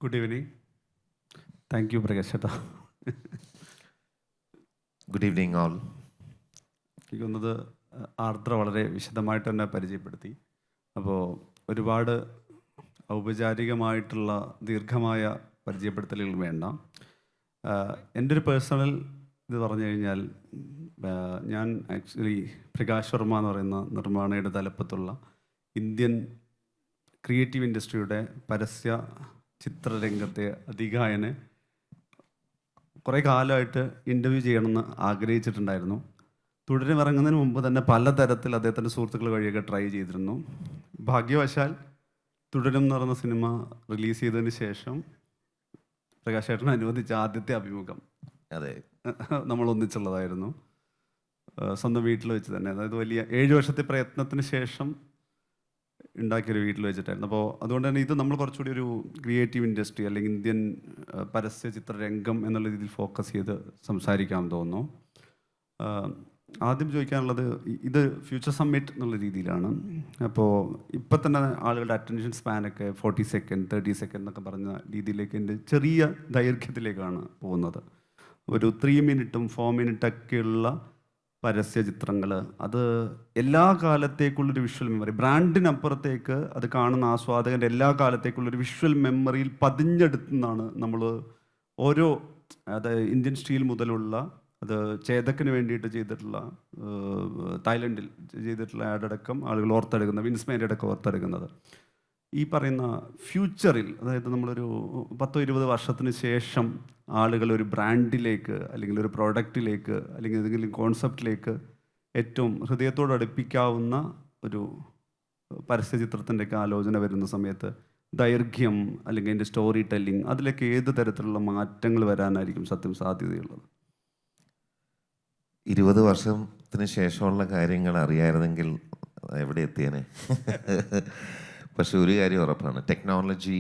Good evening. Thank you Prakash ചേട്ടാ. Good evening all. എനിക്ക് തോന്നുന്നത് ആർദ്ര വളരെ വിശദമായിട്ട് തന്നെ പരിചയപ്പെടുത്തി. അപ്പോൾ ഒരുപാട് ഔപചാരികമായിട്ടുള്ള ദീർഘമായ പരിചയപ്പെടുത്തലുകൾ വേണ്ട. എൻ്റെ ഒരു പേഴ്സണൽ ഇത് പറഞ്ഞു കഴിഞ്ഞാൽ, ഞാൻ ആക്ച്വലി പ്രകാശ് വർമ്മ എന്ന് പറയുന്ന നിർമ്മാണയുടെ തലപ്പത്തുള്ള ഇന്ത്യൻ ക്രിയേറ്റീവ് ഇൻഡസ്ട്രിയുടെ പരസ്യ ചിത്രരംഗത്തെ അതികായനെ കുറേ കാലമായിട്ട് ഇൻ്റർവ്യൂ ചെയ്യണമെന്ന് ആഗ്രഹിച്ചിട്ടുണ്ടായിരുന്നു. തുടരും ഇറങ്ങുന്നതിന് മുമ്പ് തന്നെ പലതരത്തിൽ അദ്ദേഹത്തിൻ്റെ സുഹൃത്തുക്കൾ വഴിയൊക്കെ ട്രൈ ചെയ്തിരുന്നു. ഭാഗ്യവശാൽ തുടരും എന്ന് പറയുന്ന സിനിമ റിലീസ് ചെയ്തതിന് ശേഷം പ്രകാശ് ചേട്ടൻ അനുവദിച്ച ആദ്യത്തെ അഭിമുഖം അതെ, നമ്മൾ ഒന്നിച്ചുള്ളതായിരുന്നു. സ്വന്തം വീട്ടിൽ വെച്ച് തന്നെ, അതായത് വലിയ 7 വർഷത്തെ പ്രയത്നത്തിന് ശേഷം ഉണ്ടാക്കിയൊരു വീട്ടിൽ വെച്ചിട്ടായിരുന്നു. അപ്പോൾ അതുകൊണ്ട് തന്നെ ഇത് നമ്മൾ കുറച്ചുകൂടി ഒരു ക്രിയേറ്റീവ് ഇൻഡസ്ട്രി അല്ലെങ്കിൽ ഇന്ത്യൻ പരസ്യ ചിത്രരംഗം എന്നുള്ള രീതിയിൽ ഫോക്കസ് ചെയ്ത് സംസാരിക്കാൻ തോന്നുന്നു. ആദ്യം ചോദിക്കാനുള്ളത്, ഇത് ഫ്യൂച്ചർ സമ്മിറ്റ് എന്നുള്ള രീതിയിലാണ്. അപ്പോൾ ഇപ്പം തന്നെ ആളുകളുടെ അറ്റൻഷൻ സ്പാനൊക്കെ 40 സെക്കൻഡ് 30 സെക്കൻഡ് എന്നൊക്കെ പറഞ്ഞ രീതിയിലേക്ക് എൻ്റെ ചെറിയ ദൈർഘ്യത്തിലേക്കാണ് പോകുന്നത്. ഒരു 3 മിനിറ്റും 4 മിനിറ്റൊക്കെയുള്ള പരസ്യ ചിത്രങ്ങൾ, അത് എല്ലാ കാലത്തേക്കുള്ളൊരു വിഷ്വൽ മെമ്മറി, ബ്രാൻഡിനപ്പുറത്തേക്ക് അത് കാണുന്ന ആസ്വാദകൻ്റെ എല്ലാ കാലത്തേക്കുള്ളൊരു വിഷ്വൽ മെമ്മറിയിൽ പതിഞ്ഞെടുത്തുനിന്നാണ് നമ്മൾ ഓരോ, അത് ഇന്ത്യൻ സ്റ്റീൽ മുതലുള്ള, അത് ചേതക്കിന് വേണ്ടിയിട്ട് ചെയ്തിട്ടുള്ള, തായ്ലൻഡിൽ ചെയ്തിട്ടുള്ള ആഡടക്കം ആളുകൾ ഓർത്തെടുക്കുന്നത്, വിൻസ്മേൻ്റെ അടക്കം ഓർത്തെടുക്കുന്നത്. ഈ പറയുന്ന ഫ്യൂച്ചറിൽ, അതായത് നമ്മളൊരു 10-20 വർഷത്തിന് ശേഷം ആളുകൾ ഒരു ബ്രാൻഡിലേക്ക് അല്ലെങ്കിൽ ഒരു പ്രോഡക്റ്റിലേക്ക് അല്ലെങ്കിൽ ഏതെങ്കിലും കോൺസെപ്റ്റിലേക്ക് ഏറ്റവും ഹൃദയത്തോട് അടുപ്പിക്കാവുന്ന ഒരു പരസ്യചിത്രത്തിൻ്റെയൊക്കെ ആലോചന വരുന്ന സമയത്ത് ദൈർഘ്യം അല്ലെങ്കിൽ അതിൻ്റെ സ്റ്റോറി ടെല്ലിങ്, അതിലേക്ക് ഏത് തരത്തിലുള്ള മാറ്റങ്ങൾ വരാനായിരിക്കും സത്യം സാധ്യതയുള്ളത്? 20 വർഷത്തിന് ശേഷമുള്ള കാര്യങ്ങൾ അറിയാമായിരുന്നെങ്കിൽ എവിടെ എത്തിയേനെ. പക്ഷെ ഒരു കാര്യം ഉറപ്പാണ്, ടെക്നോളജി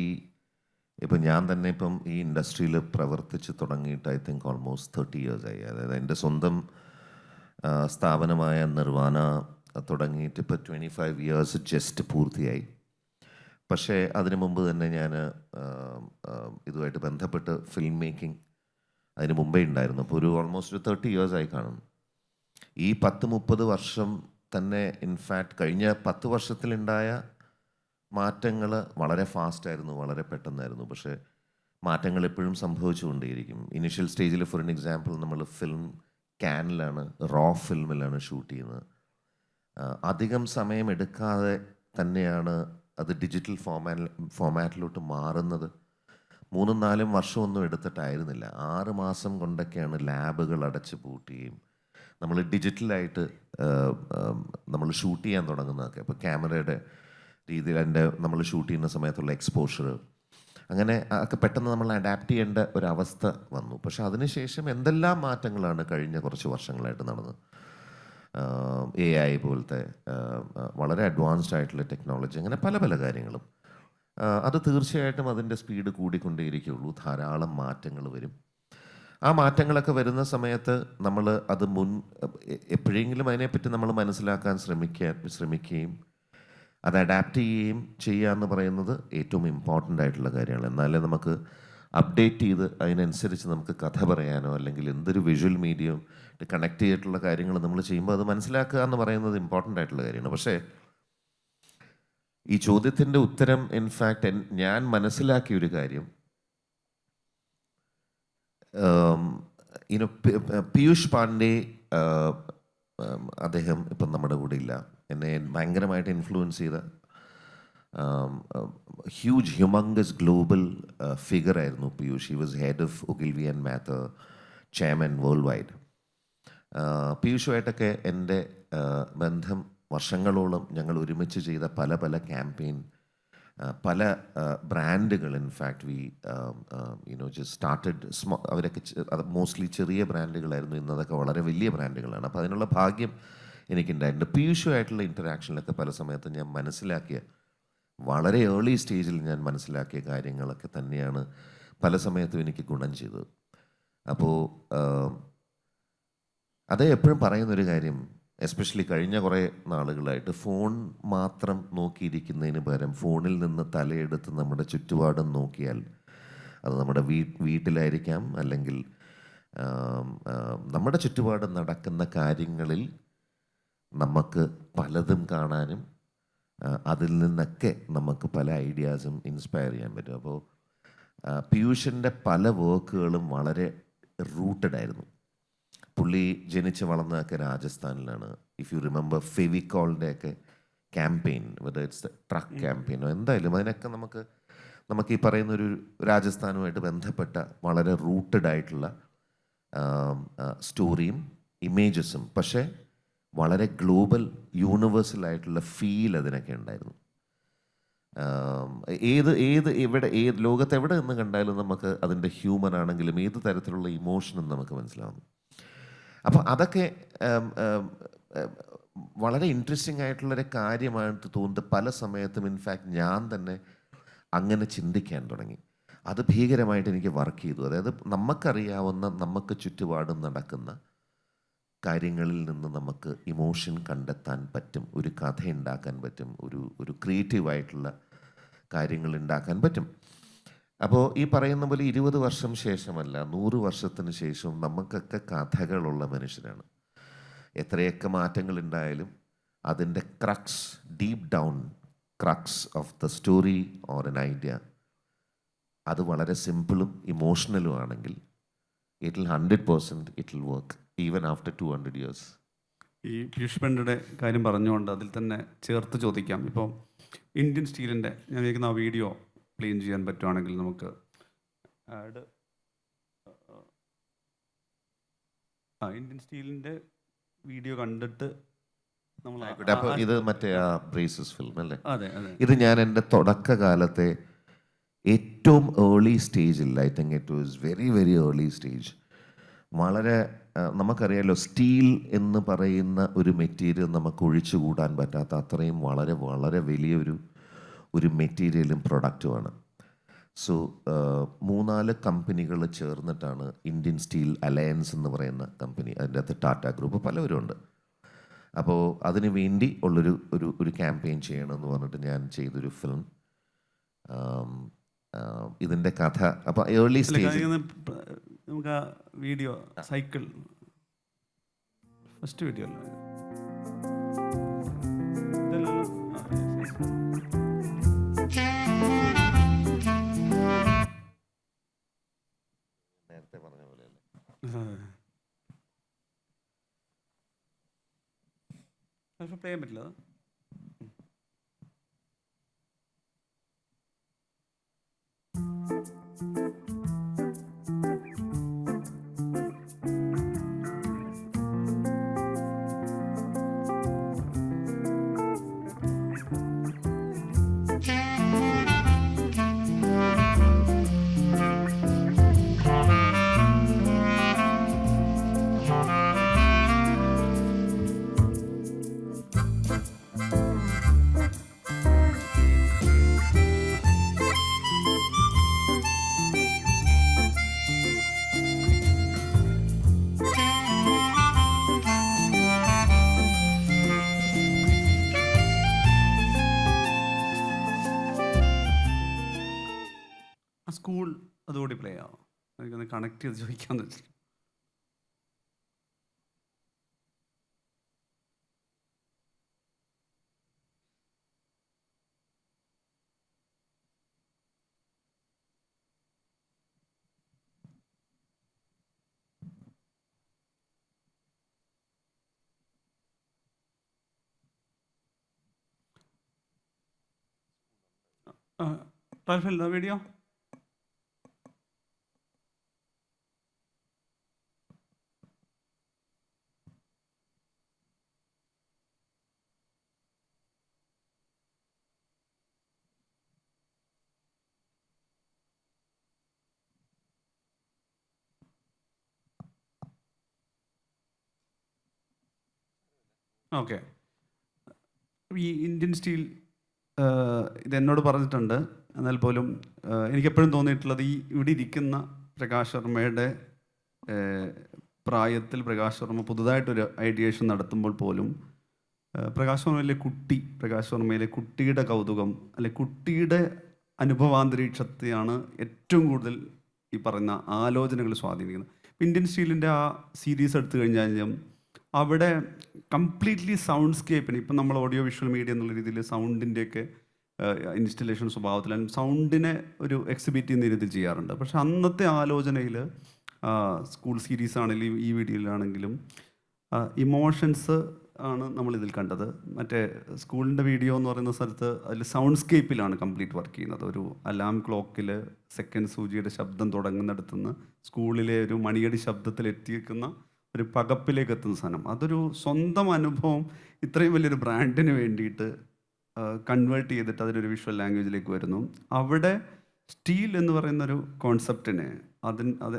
ഇപ്പം ഞാൻ തന്നെ ഇപ്പം ഈ ഇൻഡസ്ട്രിയിൽ പ്രവർത്തിച്ച് തുടങ്ങിയിട്ട് ഐ തിങ്ക് ഓൾമോസ്റ്റ് 30 ഇയേഴ്സായി. അതായത് എൻ്റെ സ്വന്തം സ്ഥാപനമായ നിർവാണ തുടങ്ങിയിട്ട് ഇപ്പോൾ 25 ഇയേഴ്സ് ജസ്റ്റ് പൂർത്തിയായി. പക്ഷേ അതിനു മുമ്പ് തന്നെ ഞാൻ ഇതുമായിട്ട് ബന്ധപ്പെട്ട് ഫിലിം മേക്കിംഗ് അതിന് മുമ്പേ ഉണ്ടായിരുന്നു. അപ്പോൾ ഒരു ഓൾമോസ്റ്റ് 30 ഇയേഴ്സായി കാണും. ഈ 10-30 വർഷം തന്നെ ഇൻഫാക്റ്റ് കഴിഞ്ഞ 10 വർഷത്തിലുണ്ടായ മാറ്റങ്ങൾ വളരെ ഫാസ്റ്റായിരുന്നു, വളരെ പെട്ടെന്നായിരുന്നു. പക്ഷേ മാറ്റങ്ങൾ എപ്പോഴും സംഭവിച്ചുകൊണ്ടേയിരിക്കും. ഇനിഷ്യൽ സ്റ്റേജിൽ ഫോർ എൻ എക്സാമ്പിൾ നമ്മൾ ഫിലിം ക്യാനിലാണ്, റോ ഫിലിമിലാണ് ഷൂട്ട് ചെയ്യുന്നത്. അധികം സമയം എടുക്കാതെ തന്നെയാണ് അത് ഡിജിറ്റൽ ഫോമാറ്റിലോട്ട് മാറുന്നത്. 3-4 വർഷമൊന്നും എടുത്തിട്ടായിരുന്നില്ല, 6 മാസം കൊണ്ടൊക്കെയാണ് ലാബുകൾ അടച്ച് പൂട്ടുകയും നമ്മൾ ഡിജിറ്റലായിട്ട് നമ്മൾ ഷൂട്ട് ചെയ്യാൻ തുടങ്ങുന്നതൊക്കെ. അപ്പോൾ ക്യാമറയുടെ രീതിയിൽ നമ്മൾ ഷൂട്ട് ചെയ്യുന്ന സമയത്തുള്ള എക്സ്പോഷർ, അങ്ങനെ ഒക്കെ പെട്ടെന്ന് നമ്മൾ അഡാപ്റ്റ് ചെയ്യേണ്ട ഒരവസ്ഥ വന്നു. പക്ഷെ അതിനുശേഷം എന്തെല്ലാം മാറ്റങ്ങളാണ് കഴിഞ്ഞ കുറച്ച് വർഷങ്ങളായിട്ട് നടന്നത്. AI പോലത്തെ വളരെ അഡ്വാൻസ്ഡ് ആയിട്ടുള്ള ടെക്നോളജി, അങ്ങനെ പല പല കാര്യങ്ങളും. അത് തീർച്ചയായിട്ടും അതിൻ്റെ സ്പീഡ് കൂടിക്കൊണ്ടേയിരിക്കുകയുള്ളൂ. ധാരാളം മാറ്റങ്ങൾ വരും. ആ മാറ്റങ്ങളൊക്കെ വരുന്ന സമയത്ത് നമ്മൾ അത് എപ്പോഴെങ്കിലും അതിനെപ്പറ്റി നമ്മൾ മനസ്സിലാക്കാൻ ശ്രമിക്കുകയും അത് അഡാപ്റ്റ് ചെയ്യുകയും ചെയ്യുക എന്ന് പറയുന്നത് ഏറ്റവും ഇമ്പോർട്ടൻ്റ് ആയിട്ടുള്ള കാര്യമാണ്. എന്നാലേ നമുക്ക് അപ്ഡേറ്റ് ചെയ്ത് അതിനനുസരിച്ച് നമുക്ക് കഥ പറയാനോ അല്ലെങ്കിൽ എന്തൊരു വിഷ്വൽ മീഡിയം കണക്ട് ചെയ്തിട്ടുള്ള കാര്യങ്ങൾ നമ്മൾ ചെയ്യുമ്പോൾ അത് മനസ്സിലാക്കുക എന്ന് പറയുന്നത് ഇമ്പോർട്ടൻ്റ് ആയിട്ടുള്ള കാര്യമാണ്. പക്ഷേ ഈ ചോദ്യത്തിൻ്റെ ഉത്തരം ഇൻഫാക്റ്റ് ഞാൻ മനസ്സിലാക്കിയൊരു കാര്യം, പീയൂഷ് പാണ്ഡെ, അദ്ദേഹം ഇപ്പം നമ്മുടെ കൂടെ ഇല്ല. എന്നെ ഭയങ്കരമായിട്ട് ഇൻഫ്ലുവൻസ് ചെയ്ത ഹ്യൂജ് ഹ്യൂമങ്കസ് ഗ്ലോബൽ ഫിഗർ ആയിരുന്നു Piyush. He was head of Ogilvy and Mather, chairman worldwide. പീയൂഷുമായിട്ടൊക്കെ എൻ്റെ ബന്ധം വർഷങ്ങളോളം ഞങ്ങൾ ഒരുമിച്ച് ചെയ്ത പല പല ക്യാമ്പയിൻ, പല ബ്രാൻഡുകൾ, ഇൻഫാക്ട് വി ജസ്റ്റ് സ്റ്റാർട്ടഡ് അവരൊക്കെ മോസ്റ്റ്ലി ചെറിയ ബ്രാൻഡുകളായിരുന്നു. ഇന്നതൊക്കെ വളരെ വലിയ ബ്രാൻഡുകളാണ്. അപ്പോൾ അതിനുള്ള ഭാഗ്യം എനിക്കുണ്ടായിട്ടുണ്ട്. പീയൂഷുമായിട്ടുള്ള ഇൻറ്ററാക്ഷനിലൊക്കെ പല സമയത്തും ഞാൻ മനസ്സിലാക്കിയ, വളരെ ഏർലി സ്റ്റേജിൽ ഞാൻ മനസ്സിലാക്കിയ കാര്യങ്ങളൊക്കെ തന്നെയാണ് പല സമയത്തും എനിക്ക് ഗുണം ചെയ്തത്. അപ്പോൾ അതേ എപ്പോഴും പറയുന്നൊരു കാര്യം, എസ്പെഷ്യലി കഴിഞ്ഞ കുറേ നാളുകളായിട്ട് ഫോൺ മാത്രം നോക്കിയിരിക്കുന്നതിന് പകരം ഫോണിൽ നിന്ന് തലയെടുത്ത് നമ്മുടെ ചുറ്റുപാടും നോക്കിയാൽ അത് നമ്മുടെ വീട്ടിലായിരിക്കാം, അല്ലെങ്കിൽ നമ്മുടെ ചുറ്റുപാടും നടക്കുന്ന കാര്യങ്ങളിൽ നമുക്ക് പലതും കാണാനും അതിൽ നിന്നൊക്കെ നമുക്ക് പല ഐഡിയാസും ഇൻസ്പയർ ചെയ്യാൻ പറ്റും. അപ്പോൾ പീയൂഷിൻ്റെ പല വർക്കുകളും വളരെ റൂട്ടഡ് ആയിരുന്നു. പുള്ളി ജനിച്ച് വളർന്നതൊക്കെ രാജസ്ഥാനിലാണ്. ഇഫ് യു റിമെമ്പർ ഫെവിക്കോളിൻ്റെ ഒക്കെ ക്യാമ്പയിൻ, വെദർ ഇറ്റ്സ് ട്രക്ക് ക്യാമ്പയിനോ എന്തായാലും അതിനൊക്കെ നമുക്ക് ഈ പറയുന്ന ഒരു രാജസ്ഥാനുമായിട്ട് ബന്ധപ്പെട്ട വളരെ റൂട്ടഡ് ആയിട്ടുള്ള സ്റ്റോറിയും ഇമേജസും, പക്ഷേ വളരെ ഗ്ലോബൽ യൂണിവേഴ്സൽ ആയിട്ടുള്ള ഫീൽ അതിനൊക്കെ ഉണ്ടായിരുന്നു. ഏത് ലോകത്ത് എവിടെ നിന്ന് കണ്ടാലും നമുക്ക് അതിൻ്റെ ഹ്യൂമൻ ആണെങ്കിലും ഏത് തരത്തിലുള്ള ഇമോഷനും നമുക്ക് മനസ്സിലാവുന്നു. അപ്പോൾ അതൊക്കെ വളരെ ഇൻട്രസ്റ്റിംഗ് ആയിട്ടുള്ളൊരു കാര്യമായിട്ട് തോന്നുന്നത് പല സമയത്തും. ഇൻഫാക്ട് ഞാൻ തന്നെ അങ്ങനെ ചിന്തിക്കാൻ തുടങ്ങി. അത് ഭീകരമായിട്ട് എനിക്ക് വർക്ക് ചെയ്തു. അതായത് നമുക്കറിയാവുന്ന നമുക്ക് ചുറ്റുപാടും നടക്കുന്ന കാര്യങ്ങളിൽ നിന്ന് നമുക്ക് ഇമോഷൻ കണ്ടെത്താൻ പറ്റും, ഒരു കഥ ഉണ്ടാക്കാൻ പറ്റും, ഒരു ക്രിയേറ്റീവായിട്ടുള്ള കാര്യങ്ങൾ ഉണ്ടാക്കാൻ പറ്റും. അപ്പോൾ ഈ പറയുന്ന പോലെ 20 വർഷം ശേഷമല്ല, 100 വർഷത്തിന് ശേഷവും നമുക്കൊക്കെ കഥകളുള്ള മനുഷ്യരാണ്. എത്രയൊക്കെ മാറ്റങ്ങൾ ഉണ്ടായാലും അതിൻ്റെ crux, deep down crux of the story or an idea, അത് വളരെ സിമ്പിളും ഇമോഷണലും ആണെങ്കിൽ it will 100% it will work even after 200 years. ഈ പീയൂഷ് പണ്ഡിയുടെ കാര്യം പറഞ്ഞുകൊണ്ട് അതിൽ തന്നെ ചേർത്ത് ചോദിക്കാം. ഇപ്പോൾ ഇന്ത്യൻ സ്റ്റീലിൻ്റെ ഞാൻ വിളിക്കുന്ന ആ വീഡിയോ പ്ലെയിൻ ചെയ്യാൻ പറ്റുവാണെങ്കിൽ നമുക്ക് ഇന്ത്യൻ സ്റ്റീലിൻ്റെ വീഡിയോ കണ്ടിട്ട് നമ്മൾ അപ്പോൾ ഇത് മറ്റേ ആ ബ്രേസസ് ഫിലിം അല്ലേ? അതെ അതെ. ഇത് ഞാൻ എൻ്റെ തുടക്കകാലത്തെ ഏറ്റവും ഏർലി സ്റ്റേജിൽ, I think it was very very early stage, വളരെ നമുക്കറിയാലോ സ്റ്റീൽ എന്ന് പറയുന്ന ഒരു മെറ്റീരിയൽ നമുക്ക് ഒഴിച്ചുകൂടാൻ പറ്റാത്ത അത്രയും വളരെ വളരെ വലിയൊരു മെറ്റീരിയലും പ്രൊഡക്റ്റുമാണ്. സോ 3-4 കമ്പനികൾ ചേർന്നിട്ടാണ് ഇന്ത്യൻ സ്റ്റീൽ അലയൻസ് എന്ന് പറയുന്ന കമ്പനി, അതിൻ്റെ അകത്ത് ടാറ്റ ഗ്രൂപ്പ് പലവരും ഉണ്ട്. അപ്പോൾ അതിന് വേണ്ടി ഒരു ക്യാമ്പയിൻ ചെയ്യണമെന്ന് പറഞ്ഞിട്ട് ഞാൻ ചെയ്തൊരു ഫിലിം. ഇതിൻ്റെ കഥ അപ്പോൾ ഏർലി സ്റ്റേജ് നമുക്ക് ആ വീഡിയോ സൈക്കിൾ ഫസ്റ്റ് വീഡിയോ അല്ല നേരത്തെ പറഞ്ഞ പോലെ അല്ലേ? പ്ലേ ചെയ്യാൻ പറ്റില്ല. സ്കൂൾ അതുകൂടി പ്ലേ ആവും. എനിക്കൊന്ന് കണക്ട് ചെയ്ത് ചോദിക്കാമെന്ന് വെച്ചിട്ട്. റാൽഫിൽ വീഡിയോ ഓക്കെ. ഈ ഇന്ത്യൻ സ്റ്റീൽ ഇതെന്നോട് പറഞ്ഞിട്ടുണ്ട്. എന്നാൽ പോലും എനിക്കെപ്പോഴും തോന്നിയിട്ടുള്ളത് ഇവിടെ ഇരിക്കുന്ന പ്രകാശ് വർമ്മയുടെ പ്രായത്തിൽ പ്രകാശ് വർമ്മ പുതുതായിട്ടൊരു ഐഡിയേഷൻ നടത്തുമ്പോൾ പോലും പ്രകാശ് വർമ്മയിലെ കുട്ടിയുടെ കൗതുകം, അല്ലെ കുട്ടിയുടെ അനുഭവാന്തരീക്ഷത്തെയാണ് ഏറ്റവും കൂടുതൽ ഈ പറയുന്ന ആലോചനകൾ സ്വാധീനിക്കുന്നത്. ഇന്ത്യൻ സ്റ്റീലിൻ്റെ ആ സീരീസ് എടുത്തു കഴിഞ്ഞാൽ അവിടെ കംപ്ലീറ്റ്ലി സൗണ്ട് സ്കേപ്പിന്, ഇപ്പം നമ്മൾ ഓഡിയോ വിഷ്വൽ മീഡിയ എന്നുള്ള രീതിയിൽ സൗണ്ടിൻ്റെയൊക്കെ ഇൻസ്റ്റലേഷൻ സ്വഭാവത്തിലും സൗണ്ടിനെ ഒരു എക്സിബിറ്റ് ചെയ്യുന്ന രീതിയിൽ ചെയ്യാറുണ്ട്. പക്ഷെ അന്നത്തെ ആലോചനയിൽ സ്കൂൾ സീരീസ് ആണെങ്കിലും ഈ വീഡിയോയിലാണെങ്കിലും ഇമോഷൻസ് ആണ് നമ്മളിതിൽ കണ്ടത്. മറ്റേ സ്കൂളിൻ്റെ വീഡിയോ എന്ന് പറയുന്ന സ്ഥലത്ത് അതിൽ സൗണ്ട് സ്കേപ്പിലാണ് കംപ്ലീറ്റ് വർക്ക് ചെയ്യുന്നത്. ഒരു അലാം ക്ലോക്കിൽ സെക്കൻഡ് സൂചിയുടെ ശബ്ദം തുടങ്ങുന്നിടത്തുനിന്ന് സ്കൂളിലെ ഒരു മണിയടി ശബ്ദത്തിൽ എത്തിക്കുന്ന ഒരു പകപ്പിലേക്ക് എത്തുന്ന സാധനം, അതൊരു സ്വന്തം അനുഭവം ഇത്രയും വലിയൊരു ബ്രാൻഡിന് വേണ്ടിയിട്ട് കൺവേർട്ട് ചെയ്തിട്ട് അതിനൊരു വിഷ്വൽ ലാംഗ്വേജിലേക്ക് വരുന്നു. അവിടെ സ്റ്റീൽ എന്ന് പറയുന്നൊരു കോൺസെപ്റ്റിനെ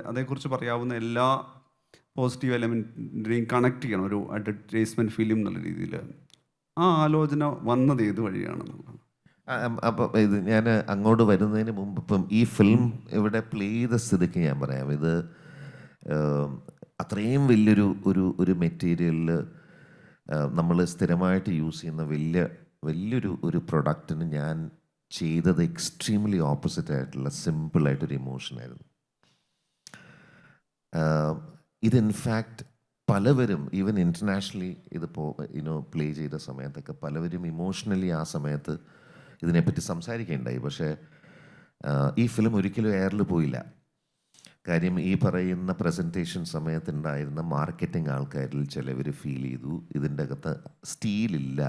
അതേക്കുറിച്ച് പറയാവുന്ന എല്ലാ പോസിറ്റീവ് എലമെൻറ്റിനെയും കണക്ട് ചെയ്യണം ഒരു അഡ്വർടൈസ്മെൻറ്റ് ഫിലിം എന്നുള്ള രീതിയിൽ. ആ ആലോചന വന്നത് ഏത് വഴിയാണെന്നുള്ളത്. അപ്പം ഇത് ഞാൻ അങ്ങോട്ട് വരുന്നതിന് മുമ്പ് ഇപ്പം ഈ ഫിലിം ഇവിടെ പ്ലേ ചെയ്ത സ്ഥിതിക്ക് ഞാൻ പറയാം, ഇത് അത്രയും വലിയൊരു മെറ്റീരിയലിൽ നമ്മൾ സ്ഥിരമായിട്ട് യൂസ് ചെയ്യുന്ന വലിയൊരു പ്രൊഡക്റ്റിന് ഞാൻ ചെയ്തത് എക്സ്ട്രീംലി ഓപ്പോസിറ്റ് ആയിട്ടുള്ള സിമ്പിളായിട്ടൊരു ഇമോഷനായിരുന്നു. ഇത് ഇൻഫാക്റ്റ് പലവരും ഈവൻ ഇൻ്റർനാഷണലി ഇതിപ്പോൾ പ്ലേ ചെയ്ത സമയത്തൊക്കെ പലവരും ഇമോഷണലി ആ സമയത്ത് ഇതിനെപ്പറ്റി സംസാരിക്കുകയുണ്ടായി. പക്ഷേ ഈ ഫിലിം ഒരിക്കലും എയറിൽ പോയില്ല. കാര്യം ഈ പറയുന്ന പ്രസൻറ്റേഷൻ സമയത്തുണ്ടായിരുന്ന മാർക്കറ്റിംഗ് ആൾക്കാരിൽ ചിലവർ ഫീൽ ചെയ്തു ഇതിൻ്റെ അകത്ത് സ്റ്റീലില്ല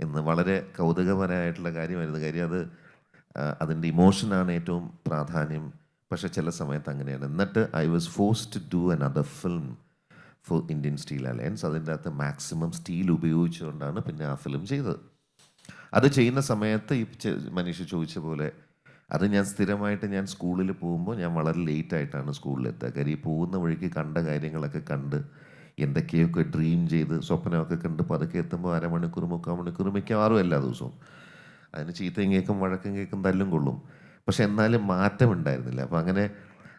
എന്ന്. വളരെ കൗതുകപരമായിട്ടുള്ള കാര്യമായിരുന്നു. കാര്യം അതിൻ്റെ ഇമോഷനാണ് ഏറ്റവും പ്രാധാന്യം. പക്ഷേ ചില സമയത്ത് അങ്ങനെയാണ്. എന്നിട്ട് I was forced to do another film for Indian Steel Alliance. അതിൻ്റെ അകത്ത് മാക്സിമം സ്റ്റീൽ ഉപയോഗിച്ചുകൊണ്ടാണ് പിന്നെ ആ ഫിലിം ചെയ്തത്. അത് ചെയ്യുന്ന സമയത്ത് ഈ മനീഷ് ചോദിച്ച പോലെ അത് ഞാൻ സ്ഥിരമായിട്ട് ഞാൻ സ്കൂളിൽ പോകുമ്പോൾ ഞാൻ വളരെ ലേറ്റായിട്ടാണ് സ്കൂളിലെത്തുക. കാര്യം ഈ പോകുന്ന വഴിക്ക് കണ്ട കാര്യങ്ങളൊക്കെ കണ്ട് എന്തൊക്കെയൊക്കെ ഡ്രീം ചെയ്ത് സ്വപ്നമൊക്കെ കണ്ട് പതുക്കെ എത്തുമ്പോൾ 1/2 മണിക്കൂർ 3/4 മണിക്കൂർ മിക്കവാറും എല്ലാ ദിവസവും അതിന് ചീത്തയും കേൾക്കും വഴക്കും കേൾക്കും തല്ലും കൊള്ളും. പക്ഷെ എന്നാലും മാറ്റമുണ്ടായിരുന്നില്ല. അപ്പം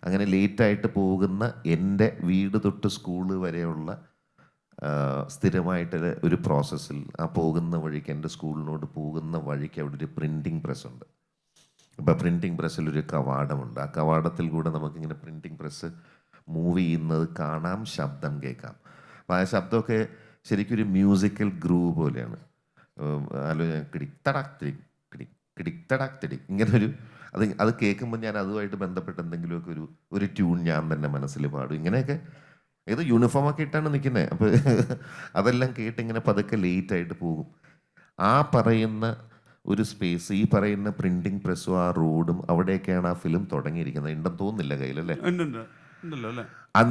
അങ്ങനെ ലേറ്റായിട്ട് പോകുന്ന എൻ്റെ വീട് തൊട്ട് സ്കൂള് വരെയുള്ള സ്ഥിരമായിട്ട് ഒരു പ്രോസസ്സിൽ ആ പോകുന്ന വഴിക്ക് എൻ്റെ സ്കൂളിനോട് പോകുന്ന വഴിക്ക് അവിടെ ഒരു പ്രിൻറ്റിങ് പ്രസ് ഉണ്ട്. അപ്പോൾ പ്രിൻറ്റിങ് പ്രസ്സിലൊരു കവാടമുണ്ട്. ആ കവാടത്തിൽ കൂടെ നമുക്കിങ്ങനെ പ്രിൻറ്റിങ് പ്രസ് മൂവ് ചെയ്യുന്നത് കാണാം, ശബ്ദം കേൾക്കാം. അപ്പോൾ ആ ശബ്ദമൊക്കെ ശരിക്കും ഒരു മ്യൂസിക്കൽ ഗ്രൂവ് പോലെയാണ്. കിടിക് തടാക് തിടിക് കിടിക് കിടിക് തടാക് തിടിക് ഇങ്ങനെ അത് കേൾക്കുമ്പോൾ ഞാൻ അതുമായിട്ട് ബന്ധപ്പെട്ട് എന്തെങ്കിലുമൊക്കെ ഒരു ട്യൂൺ ഞാൻ തന്നെ മനസ്സിൽ പാടും. ഇങ്ങനെയൊക്കെ ഏത് യൂണിഫോമൊക്കെ ഇട്ടാണ് നിൽക്കുന്നത്. അപ്പോൾ അതെല്ലാം കേട്ടിങ്ങനെ പതുക്കെ ലേറ്റായിട്ട് പോകും. ആ പറയുന്ന ഒരു സ്പേസ്, ഈ പറയുന്ന പ്രിൻറ്റിങ് പ്രസ്സും ആ റോഡും അവിടെയൊക്കെയാണ് ആ ഫിലിം തുടങ്ങിയിരിക്കുന്നത്. ഉണ്ടെന്ന് തോന്നുന്നില്ല കയ്യിലല്ലേ?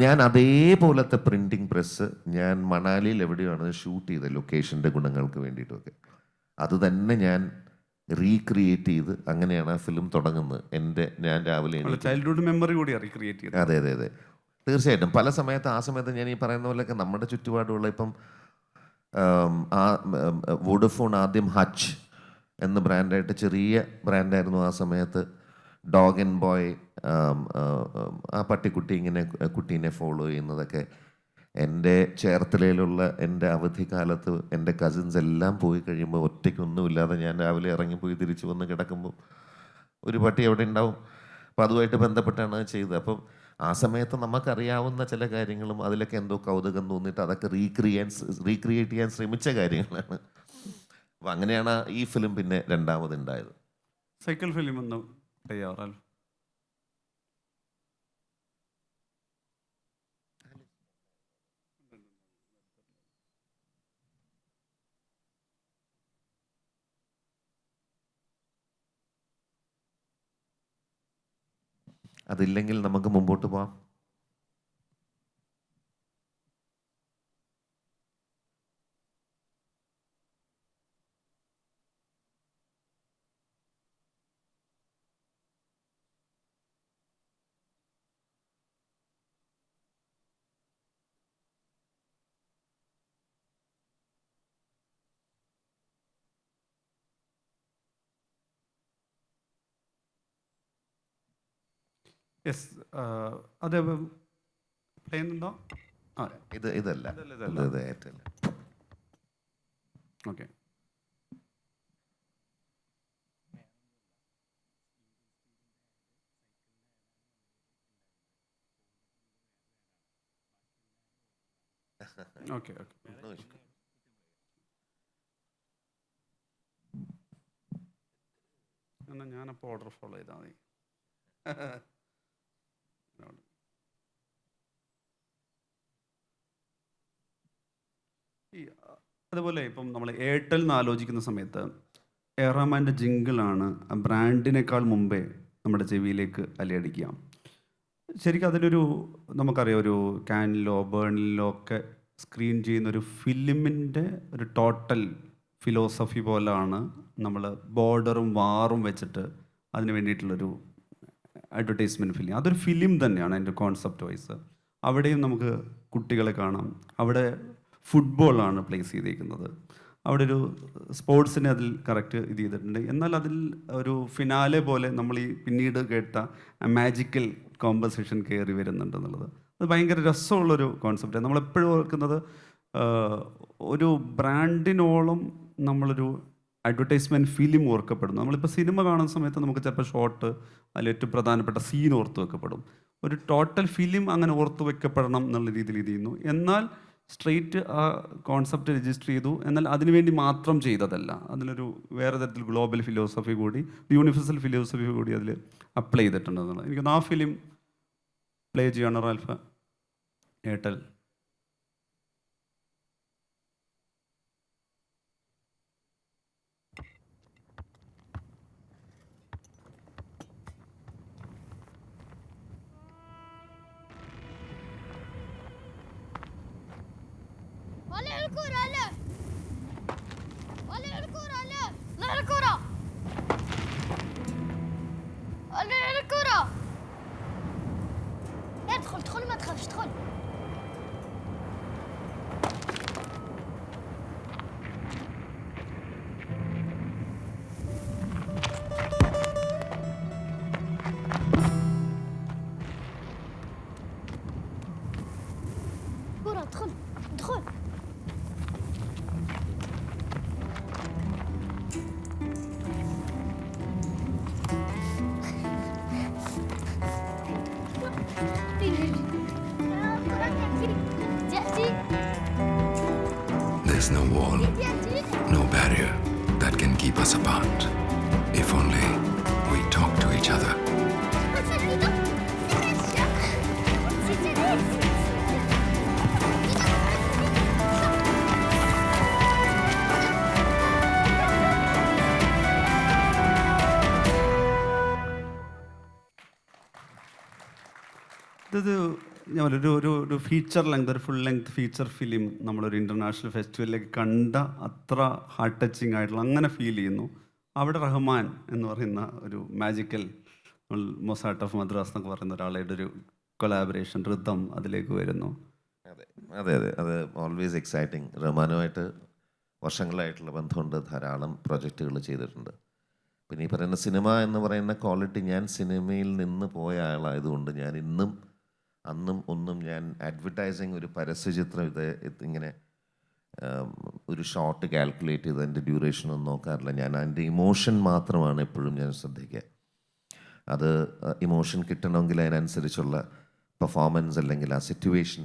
ഞാൻ അതേപോലത്തെ പ്രിൻറ്റിങ് പ്രസ് ഞാൻ മണാലിയിൽ എവിടെയാണ് ഷൂട്ട് ചെയ്തത് ലൊക്കേഷൻ്റെ ഗുണങ്ങൾക്ക് വേണ്ടിയിട്ടൊക്കെ. അത് തന്നെ ഞാൻ റീക്രിയേറ്റ് ചെയ്ത് അങ്ങനെയാണ് ആ ഫിലിം തുടങ്ങുന്നത്. ഞാൻ രാവിലെ ചൈൽഡ്ഹുഡ് മെമ്മറി കൂടി റീക്രിയേറ്റ് ചെയ്തു. അതെ തീർച്ചയായിട്ടും. പല സമയത്ത് ആ സമയത്ത് ഞാൻ ഈ പറയുന്ന പോലെയൊക്കെ നമ്മുടെ ചുറ്റുപാടുള്ള ഇപ്പം വോഡഫോൺ ആദ്യം ഹച്ച് എന്ന ബ്രാൻഡായിട്ട് ചെറിയ ബ്രാൻഡായിരുന്നു ആ സമയത്ത്. ഡോഗ് ആൻഡ് ബോയ്, ആ പട്ടിക്കുട്ടി ഇങ്ങനെ കുട്ടീനെ ഫോളോ ചെയ്യുന്നതൊക്കെ എൻ്റെ ചേർത്തലയിലുള്ള എൻ്റെ അവധിക്കാലത്ത് എൻ്റെ കസിൻസ് എല്ലാം പോയി കഴിയുമ്പോൾ ഒറ്റയ്ക്കൊന്നുമില്ലാതെ ഞാൻ രാവിലെ ഇറങ്ങിപ്പോയി തിരിച്ചു വന്ന് കിടക്കുമ്പോൾ ഒരു പട്ടി അവിടെ ഉണ്ടാവും. അപ്പോൾ അതുമായിട്ട് ബന്ധപ്പെട്ടാണ് ചെയ്തത്. അപ്പം ആ സമയത്ത് നമുക്കറിയാവുന്ന ചില കാര്യങ്ങളും അതിലൊക്കെ എന്തോ കൗതുകം തോന്നിയിട്ട് അതൊക്കെ റീക്രിയേറ്റ് ചെയ്യാൻ ശ്രമിച്ച കാര്യങ്ങളാണ്. അപ്പം അങ്ങനെയാണ് ഈ ഫിലിം പിന്നെ രണ്ടാമതുണ്ടായത്. സൈക്കിൾ ഫിലിം ഒന്ന് തയ്യാറാൽ. അതില്ലെങ്കിൽ നമുക്ക് മുമ്പോട്ട് പോവാം. യെസ്, അതെ. പ്ലേ ചെയ്യുന്നുണ്ടോ? ഇതല്ല. Okay. Okay okay. No issue. എന്നാൽ ഞാനപ്പോൾ ഓർഡർ ഫോളോ ചെയ്താൽ മതി. ഈ അതുപോലെ ഇപ്പം നമ്മൾ എയർടെൽ എന്ന് ആലോചിക്കുന്ന സമയത്ത് എ ആർ റഹ്മാൻ്റെ ജിങ്കിളാണ് ബ്രാൻഡിനേക്കാൾ മുമ്പേ നമ്മുടെ ചെവിയിലേക്ക് അലയടിക്കുക. ശരിക്കും അതിലൊരു നമുക്കറിയാം, ഒരു കാനിലോ ബേണിലോ ഒക്കെ സ്ക്രീൻ ചെയ്യുന്നൊരു ഫിലിമിൻ്റെ ഒരു ടോട്ടൽ ഫിലോസഫി പോലാണ് നമ്മൾ ബോർഡറും വാറും വെച്ചിട്ട് അതിന് വേണ്ടിയിട്ടുള്ളൊരു അഡ്വർടൈസ്മെൻറ്റ് ഫിലിം. അതൊരു ഫിലിം തന്നെയാണ് അതിൻ്റെ കോൺസെപ്റ്റ് വൈസ്. അവിടെയും നമുക്ക് കുട്ടികളെ കാണാം. അവിടെ ഫുട്ബോളാണ് പ്ലേസ് ചെയ്തിരിക്കുന്നത്. അവിടെ ഒരു സ്പോർട്സിനെ അതിൽ കറക്റ്റ് ഇത് ചെയ്തിട്ടുണ്ട്. എന്നാൽ അതിൽ ഒരു ഫിനാലെ പോലെ നമ്മൾ ഈ പിന്നീട് കേട്ട മാജിക്കൽ കോമ്പസിഷൻ കയറി വരുന്നുണ്ട് എന്നുള്ളത് അത് ഭയങ്കര രസമുള്ളൊരു കോൺസെപ്റ്റാണ്. നമ്മളെപ്പോഴും ഓർക്കുന്നത് ഒരു ബ്രാൻഡിനോളം നമ്മളൊരു അഡ്വർടൈസ്മെൻറ്റ് ഫിലിം ഓർക്കപ്പെടുന്നു. നമ്മളിപ്പോൾ സിനിമ കാണുന്ന സമയത്ത് നമുക്ക് ചിലപ്പോൾ ഷോട്ട് അതിൽ ഏറ്റവും പ്രധാനപ്പെട്ട സീൻ ഓർത്ത് വെക്കപ്പെടും. ഒരു ടോട്ടൽ ഫിലിം അങ്ങനെ ഓർത്ത് വെക്കപ്പെടണം എന്നുള്ള രീതിയിൽ ഇത് ചെയ്യുന്നു. എന്നാൽ സ്ട്രെയിറ്റ് ആ കോൺസെപ്റ്റ് രജിസ്റ്റർ ചെയ്തു, എന്നാൽ അതിനുവേണ്ടി മാത്രം ചെയ്തതല്ല. അതിലൊരു വേറെ തരത്തിൽ ഗ്ലോബൽ ഫിലോസഫി കൂടി, യൂണിവേഴ്സൽ ഫിലോസഫി കൂടി അതിൽ അപ്ലൈ ചെയ്തിട്ടുണ്ടെന്നുള്ളത്. എനിക്കൊന്ന് ആ ഫിലിം പ്ലേ ചെയ്യണം റാൽഫ, Airtel. ولا الكرة لا ولا الكرة لا لا الكرة ولا الكرة ادخل ادخل ما تخافش ادخل كرة ادخل ادخل There's no wall, no barrier that can keep us apart. If only we talk to each other. ഇത് ഞാൻ ഒരു ഫീച്ചർ ലെങ്ത്, ഒരു ഫുൾ ലെങ്ത് ഫീച്ചർ ഫിലിം നമ്മളൊരു ഇൻ്റർനാഷണൽ ഫെസ്റ്റിവലിലേക്ക് കണ്ട അത്ര ഹാർട്ട് ടച്ചിങ് ആയിട്ടുള്ള അങ്ങനെ ഫീൽ ചെയ്യുന്നു. അവിടെ റഹ്മാൻ എന്ന് പറയുന്ന ഒരു മാജിക്കൽ മൊസാട്ട് ഓഫ് മദ്രാസ് എന്നൊക്കെ പറയുന്ന ഒരാളുടെ ഒരു കൊളാബറേഷൻ റിതം അതിലേക്ക് വരുന്നു. അതെ അതെ അതെ അത് ഓൾവേസ് എക്സൈറ്റിങ്. റഹ്മാനുമായിട്ട് വർഷങ്ങളായിട്ടുള്ള ബന്ധമുണ്ട്, ധാരാളം പ്രൊജക്റ്റുകൾ ചെയ്തിട്ടുണ്ട്. പിന്നെ ഈ പറയുന്ന സിനിമ എന്ന് പറയുന്ന ക്വാളിറ്റി, ഞാൻ സിനിമയിൽ നിന്ന് പോയ ആളായതുകൊണ്ട് ഞാൻ ഇന്നും അന്നും ഒന്നും ഞാൻ അഡ്വർടൈസിങ് ഒരു പരസ്യചിത്രം ഇങ്ങനെ ഒരു ഷോട്ട് കാൽക്കുലേറ്റ് ചെയ്ത് അതിൻ്റെ ഡ്യൂറേഷനൊന്നും നോക്കാറില്ല. ഞാൻ അതിൻ്റെ ഇമോഷൻ മാത്രമാണ് എപ്പോഴും ഞാൻ ശ്രദ്ധിക്കുക. അത് ഇമോഷൻ കിട്ടണമെങ്കിൽ അതിനനുസരിച്ചുള്ള പെർഫോമൻസ് അല്ലെങ്കിൽ ആ സിറ്റുവേഷൻ,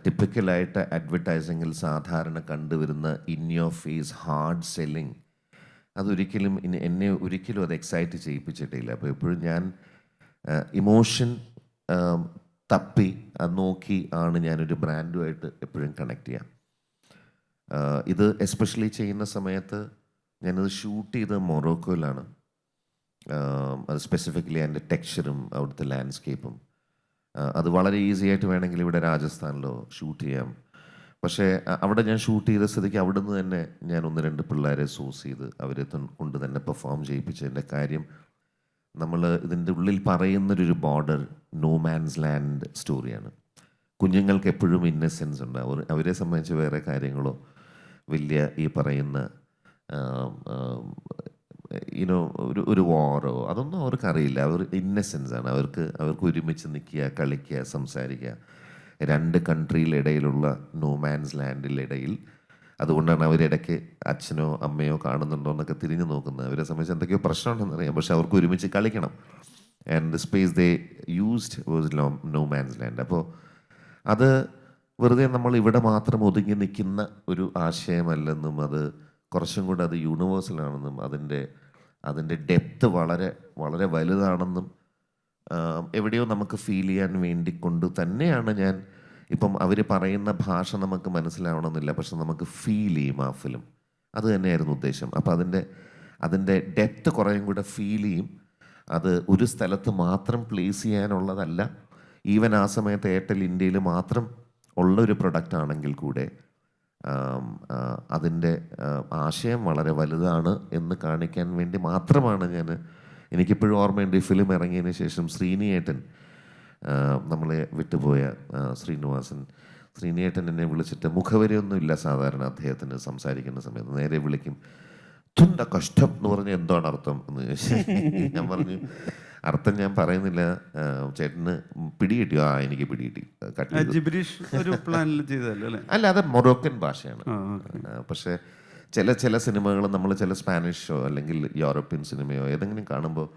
ടിപ്പിക്കലായിട്ട് അഡ്വർടൈസിങ്ങിൽ സാധാരണ കണ്ടുവരുന്ന in your face hard selling, അതൊരിക്കലും എന്നെ ഒരിക്കലും അത് എക്സൈറ്റ് ചെയ്യിപ്പിച്ചിട്ടില്ല. അപ്പോൾ എപ്പോഴും ഞാൻ ഇമോഷൻ തപ്പി അത് നോക്കി ആണ് ഞാനൊരു ബ്രാൻഡുമായിട്ട് എപ്പോഴും കണക്ട് ചെയ്യാം. ഇത് എസ്പെഷ്യലി ചെയ്യുന്ന സമയത്ത് ഞാനത് ഷൂട്ട് ചെയ്ത് മൊറോക്കോയിലാണ്. അത് സ്പെസിഫിക്കലി അതിൻ്റെ ടെക്സ്ചറും അവിടുത്തെ ലാൻഡ്സ്കേപ്പും അത് വളരെ ഈസി ആയിട്ട് വേണമെങ്കിൽ ഇവിടെ രാജസ്ഥാനിലോ ഷൂട്ട് ചെയ്യാം. പക്ഷേ അവിടെ ഞാൻ ഷൂട്ട് ചെയ്ത സ്ഥിതിക്ക് അവിടെ നിന്ന് തന്നെ ഞാൻ 1-2 പിള്ളേരെ സോഴ്സ് ചെയ്ത് അവരെ കൊണ്ട് തന്നെ പെർഫോം ചെയ്യിപ്പിച്ചതിൻ്റെ കാര്യം, നമ്മൾ ഇതിൻ്റെ ഉള്ളിൽ പറയുന്നൊരു ബോർഡർ നോ മാൻസ് ലാൻഡ് സ്റ്റോറിയാണ്. കുഞ്ഞുങ്ങൾക്ക് എപ്പോഴും ഇന്നസെൻസ് ഉണ്ട്. അവരെ സംബന്ധിച്ച് വേറെ കാര്യങ്ങളോ വലിയ ഈ പറയുന്ന യുനോ ഒരു വാറോ അതൊന്നും അവർക്കറിയില്ല. അവർ ഇന്നസെൻസാണ്. അവർക്ക് ഒരുമിച്ച് നിൽക്കുക, കളിക്കുക, സംസാരിക്കുക. 2 കൺട്രിയിലിടയിലുള്ള നോ മാൻസ് ലാൻഡിലിടയിൽ. അതുകൊണ്ടാണ് അവരിടയ്ക്ക് അച്ഛനോ അമ്മയോ കാണുന്നുണ്ടോ എന്നൊക്കെ തിരിഞ്ഞു നോക്കുന്നത്. അവരെ സംബന്ധിച്ച് എന്തൊക്കെയോ പ്രശ്നമുണ്ടെന്നറിയാം, പക്ഷെ അവർക്ക് ഒരുമിച്ച് കളിക്കണം. And the space they used was no man's land. അപ്പോൾ അത് വെറുതെ നമ്മൾ ഇവിടെ മാത്രം ഒതുങ്ങി നിൽക്കുന്ന ഒരു ആശയമല്ലെന്നും അത് കുറച്ചും കൂടെ അത് യൂണിവേഴ്സലാണെന്നും അതിൻ്റെ ഡെപ്ത് വളരെ വളരെ വലുതാണെന്നും എവിടെയോ നമുക്ക് ഫീൽ ചെയ്യാൻ വേണ്ടി കൊണ്ട് തന്നെയാണ് ഞാൻ ഇപ്പം അവർ പറയുന്ന ഭാഷ നമുക്ക് മനസ്സിലാവണമെന്നില്ല, പക്ഷെ നമുക്ക് ഫീൽ ചെയ്യും ആ ഫിലിം. അത് തന്നെയായിരുന്നു ഉദ്ദേശം. അപ്പോൾ അതിൻ്റെ ഡെപ്ത് കുറേയും കൂടെ ഫീൽ ചെയ്യും. അത് ഒരു സ്ഥലത്ത് മാത്രം പ്ലേസ് ചെയ്യാനുള്ളതല്ല. ഈവൻ ആ സമയത്ത് എയർടെൽ ഇന്ത്യയിൽ മാത്രം ഉള്ളൊരു പ്രൊഡക്റ്റ് ആണെങ്കിൽ കൂടെ അതിൻ്റെ ആശയം വളരെ വലുതാണ് എന്ന് കാണിക്കാൻ വേണ്ടി മാത്രമാണ് എനിക്കിപ്പോഴും ഓർമ്മയുണ്ട് ഈ ഫിലിം ഇറങ്ങിയതിന് ശേഷം ശ്രീനിയേട്ടൻ, നമ്മളെ വിട്ടുപോയ ശ്രീനിയേട്ടൻ എന്നെ വിളിച്ചിട്ട്, മുഖവരെയൊന്നുമില്ല സാധാരണ അദ്ദേഹത്തിന് സംസാരിക്കുന്ന സമയത്ത്, നേരെ വിളിക്കും, തുണ്ട കഷ്ടം എന്ന് പറഞ്ഞാൽ എന്താണ് അർത്ഥം എന്ന് ചോദിച്ചു. ഞാൻ പറഞ്ഞു അർത്ഥം ഞാൻ പറയുന്നില്ല, ചേട്ടന് പിടികിട്ടിയോ? എനിക്ക് പിടികിട്ടി. അല്ല, അത് മൊറോക്കൻ ഭാഷയാണ്. പക്ഷേ ചില സിനിമകൾ നമ്മൾ ചില സ്പാനിഷോ അല്ലെങ്കിൽ യൂറോപ്യൻ സിനിമയോ ഏതെങ്കിലും കാണുമ്പോൾ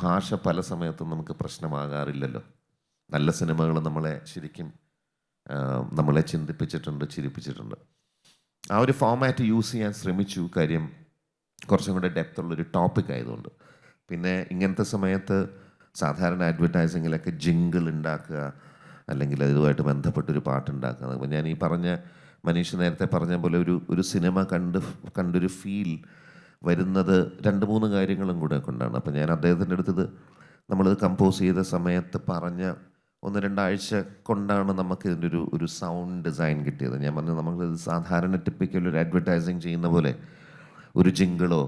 ഭാഷ പല സമയത്തും നമുക്ക് പ്രശ്നമാകാറില്ലല്ലോ. നല്ല സിനിമകൾ ശരിക്കും നമ്മളെ ചിന്തിപ്പിച്ചിട്ടുണ്ട്, ചിരിപ്പിച്ചിട്ടുണ്ട്. ആ ഒരു ഫോമാറ്റ് യൂസ് ചെയ്യാൻ ശ്രമിച്ചു. കാര്യം കുറച്ചും കൂടെ ഡെപ്തുള്ളൊരു ടോപ്പിക് ആയതുകൊണ്ട്. പിന്നെ ഇങ്ങനത്തെ സമയത്ത് സാധാരണ അഡ്വർടൈസിങ്ങിലൊക്കെ ജിങ്കിൾ ഉണ്ടാക്കുക അല്ലെങ്കിൽ ഇതുമായിട്ട് ബന്ധപ്പെട്ടൊരു പാട്ടുണ്ടാക്കുക. അപ്പോൾ ഞാൻ ഈ മനീഷ് നേരത്തെ പറഞ്ഞ പോലെ ഒരു സിനിമ കണ്ടൊരു ഫീൽ വരുന്നത് 2-3 കാര്യങ്ങളും കൂടെ കൊണ്ടാണ്. അപ്പോൾ ഞാൻ അദ്ദേഹത്തിൻ്റെ അടുത്തത് നമ്മളിത് കമ്പോസ് ചെയ്ത സമയത്ത് പറഞ്ഞ 1-2 ആഴ്ച കൊണ്ടാണ് നമുക്ക് ഇതിൻ്റെ ഒരു സൗണ്ട് ഡിസൈൻ കിട്ടിയത്. ഞാൻ പറഞ്ഞു, നമ്മളിത് സാധാരണ ടിപ്പിക്കൽ ഒരു അഡ്വർടൈസിങ് ചെയ്യുന്ന പോലെ ഒരു ജിങ്കിളോ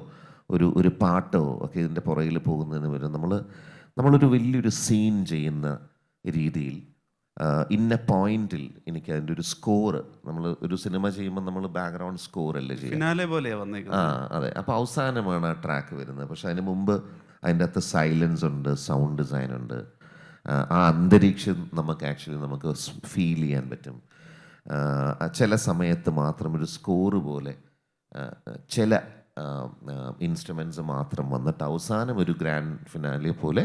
ഒരു പാട്ടോ ഒക്കെ ഇതിൻ്റെ പുറകിൽ പോകുന്നതിന് വരും നമ്മളൊരു വലിയൊരു സീൻ ചെയ്യുന്ന രീതിയിൽ ഇന്ന പോയിന്റിൽ എനിക്ക് അതിൻ്റെ ഒരു സ്കോറ്, നമ്മൾ ഒരു സിനിമ ചെയ്യുമ്പോൾ നമ്മൾ ബാക്ക്ഗ്രൗണ്ട് സ്കോറല്ലേ ചെയ്യുന്നത്. അതെ. അപ്പോൾ അവസാനമാണ് ആ ട്രാക്ക് വരുന്നത്. പക്ഷെ അതിന് മുമ്പ് അതിൻ്റെ അകത്ത് സൈലൻസ് ഉണ്ട്, സൗണ്ട് ഡിസൈൻ ഉണ്ട്. ആ അന്തരീക്ഷം നമുക്ക് ഫീൽ ചെയ്യാൻ പറ്റും. ചില സമയത്ത് മാത്രം ഒരു സ്കോറ് പോലെ ചില ഇൻസ്ട്രുമെൻറ്റ്സ് മാത്രം വന്നിട്ട് അവസാനം ഒരു ഗ്രാൻഡ് ഫിനാലെ പോലെ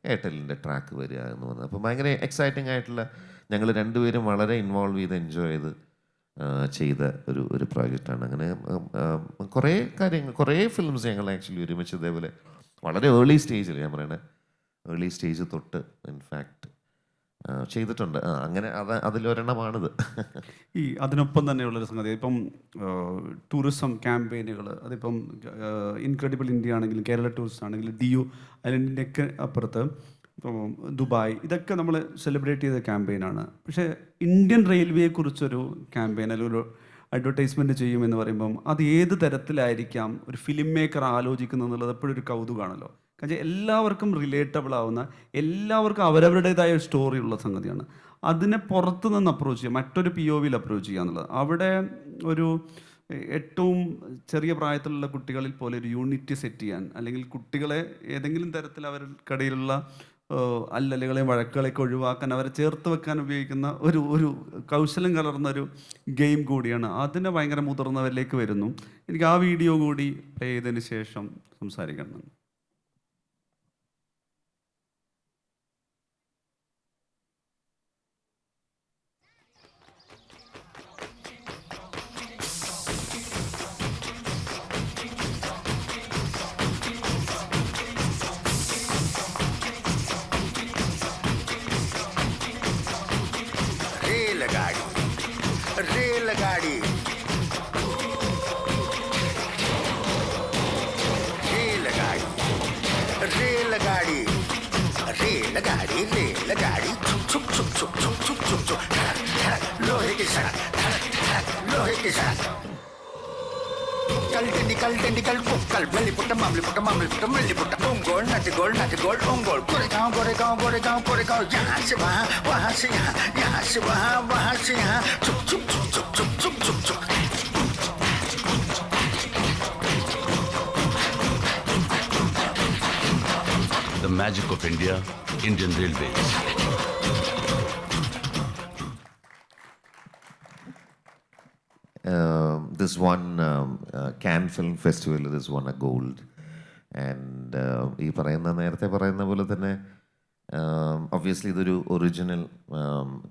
എയർടെല്ലിൻ്റെ ട്രാക്ക് വരിക എന്ന് പറഞ്ഞത്. അപ്പോൾ ഭയങ്കര എക്സൈറ്റിംഗ് ആയിട്ടുള്ള, ഞങ്ങൾ രണ്ടുപേരും വളരെ ഇൻവോൾവ് ചെയ്ത് എൻജോയ് ചെയ്ത ഒരു പ്രോജക്റ്റാണ്. അങ്ങനെ കുറേ ഫിലിംസ് ഞങ്ങൾ ആക്ച്വലി ഒരുമിച്ച് ഇതേപോലെ വളരെ ഏർലി സ്റ്റേജിൽ, ഞാൻ പറയണേ ഏർലി സ്റ്റേജ് തൊട്ട് ഇൻഫാക്റ്റ് ചെയ്തിട്ടുണ്ട്. അങ്ങനെ അതിലൊരെണ്ണമാണിത്. അതിനൊപ്പം തന്നെയുള്ളൊരു സംഗതി, ഇപ്പം ടൂറിസം ക്യാമ്പയിനുകൾ, അതിപ്പം ഇൻക്രെഡിബിൾ ഇന്ത്യ ആണെങ്കിലും കേരള ടൂറിസ്റ്റ് ആണെങ്കിലും DU അതിൻ്റെയൊക്കെ അപ്പുറത്ത് ഇപ്പം ദുബായ്, ഇതൊക്കെ നമ്മൾ സെലിബ്രേറ്റ് ചെയ്ത ക്യാമ്പയിനാണ്. പക്ഷേ ഇന്ത്യൻ റെയിൽവേയെക്കുറിച്ചൊരു ക്യാമ്പയിൻ അല്ലെങ്കിൽ ഒരു അഡ്വർടൈസ്മെൻറ്റ് ചെയ്യുമെന്ന് പറയുമ്പം അത് ഏത് തരത്തിലായിരിക്കാം ഒരു ഫിലിം മേക്കർ ആലോചിക്കുന്നത് എന്നുള്ളത് എപ്പോഴും ഒരു കൗതുകമാണല്ലോ. കാരണം എല്ലാവർക്കും റിലേറ്റബിൾ ആവുന്ന, എല്ലാവർക്കും അവരവരുടേതായ ഒരു സ്റ്റോറി ഉള്ള സംഗതിയാണ്. അതിനെ പുറത്തു നിന്ന് അപ്രോച്ച് ചെയ്യുക, മറ്റൊരു POVയിൽ അപ്രോച്ച് ചെയ്യുക എന്നുള്ളത്. അവിടെ ഒരു ഏറ്റവും ചെറിയ പ്രായത്തിലുള്ള കുട്ടികളിൽ പോലെ ഒരു യൂണിറ്റി സെറ്റ് ചെയ്യാൻ, അല്ലെങ്കിൽ കുട്ടികളെ ഏതെങ്കിലും തരത്തിൽ അവർക്കിടയിലുള്ള അല്ലലുകളെയും വഴക്കുകളെയൊക്കെ ഒഴിവാക്കാൻ, അവരെ ചേർത്ത് വെക്കാൻ ഉപയോഗിക്കുന്ന ഒരു കൗശലം കലർന്ന ഒരു ഗെയിം കൂടിയാണ്. അതിനെ ഭയങ്കര മുതിർന്നവരിലേക്ക് വരുന്നു. എനിക്ക് ആ വീഡിയോ കൂടി പ്ലേ ചെയ്തതിന് ശേഷം സംസാരിക്കണം. रेलगाड़ी रेलगाड़ी रेलगाड़ी रेलगाड़ी छुक छुक छुक छुक छुक छुक छुक लोहे की सड़क निकल कुक्कल मल्लिपुट्ट मल्लिपुट्ट ओंगोल नट गोल गोरेगांव यहाँ से वहाँ से यहाँ से वहाँ से यहाँ छुक छुक छुक छुक छुक छुक छुक छुक The magic of India, Indian Railways. This one Cannes Film Festival, this won a gold. And ഈ നേരത്തെ പറയുന്ന പോലെ തന്നെ ഒബ്വിയസ്ലി ഇതൊരു ഒറിജിനൽ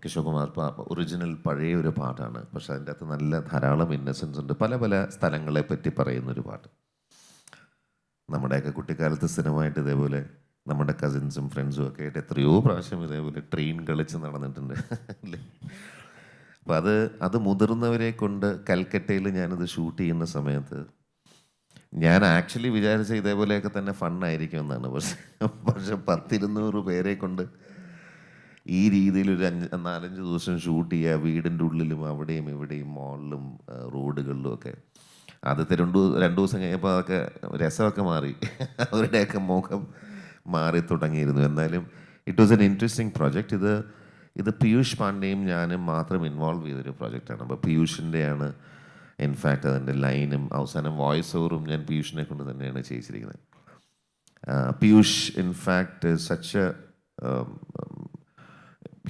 കിഷോർ കുമാർ ഒറിജിനൽ പഴയ ഒരു പാട്ടാണ്. പക്ഷെ അതിൻ്റെ അകത്ത് നല്ല ധാരാളം ഇന്നസെൻസ് ഉണ്ട്. പല പല സ്ഥലങ്ങളെ പറ്റി പറയുന്നൊരു പാട്ട്. നമ്മുടെയൊക്കെ കുട്ടിക്കാലത്ത് സ്ഥിരമായിട്ട് ഇതേപോലെ നമ്മുടെ കസിൻസും ഫ്രണ്ട്സും ഒക്കെ ആയിട്ട് എത്രയോ പ്രാവശ്യം ഇതേപോലെ ട്രെയിൻ കളിച്ച് നടന്നിട്ടുണ്ട് അല്ലേ. അപ്പം അത് മുതിർന്നവരെ കൊണ്ട് കൽക്കട്ടയിൽ ഞാനിത് ഷൂട്ട് ചെയ്യുന്ന സമയത്ത് ഞാൻ ആക്ച്വലി വിചാരിച്ച ഇതേപോലെയൊക്കെ തന്നെ ഫണ്ണായിരിക്കും എന്നാണ്. പക്ഷെ 10-200 പേരെ കൊണ്ട് ഈ രീതിയിൽ ഒരു 4-5 ദിവസം ഷൂട്ട് ചെയ്യുക, വീടിൻ്റെ ഉള്ളിലും അവിടെയും ഇവിടെയും മോളിലും റോഡുകളിലും ഒക്കെ. ആദ്യത്തെ 2 ദിവസം കഴിഞ്ഞപ്പോൾ അതൊക്കെ രസമൊക്കെ മാറി, അവരുടെയൊക്കെ മുഖം മാറി തുടങ്ങിയിരുന്നു. എന്നാലും it was an interesting project. ഇത് പീയൂഷ് പാണ്ഡെയും ഞാനും മാത്രം ഇൻവോൾവ് ചെയ്തൊരു പ്രോജക്റ്റാണ്. അപ്പോൾ പീയൂഷിൻ്റെയാണ് ഇൻഫാക്റ്റ് അതിൻ്റെ ലൈനും അവസാനം വോയിസ് ഓവറും ഞാൻ പീയൂഷിനെ കൊണ്ട് തന്നെയാണ് ചെയ്യിച്ചിരിക്കുന്നത്. Piyush in fact such a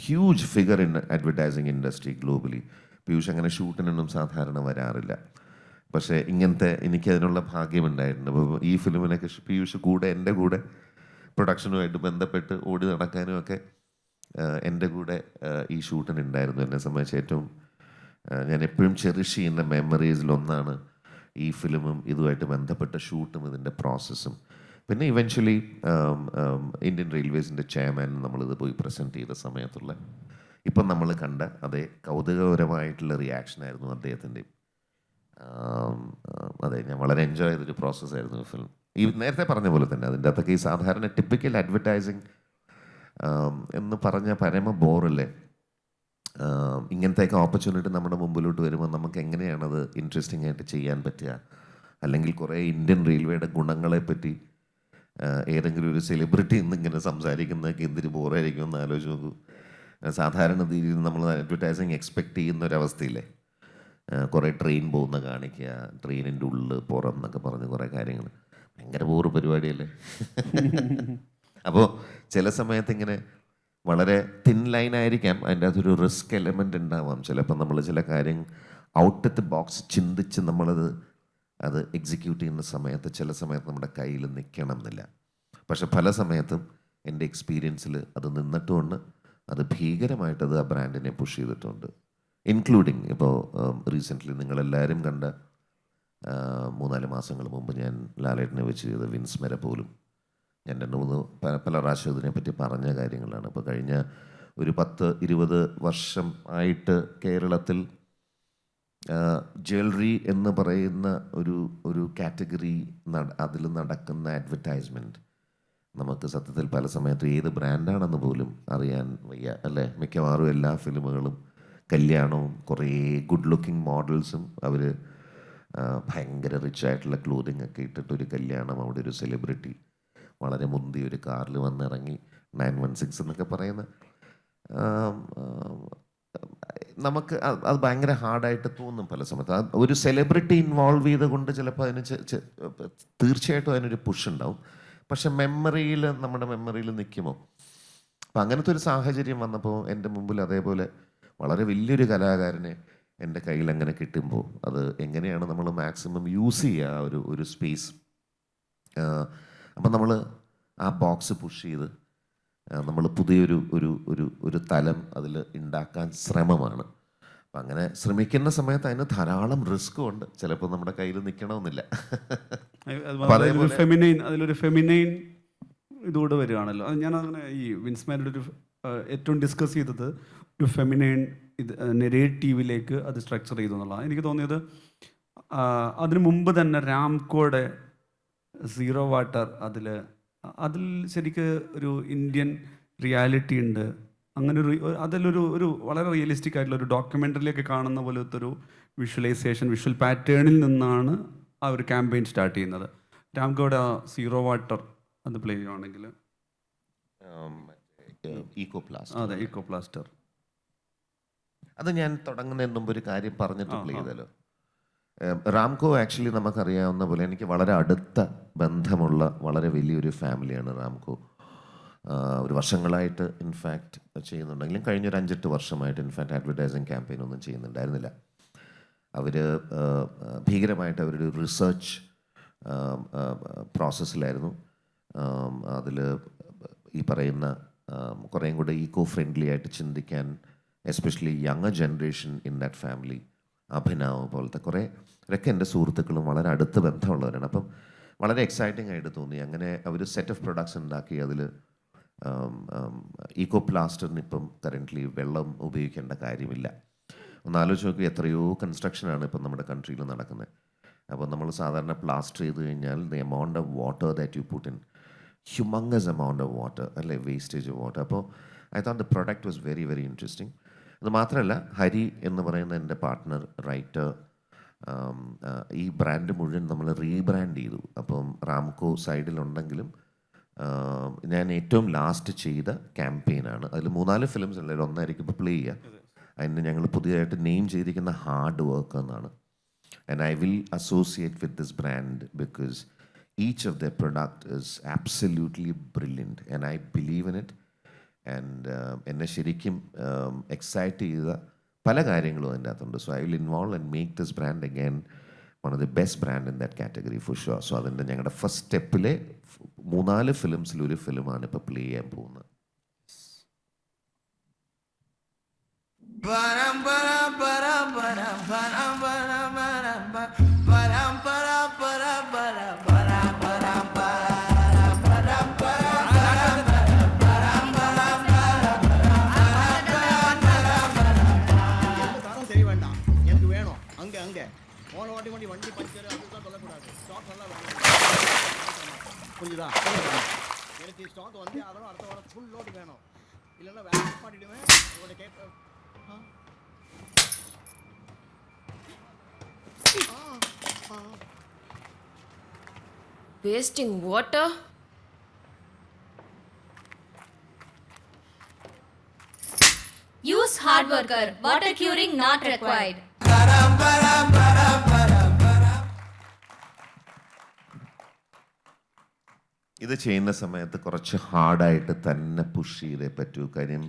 huge figure in advertising industry globally. Piyush അങ്ങനെ ഷൂട്ടിനൊന്നും സാധാരണ വരാറില്ല. പക്ഷേ ഇങ്ങനത്തെ എനിക്കതിനുള്ള ഭാഗ്യമുണ്ടായിട്ടുണ്ട്. അപ്പോൾ ഈ ഫിലിമിനൊക്കെ പീയൂഷ് എൻ്റെ കൂടെ പ്രൊഡക്ഷനുമായിട്ട് ബന്ധപ്പെട്ട് ഓടി നടക്കാനും ഒക്കെ എൻ്റെ കൂടെ ഈ ഷൂട്ടിനുണ്ടായിരുന്നു. എന്നെ സംബന്ധിച്ച് ഏറ്റവും ഞാൻ എപ്പോഴും ചെറിഷ് ചെയ്യുന്ന മെമ്മറീസിലൊന്നാണ് ഈ ഫിലിമും ഇതുമായിട്ട് ബന്ധപ്പെട്ട ഷൂട്ടും ഇതിൻ്റെ പ്രോസസ്സും. പിന്നെ ഇവൻച്വലി ഇന്ത്യൻ റെയിൽവേസിൻ്റെ ചെയർമാൻ നമ്മളിത് പോയി പ്രസൻറ്റ് ചെയ്ത സമയത്തുള്ള ഇപ്പം നമ്മൾ കണ്ട അതേ കൗതുകപരമായിട്ടുള്ള റിയാക്ഷനായിരുന്നു അദ്ദേഹത്തിൻ്റെയും. അതെ, ഞാൻ വളരെ എൻജോയ് ചെയ്തൊരു പ്രോസസ്സായിരുന്നു ഫിലിം. ഈ നേരത്തെ പറഞ്ഞ പോലെ തന്നെ അതിൻ്റെ അകത്തൊക്കെ ഈ സാധാരണ ടിപ്പിക്കൽ അഡ്വർടൈസിങ് എന്ന് പറഞ്ഞ പരമ ബോറല്ലേ. ഇങ്ങനത്തെയൊക്കെ ഓപ്പർച്യൂണിറ്റി നമ്മുടെ മുമ്പിലോട്ട് വരുമ്പോൾ നമുക്ക് എങ്ങനെയാണത് ഇൻട്രസ്റ്റിംഗ് ആയിട്ട് ചെയ്യാൻ പറ്റുക, അല്ലെങ്കിൽ കുറേ ഇന്ത്യൻ റെയിൽവേയുടെ ഗുണങ്ങളെപ്പറ്റി ഏതെങ്കിലും ഒരു സെലിബ്രിറ്റി ഇന്നിങ്ങനെ സംസാരിക്കുന്നതൊക്കെ എന്തൊരു ബോറായിരിക്കും എന്ന് ആലോചിച്ച് നോക്കൂ. സാധാരണ രീതിയിൽ നമ്മൾ അഡ്വർടൈസിങ് എക്സ്പെക്റ്റ് ചെയ്യുന്ന ഒരവസ്ഥയില്ലേ. കുറേ ട്രെയിൻ പോകുന്ന കാണിക്കുക, ട്രെയിനിൻ്റെ ഉള്ളിൽ പുറം എന്നൊക്കെ പറഞ്ഞ് കുറേ കാര്യങ്ങൾ. ഭയങ്കര ബോറ് പരിപാടിയല്ലേ. അപ്പോൾ ചില സമയത്ത് ഇങ്ങനെ വളരെ തിൻ ലൈനായിരിക്കാം, അതിൻ്റെ അകത്തൊരു റിസ്ക് എലമെൻ്റ് ഉണ്ടാവാം. ചിലപ്പോൾ നമ്മൾ ചില കാര്യം ഔട്ട് ഓഫ് ദി ബോക്സ് ചിന്തിച്ച് അത് എക്സിക്യൂട്ട് ചെയ്യുന്ന സമയത്ത് ചില സമയത്ത് നമ്മുടെ കയ്യിൽ നിൽക്കണം എന്നില്ല. പക്ഷെ പല സമയത്തും എൻ്റെ എക്സ്പീരിയൻസിൽ അത് നിന്നിട്ടുമുണ്ട്, അത് ഭീകരമായിട്ടത് ആ ബ്രാൻഡിനെ പുഷ് ചെയ്തിട്ടുണ്ട്. ഇൻക്ലൂഡിങ് ഇപ്പോൾ റീസെൻ്റ്ലി നിങ്ങളെല്ലാവരും കണ്ട 3-4 മാസങ്ങൾ മുമ്പ് ഞാൻ ലാലേട്ടനെ വെച്ച് ചെയ്ത വിൻസ്മര പോലും ഞാൻ 2-3 പല പ്രാവശ്യം ഇതിനെപ്പറ്റി പറഞ്ഞ കാര്യങ്ങളാണ്. ഇപ്പോൾ കഴിഞ്ഞ ഒരു 10-20 വർഷം ആയിട്ട് കേരളത്തിൽ ജ്വല്ലറി എന്ന് പറയുന്ന ഒരു കാറ്റഗറി അതിൽ നടക്കുന്ന അഡ്വർടൈസ്മെൻറ്റ് നമുക്ക് സത്യത്തിൽ പല സമയത്തും ഏത് ബ്രാൻഡാണെന്ന് പോലും അറിയാൻ വയ്യ അല്ലേ. മിക്കവാറും എല്ലാ ഫിലിമുകളും കല്യാണവും കുറേ ഗുഡ് ലുക്കിംഗ് മോഡൽസും അവർ ഭയങ്കര റിച്ച് ആയിട്ടുള്ള ക്ലോതിങ് ഒക്കെ ഇട്ടിട്ടൊരു കല്യാണം, അവിടെ ഒരു സെലിബ്രിറ്റി വളരെ മുന്തിയ ഒരു കാറിൽ വന്നിറങ്ങി 916 എന്നൊക്കെ പറയുന്ന നമുക്ക് അത് ഭയങ്കര ഹാർഡായിട്ട് തോന്നും പല സമയത്ത്. ഒരു സെലിബ്രിറ്റി ഇൻവോൾവ് ചെയ്ത് കൊണ്ട് ചിലപ്പോൾ അതിന് തീർച്ചയായിട്ടും അതിനൊരു പുഷ് ഉണ്ടാവും. പക്ഷെ നമ്മുടെ മെമ്മറിയിൽ നിൽക്കുമോ? അപ്പം അങ്ങനത്തെ ഒരു സാഹചര്യം വന്നപ്പോൾ എൻ്റെ മുമ്പിൽ അതേപോലെ വളരെ വലിയൊരു കലാകാരനെ എൻ്റെ കയ്യിൽ അങ്ങനെ കിട്ടുമ്പോൾ അത് എങ്ങനെയാണ് നമ്മൾ മാക്സിമം യൂസ് ചെയ്യുക ഒരു സ്പേസ്. അപ്പം നമ്മൾ ആ ബോക്സ് പുഷ് ചെയ്ത് നമ്മൾ പുതിയൊരു ഒരു തലം അതിൽ ഉണ്ടാക്കാൻ ശ്രമമാണ്. അപ്പം അങ്ങനെ ശ്രമിക്കുന്ന സമയത്ത് അതിന് ധാരാളം റിസ്ക്കും ഉണ്ട്. ചിലപ്പോൾ നമ്മുടെ കയ്യിൽ നിൽക്കണമെന്നില്ല. അതിലൊരു ഫെമിനൈൻ ഇതുകൂടെ വരികയാണല്ലോ. അത് ഞാൻ അങ്ങനെ ഈ വിൻസ്മാരുടെ ഏറ്റവും ഡിസ്കസ് ചെയ്തത് ഒരു ഫെമിനൈൻ നെറേറ്റീവിലേക്ക് അത് സ്ട്രക്ചർ ചെയ്തു എന്നുള്ളതാണ്. എനിക്ക് തോന്നിയത് അതിനു മുമ്പ് തന്നെ രാംകോയുടെ സീറോ വാട്ടർ അതിൽ ശരിക്ക് ഒരു ഇന്ത്യൻ റിയാലിറ്റി ഉണ്ട്. അങ്ങനെ അതിലൊരു വളരെ റിയലിസ്റ്റിക് ആയിട്ടുള്ള ഒരു ഡോക്യുമെൻ്ററിയിലേക്ക് കാണുന്ന പോലത്തെ ഒരു വിഷ്വൽ പാറ്റേണിൽ നിന്നാണ് ആ ഒരു ക്യാമ്പയിൻ സ്റ്റാർട്ട് ചെയ്യുന്നത്. രാംകോയുടെ സീറോ വാട്ടർ അത് പ്ലേ ചെയ്യുകയാണെങ്കിൽ അതെ, ഈക്കോ പ്ലാസ്റ്റർ. അത് ഞാൻ തുടങ്ങുന്നതിന് മുമ്പ് ഒരു കാര്യം പറഞ്ഞിട്ട് പ്ലേ ചെയ്തല്ലോ. റാംകോ ആക്ച്വലി നമുക്കറിയാവുന്ന പോലെ എനിക്ക് വളരെ അടുത്ത ബന്ധമുള്ള വളരെ വലിയൊരു ഫാമിലിയാണ് റാംകോ. ഒരു വർഷങ്ങളായിട്ട് ഇൻഫാക്റ്റ് ചെയ്യുന്നുണ്ടെങ്കിലും കഴിഞ്ഞൊരു 5-8 വർഷമായിട്ട് ഇൻഫാക്റ്റ് അഡ്വർടൈസിങ് ക്യാമ്പയിൻ ഒന്നും ചെയ്യുന്നുണ്ടായിരുന്നില്ല. അവർ ഭീകരമായിട്ട് അവരുടെ റിസർച്ച് പ്രോസസ്സിലായിരുന്നു. അതിൽ ഈ പറയുന്ന കുറേയും കൂടെ ഈക്കോ ഫ്രണ്ട്ലി ആയിട്ട് ചിന്തിക്കാൻ, especially younger generation in that family, Abhinav പോലത്തെ കുറേ ഇവരൊക്കെ എൻ്റെ സുഹൃത്തുക്കളും വളരെ അടുത്ത ബന്ധമുള്ളവരാണ്. അപ്പം വളരെ എക്സൈറ്റിംഗ് ആയിട്ട് തോന്നി. അങ്ങനെ അവർ സെറ്റ് ഓഫ് പ്രൊഡക്ട്സ് ഉണ്ടാക്കി. അതിൽ ഈക്കോ പ്ലാസ്റ്ററിന് ഇപ്പം കറൻ്റ്ലി വെള്ളം ഉപയോഗിക്കേണ്ട കാര്യമില്ല. ഒന്ന് ആലോചിച്ച് നോക്കി, എത്രയോ കൺസ്ട്രക്ഷനാണ് ഇപ്പം നമ്മുടെ കൺട്രിയിൽ നടക്കുന്നത്. അപ്പോൾ നമ്മൾ സാധാരണ പ്ലാസ്റ്റർ ചെയ്ത് കഴിഞ്ഞാൽ the amount of water that you put in, humongous amount of water അല്ലേ, വേസ്റ്റേജ് ഓഫ് വാട്ടർ. അപ്പോൾ I thought the product was very very interesting. അത് മാത്രമല്ല, ഹരി എന്ന് പറയുന്ന എൻ്റെ പാർട്ട്ണർ റൈറ്റർ ഈ ബ്രാൻഡ് മുഴുവൻ നമ്മൾ റീബ്രാൻഡ് ചെയ്തു. അപ്പം റാംകോ സൈഡിലുണ്ടെങ്കിലും ഞാൻ ഏറ്റവും ലാസ്റ്റ് ചെയ്ത ക്യാമ്പയിനാണ്. അതിൽ 3-4 ഫിലിംസ് ഉള്ളതിൽ ഒന്നായിരിക്കും ഇപ്പോൾ പ്ലേ ചെയ്യുക. അതിന് ഞങ്ങൾ പുതിയതായിട്ട് നെയിം ചെയ്തിരിക്കുന്ന ഹാർഡ് വർക്ക് എന്നാണ്. And I will associate with this brand because each of the product is absolutely brilliant and I believe in it. And എന്നെ ശരിക്കും എക്സൈറ്റ് ചെയ്ത പല കാര്യങ്ങളും അതിൻ്റെ അകത്തുണ്ട്. So I will involve and make this brand again one of the best brand in that category for sure. So അതിൻ്റെ ഞങ്ങളുടെ first സ്റ്റെപ്പിലെ 3-4 ഫിലിംസിലൊരു ഫിലിമാണ് ഇപ്പോൾ പ്ലേ ചെയ്യാൻ പോകുന്നത്. சரி வேண்டாம், எனக்கு வேணும். அங்கே அங்கே போன வாட்டி வண்டி பஞ்சர் அதுதான் சொல்லக்கூடாது. ஸ்டாக் நல்லா புரிஞ்சுதா? எனக்கு ஸ்டாக் வந்து அதெல்லாம் அடுத்த வாரம் ஃபுல் லோடு வேணும். இல்லைன்னா வேலை மாட்டிடுவேன். உங்களோட கேட்க Wasting water? Use hard worker. Water curing not required. ഇത് ചെയ്യുന്ന സമയത്ത് കുറച്ച് ഹാർഡായിട്ട് തന്നെ പുഷ് ചെയ്തേ പറ്റൂ. കാര്യം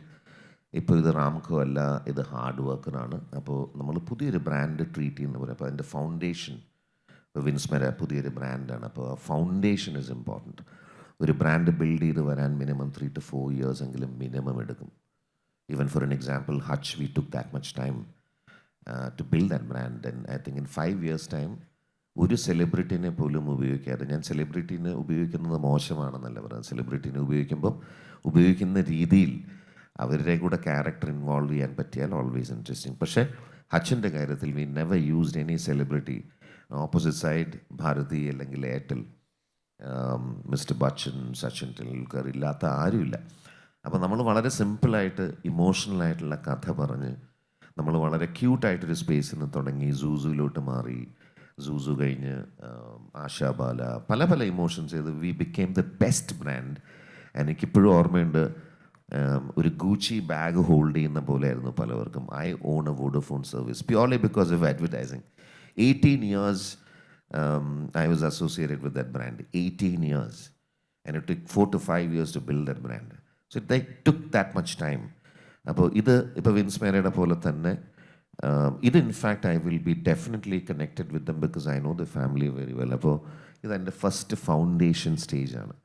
ഇപ്പോൾ ഇത് റാംകോ അല്ല, ഇത് ഹാർഡ് വർക്കറാണ്. അപ്പോൾ നമ്മൾ പുതിയൊരു ബ്രാൻഡ് ട്രീറ്റ് ചെയ്യുന്ന പോലെ, അപ്പോൾ അതിൻ്റെ ഫൗണ്ടേഷൻ, വിൻസ്മെര പുതിയൊരു ബ്രാൻഡാണ്. അപ്പോൾ ആ ഫൗണ്ടേഷൻ ഇസ് ഇമ്പോർട്ടൻറ്റ്. ഒരു ബ്രാൻഡ് ബിൽഡ് ചെയ്ത് വരാൻ മിനിമം 3 to 4 years എങ്കിലും മിനിമം എടുക്കും. Even for an example, Hutch, we took that much time to build that brand. And I think in 5 years' time, ഒരു സെലിബ്രിറ്റിനെ പോലും ഉപയോഗിക്കാതെ, ഞാൻ സെലിബ്രിറ്റീനെ ഉപയോഗിക്കുന്നത് മോശമാണെന്നല്ല പറയുന്നത്, സെലിബ്രിറ്റീനെ ഉപയോഗിക്കുന്ന രീതിയിൽ അവരുടെ കൂടെ ക്യാരക്ടർ ഇൻവോൾവ് ചെയ്യാൻ പറ്റിയാൽ ഓൾവേസ് ഇൻട്രസ്റ്റിംഗ്. പക്ഷേ ഹച്ചിൻ്റെ കാര്യത്തിൽ we never used any celebrity. Opposite side Bharti അല്ലെങ്കിൽ എയർടെൽ, മിസ്റ്റർ ബച്ചൻ, സച്ചിൻ ടെണ്ടുൽക്കർ ഇല്ലാത്ത ആരുമില്ല. അപ്പോൾ നമ്മൾ വളരെ സിമ്പിളായിട്ട് ഇമോഷണലായിട്ടുള്ള കഥ പറഞ്ഞ് നമ്മൾ വളരെ ക്യൂട്ടായിട്ടൊരു സ്പേസിൽ നിന്ന് തുടങ്ങി സൂസുവിലോട്ട് മാറി, സൂസു കഴിഞ്ഞ് ആശാബാല, പല പല ഇമോഷൻസ് ചെയ്ത് we became the best brand. എനിക്കിപ്പോഴും ഓർമ്മയുണ്ട്, ഒരു ഗൂച്ചി ബാഗ് ഹോൾഡ് ചെയ്യുന്ന പോലെയായിരുന്നു പലവർക്കും. I own a Vodafone service purely because of advertising. 18 years I was associated with that brand. 18 years. And it took 4 to 5 years to build that brand. So they took that much time. അപ്പോൾ ഇത് ഇപ്പോൾ വിൻസ്മെരയുടെ പോലെ തന്നെ ഇത് in fact I will be definitely connected with them because I know the family very well. അപ്പോൾ ഇതെൻ്റെ first foundation സ്റ്റേജാണ്.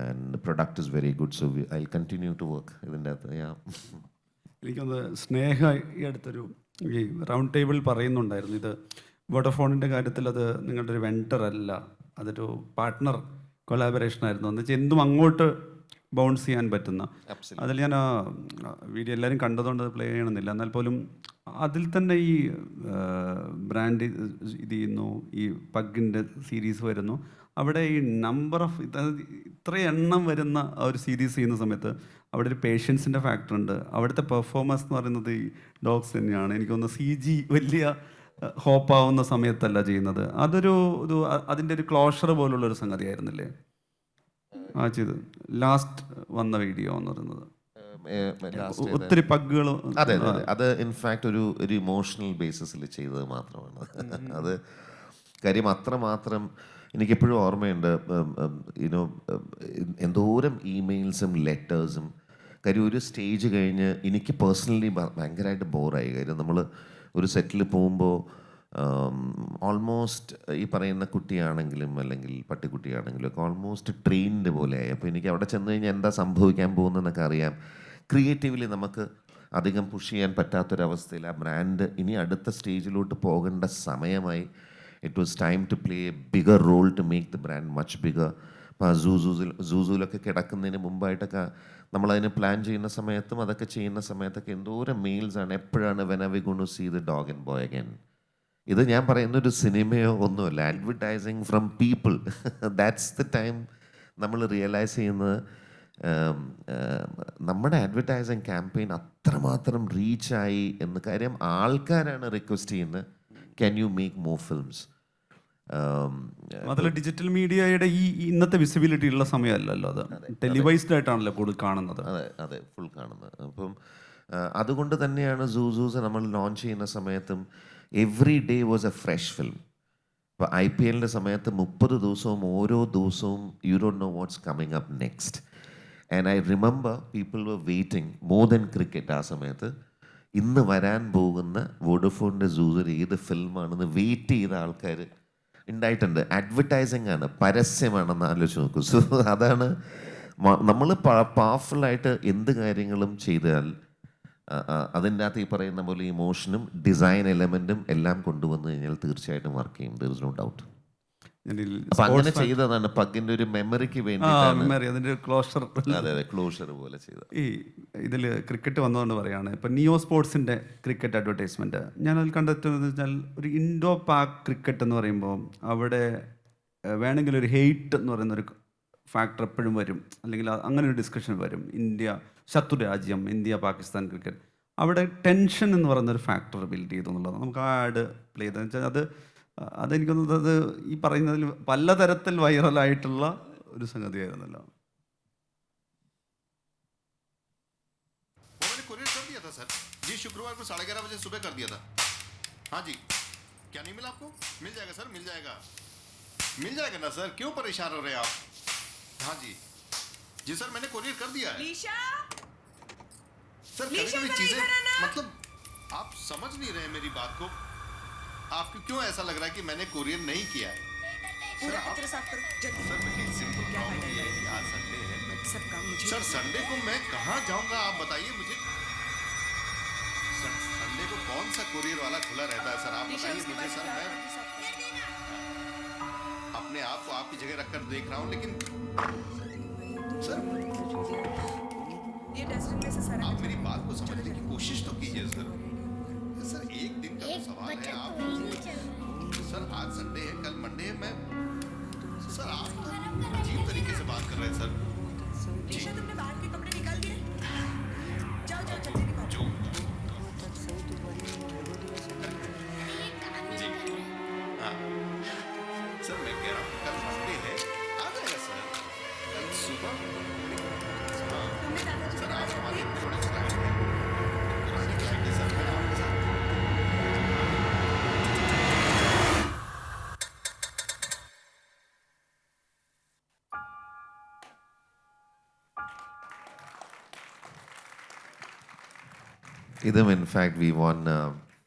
And product is very good. So I continue to work ഇതിൻ്റെ അകത്ത്. എനിക്കൊന്ന് സ്നേഹ ഈ അടുത്തൊരു ഈ റൗണ്ട് ടേബിൾ പറയുന്നുണ്ടായിരുന്നു, ഇത് വോഡഫോണിൻ്റെ കാര്യത്തിൽ അത് നിങ്ങളുടെ ഒരു വെണ്ടർ അല്ല, അതൊരു പാർട്ട്ണർ കൊളാബറേഷൻ ആയിരുന്നു. എന്ന് വെച്ചാൽ എന്തും അങ്ങോട്ട് ബൗൺസ് ചെയ്യാൻ പറ്റുന്ന. അതിൽ ഞാൻ വീഡിയോ എല്ലാവരും കണ്ടതുകൊണ്ട് അത് പ്ലേ ചെയ്യണമെന്നില്ല, എന്നാൽ പോലും അതിൽ തന്നെ ഈ ബ്രാൻഡ് ഇത് ചെയ്യുന്നു, ഈ പഗ്ഗിൻ്റെ സീരീസ് വരുന്നു, അവിടെ ഈ നമ്പർ ഓഫ് ഇത്ര എണ്ണം വരുന്ന ആ ഒരു സീരീസ് ചെയ്യുന്ന സമയത്ത് അവിടെ ഒരു പേഷ്യൻസിൻ്റെ ഫാക്ടർ ഉണ്ട്. അവിടുത്തെ പെർഫോമൻസ് എന്ന് പറയുന്നത് ഈ ഡോഗ്സ് തന്നെയാണ്. എനിക്കൊന്ന് CG വലിയ ഹോപ്പാവുന്ന സമയത്തല്ല ചെയ്യുന്നത്. അതൊരു അതിൻ്റെ ഒരു ക്ലോഷർ പോലുള്ളൊരു സംഗതി ആയിരുന്നില്ലേ ആ ചെയ്ത് ലാസ്റ്റ് വന്ന വീഡിയോ എന്ന് പറയുന്നത്? ഒത്തിരി പഗ്ഗുകൾ. അതെ അതെ, അത് ഇൻഫാക്ട് ഒരു ഇമോഷണൽ ബേസിസിൽ ചെയ്തത് മാത്രമാണ്. അത് കാര്യം അത്രമാത്രം എനിക്കെപ്പോഴും ഓർമ്മയുണ്ട്. യുനോ എന്തോരം ഇമെയിൽസും ലെറ്റേഴ്സും. കാര്യം ഒരു സ്റ്റേജ് കഴിഞ്ഞ് എനിക്ക് പേഴ്സണലി ഭയങ്കരമായിട്ട് ബോറായി. കാര്യം നമ്മൾ ഒരു സെറ്റിൽ പോകുമ്പോൾ ഓൾമോസ്റ്റ് ഈ പറയുന്ന കുട്ടിയാണെങ്കിലും അല്ലെങ്കിൽ പട്ടിക്കുട്ടിയാണെങ്കിലും ഒക്കെ ഓൾമോസ്റ്റ് ട്രെയിൻഡ് പോലെയായി. അപ്പോൾ എനിക്ക് അവിടെ ചെന്ന് കഴിഞ്ഞാൽ എന്താ സംഭവിക്കാൻ പോകുന്നതെന്നൊക്കെ അറിയാം. ക്രിയേറ്റീവ്ലി നമുക്ക് അധികം പുഷ് ചെയ്യാൻ പറ്റാത്തൊരവസ്ഥയിൽ ആ ബ്രാൻഡ് ഇനി അടുത്ത സ്റ്റേജിലോട്ട് പോകേണ്ട സമയമായി. It was time to play a bigger role to make the brand much bigger. അപ്പോൾ സൂസൂലൊക്കെ കിടക്കുന്നതിന് മുമ്പായിട്ടൊക്കെ നമ്മളതിന് പ്ലാൻ ചെയ്യുന്ന സമയത്തും അതൊക്കെ ചെയ്യുന്ന സമയത്തൊക്കെ എന്തോരം മെയിൽസാണ്, എപ്പോഴാണ് when are we going to see the dog and boy again. ഇത് ഞാൻ പറയുന്നൊരു സിനിമയോ ഒന്നുമല്ല, advertising from people. That's the time നമ്മൾ റിയലൈസ് ചെയ്യുന്നത് നമ്മുടെ അഡ്വർടൈസിങ് ക്യാമ്പയിൻ അത്രമാത്രം റീച്ചായി എന്ന്. കാര്യം ആൾക്കാരാണ് റിക്വസ്റ്റ് ചെയ്യുന്നത്, can you make more films. മാത്രമല്ല ഡിജിറ്റൽ മീഡിയയുടെ ഈ ഇന്നത്തെ വിസിബിലിറ്റി ഉള്ള സമയമല്ലല്ലോ, അത് ടെലിവൈസ്ഡ് ആയിട്ടാണല്ലോ കൂടുതൽ കാണുന്നത്. അതെ അതെ, ഫുൾ കാണുന്നത്. അപ്പം അതുകൊണ്ട് തന്നെയാണ് സൂസൂസ് നമ്മൾ ലോഞ്ച് ചെയ്യുന്ന സമയത്തും every day was a fresh film. ഇപ്പോൾ IPL സമയത്ത് 30 ദിവസവും ഓരോ ദിവസവും you don't know what's coming up next. And I remember people were waiting more than cricket. ആ സമയത്ത് ഇന്ന് വരാൻ പോകുന്ന വോഡഫോണിൻ്റെ സൂസർ ഏത് ഫിലിമാണെന്ന് വെയിറ്റ് ചെയ്ത ആൾക്കാർ ഉണ്ടായിട്ടുണ്ട്. അഡ്വർടൈസിങ് ആണ്, പരസ്യമാണെന്ന് ആലോചിച്ച് നോക്കൂ. സോ അതാണ് നമ്മൾ പവർഫുള്ളായിട്ട് എന്ത് കാര്യങ്ങളും ചെയ്താൽ അതിൻ്റെ അകത്ത് ഈ പറയുന്ന പോലെ ഇമോഷനും ഡിസൈൻ എലമെൻറ്റും എല്ലാം കൊണ്ടുവന്നു കഴിഞ്ഞാൽ തീർച്ചയായിട്ടും വർക്ക് ചെയ്യും. There is no doubt. അപ്പം അങ്ങനെ ചെയ്തതാണ് പഗ്ഗിൻ്റെ ഒരു മെമ്മറിക്ക് വേണ്ടിയിട്ടാണ്. അതിൻ്റെ ക്ലോഷർ, അതെ അതെ, ക്ലോഷർ പോലെ ചെയ്തത്. ഈ ഇതിൽ ക്രിക്കറ്റ് വന്നതുകൊണ്ട് പറയുകയാണ്, ഇപ്പം നിയോ സ്പോർട്സിൻ്റെ ക്രിക്കറ്റ് അഡ്വർടൈസ്മെൻറ്റ് ഞാനതിൽ കണ്ടെത്തുന്നത് വെച്ചാൽ ഒരു ഇൻഡോ പാക് ക്രിക്കറ്റ് എന്ന് പറയുമ്പോൾ അവിടെ വേണമെങ്കിൽ ഒരു ഹെയ്റ്റ് എന്ന് പറയുന്നൊരു ഫാക്ടർ എപ്പോഴും വരും, അല്ലെങ്കിൽ അങ്ങനെ ഒരു ഡിസ്കഷൻ വരും. ഇന്ത്യ ശത്രു രാജ്യം, ഇന്ത്യ പാകിസ്ഥാൻ ക്രിക്കറ്റ്, അവിടെ ടെൻഷൻ എന്ന് പറയുന്നൊരു ഫാക്ടർ ബിൽഡ് ചെയ്തു എന്നുള്ളതാണ്. നമുക്ക് ആ ആഡ് പ്ലേ ചെയ്തതെന്ന് വെച്ചാൽ അതെനിക്ക് തോന്നുന്നത് അത് ഈ പറയുന്നതിൽ പലതരത്തിൽ വൈറലായിട്ടുള്ള ഒരു സംഗതിയായിരുന്നല്ലോ. कुरियर कर दिया था सर जी, शुक्रवार को 11:30 बजे सुबह कर दिया था. हाँ जी, क्या नहीं मिला आपको? मिल जाएगा सर, मिल जाएगा ना सर, क्यों परेशान हो रहे हैं आप? हाँ जी सर, मैंने कुरियर कर दिया है. सर कभी चीजें मतलब आप समझ नहीं रहे मेरी बात को. आपको क्यों ऐसा लग रहा है कि मैंने कुरियर नहीं किया है? सर मेरी सिंपल प्रॉब्लम ये है कि आज संडे है. सर संडे को मैं कहाँ जाऊंगा आप बताइए मुझे. सर संडे को कौन सा कुरियर वाला खुला रहता है सर, आप बताइए मुझे. सर मैं अपने आप को आपकी जगह रखकर देख रहा हूँ, लेकिन सर आप मेरी बात को समझने की कोशिश तो कीजिए सर. सर एक दिन का तो सवाल है. आप सर आज संडे है, कल मंडे है. मैं सर आप तो अजीब तरीके से बात कर रहे हैं सर. जी तुमने बाहर के कपड़े निकाल दिए? जाओ जल्दी निकालो. जो जी हाँ सर, मैं कह रहा हूँ कल मंडे है, आ जाएगा सर कल सुबह. हाँ सर आज हमारी थोड़ी फ्लाइट है, पुरानी फ्लाइट है सर. मैं आपके साथ ഇതും in fact we won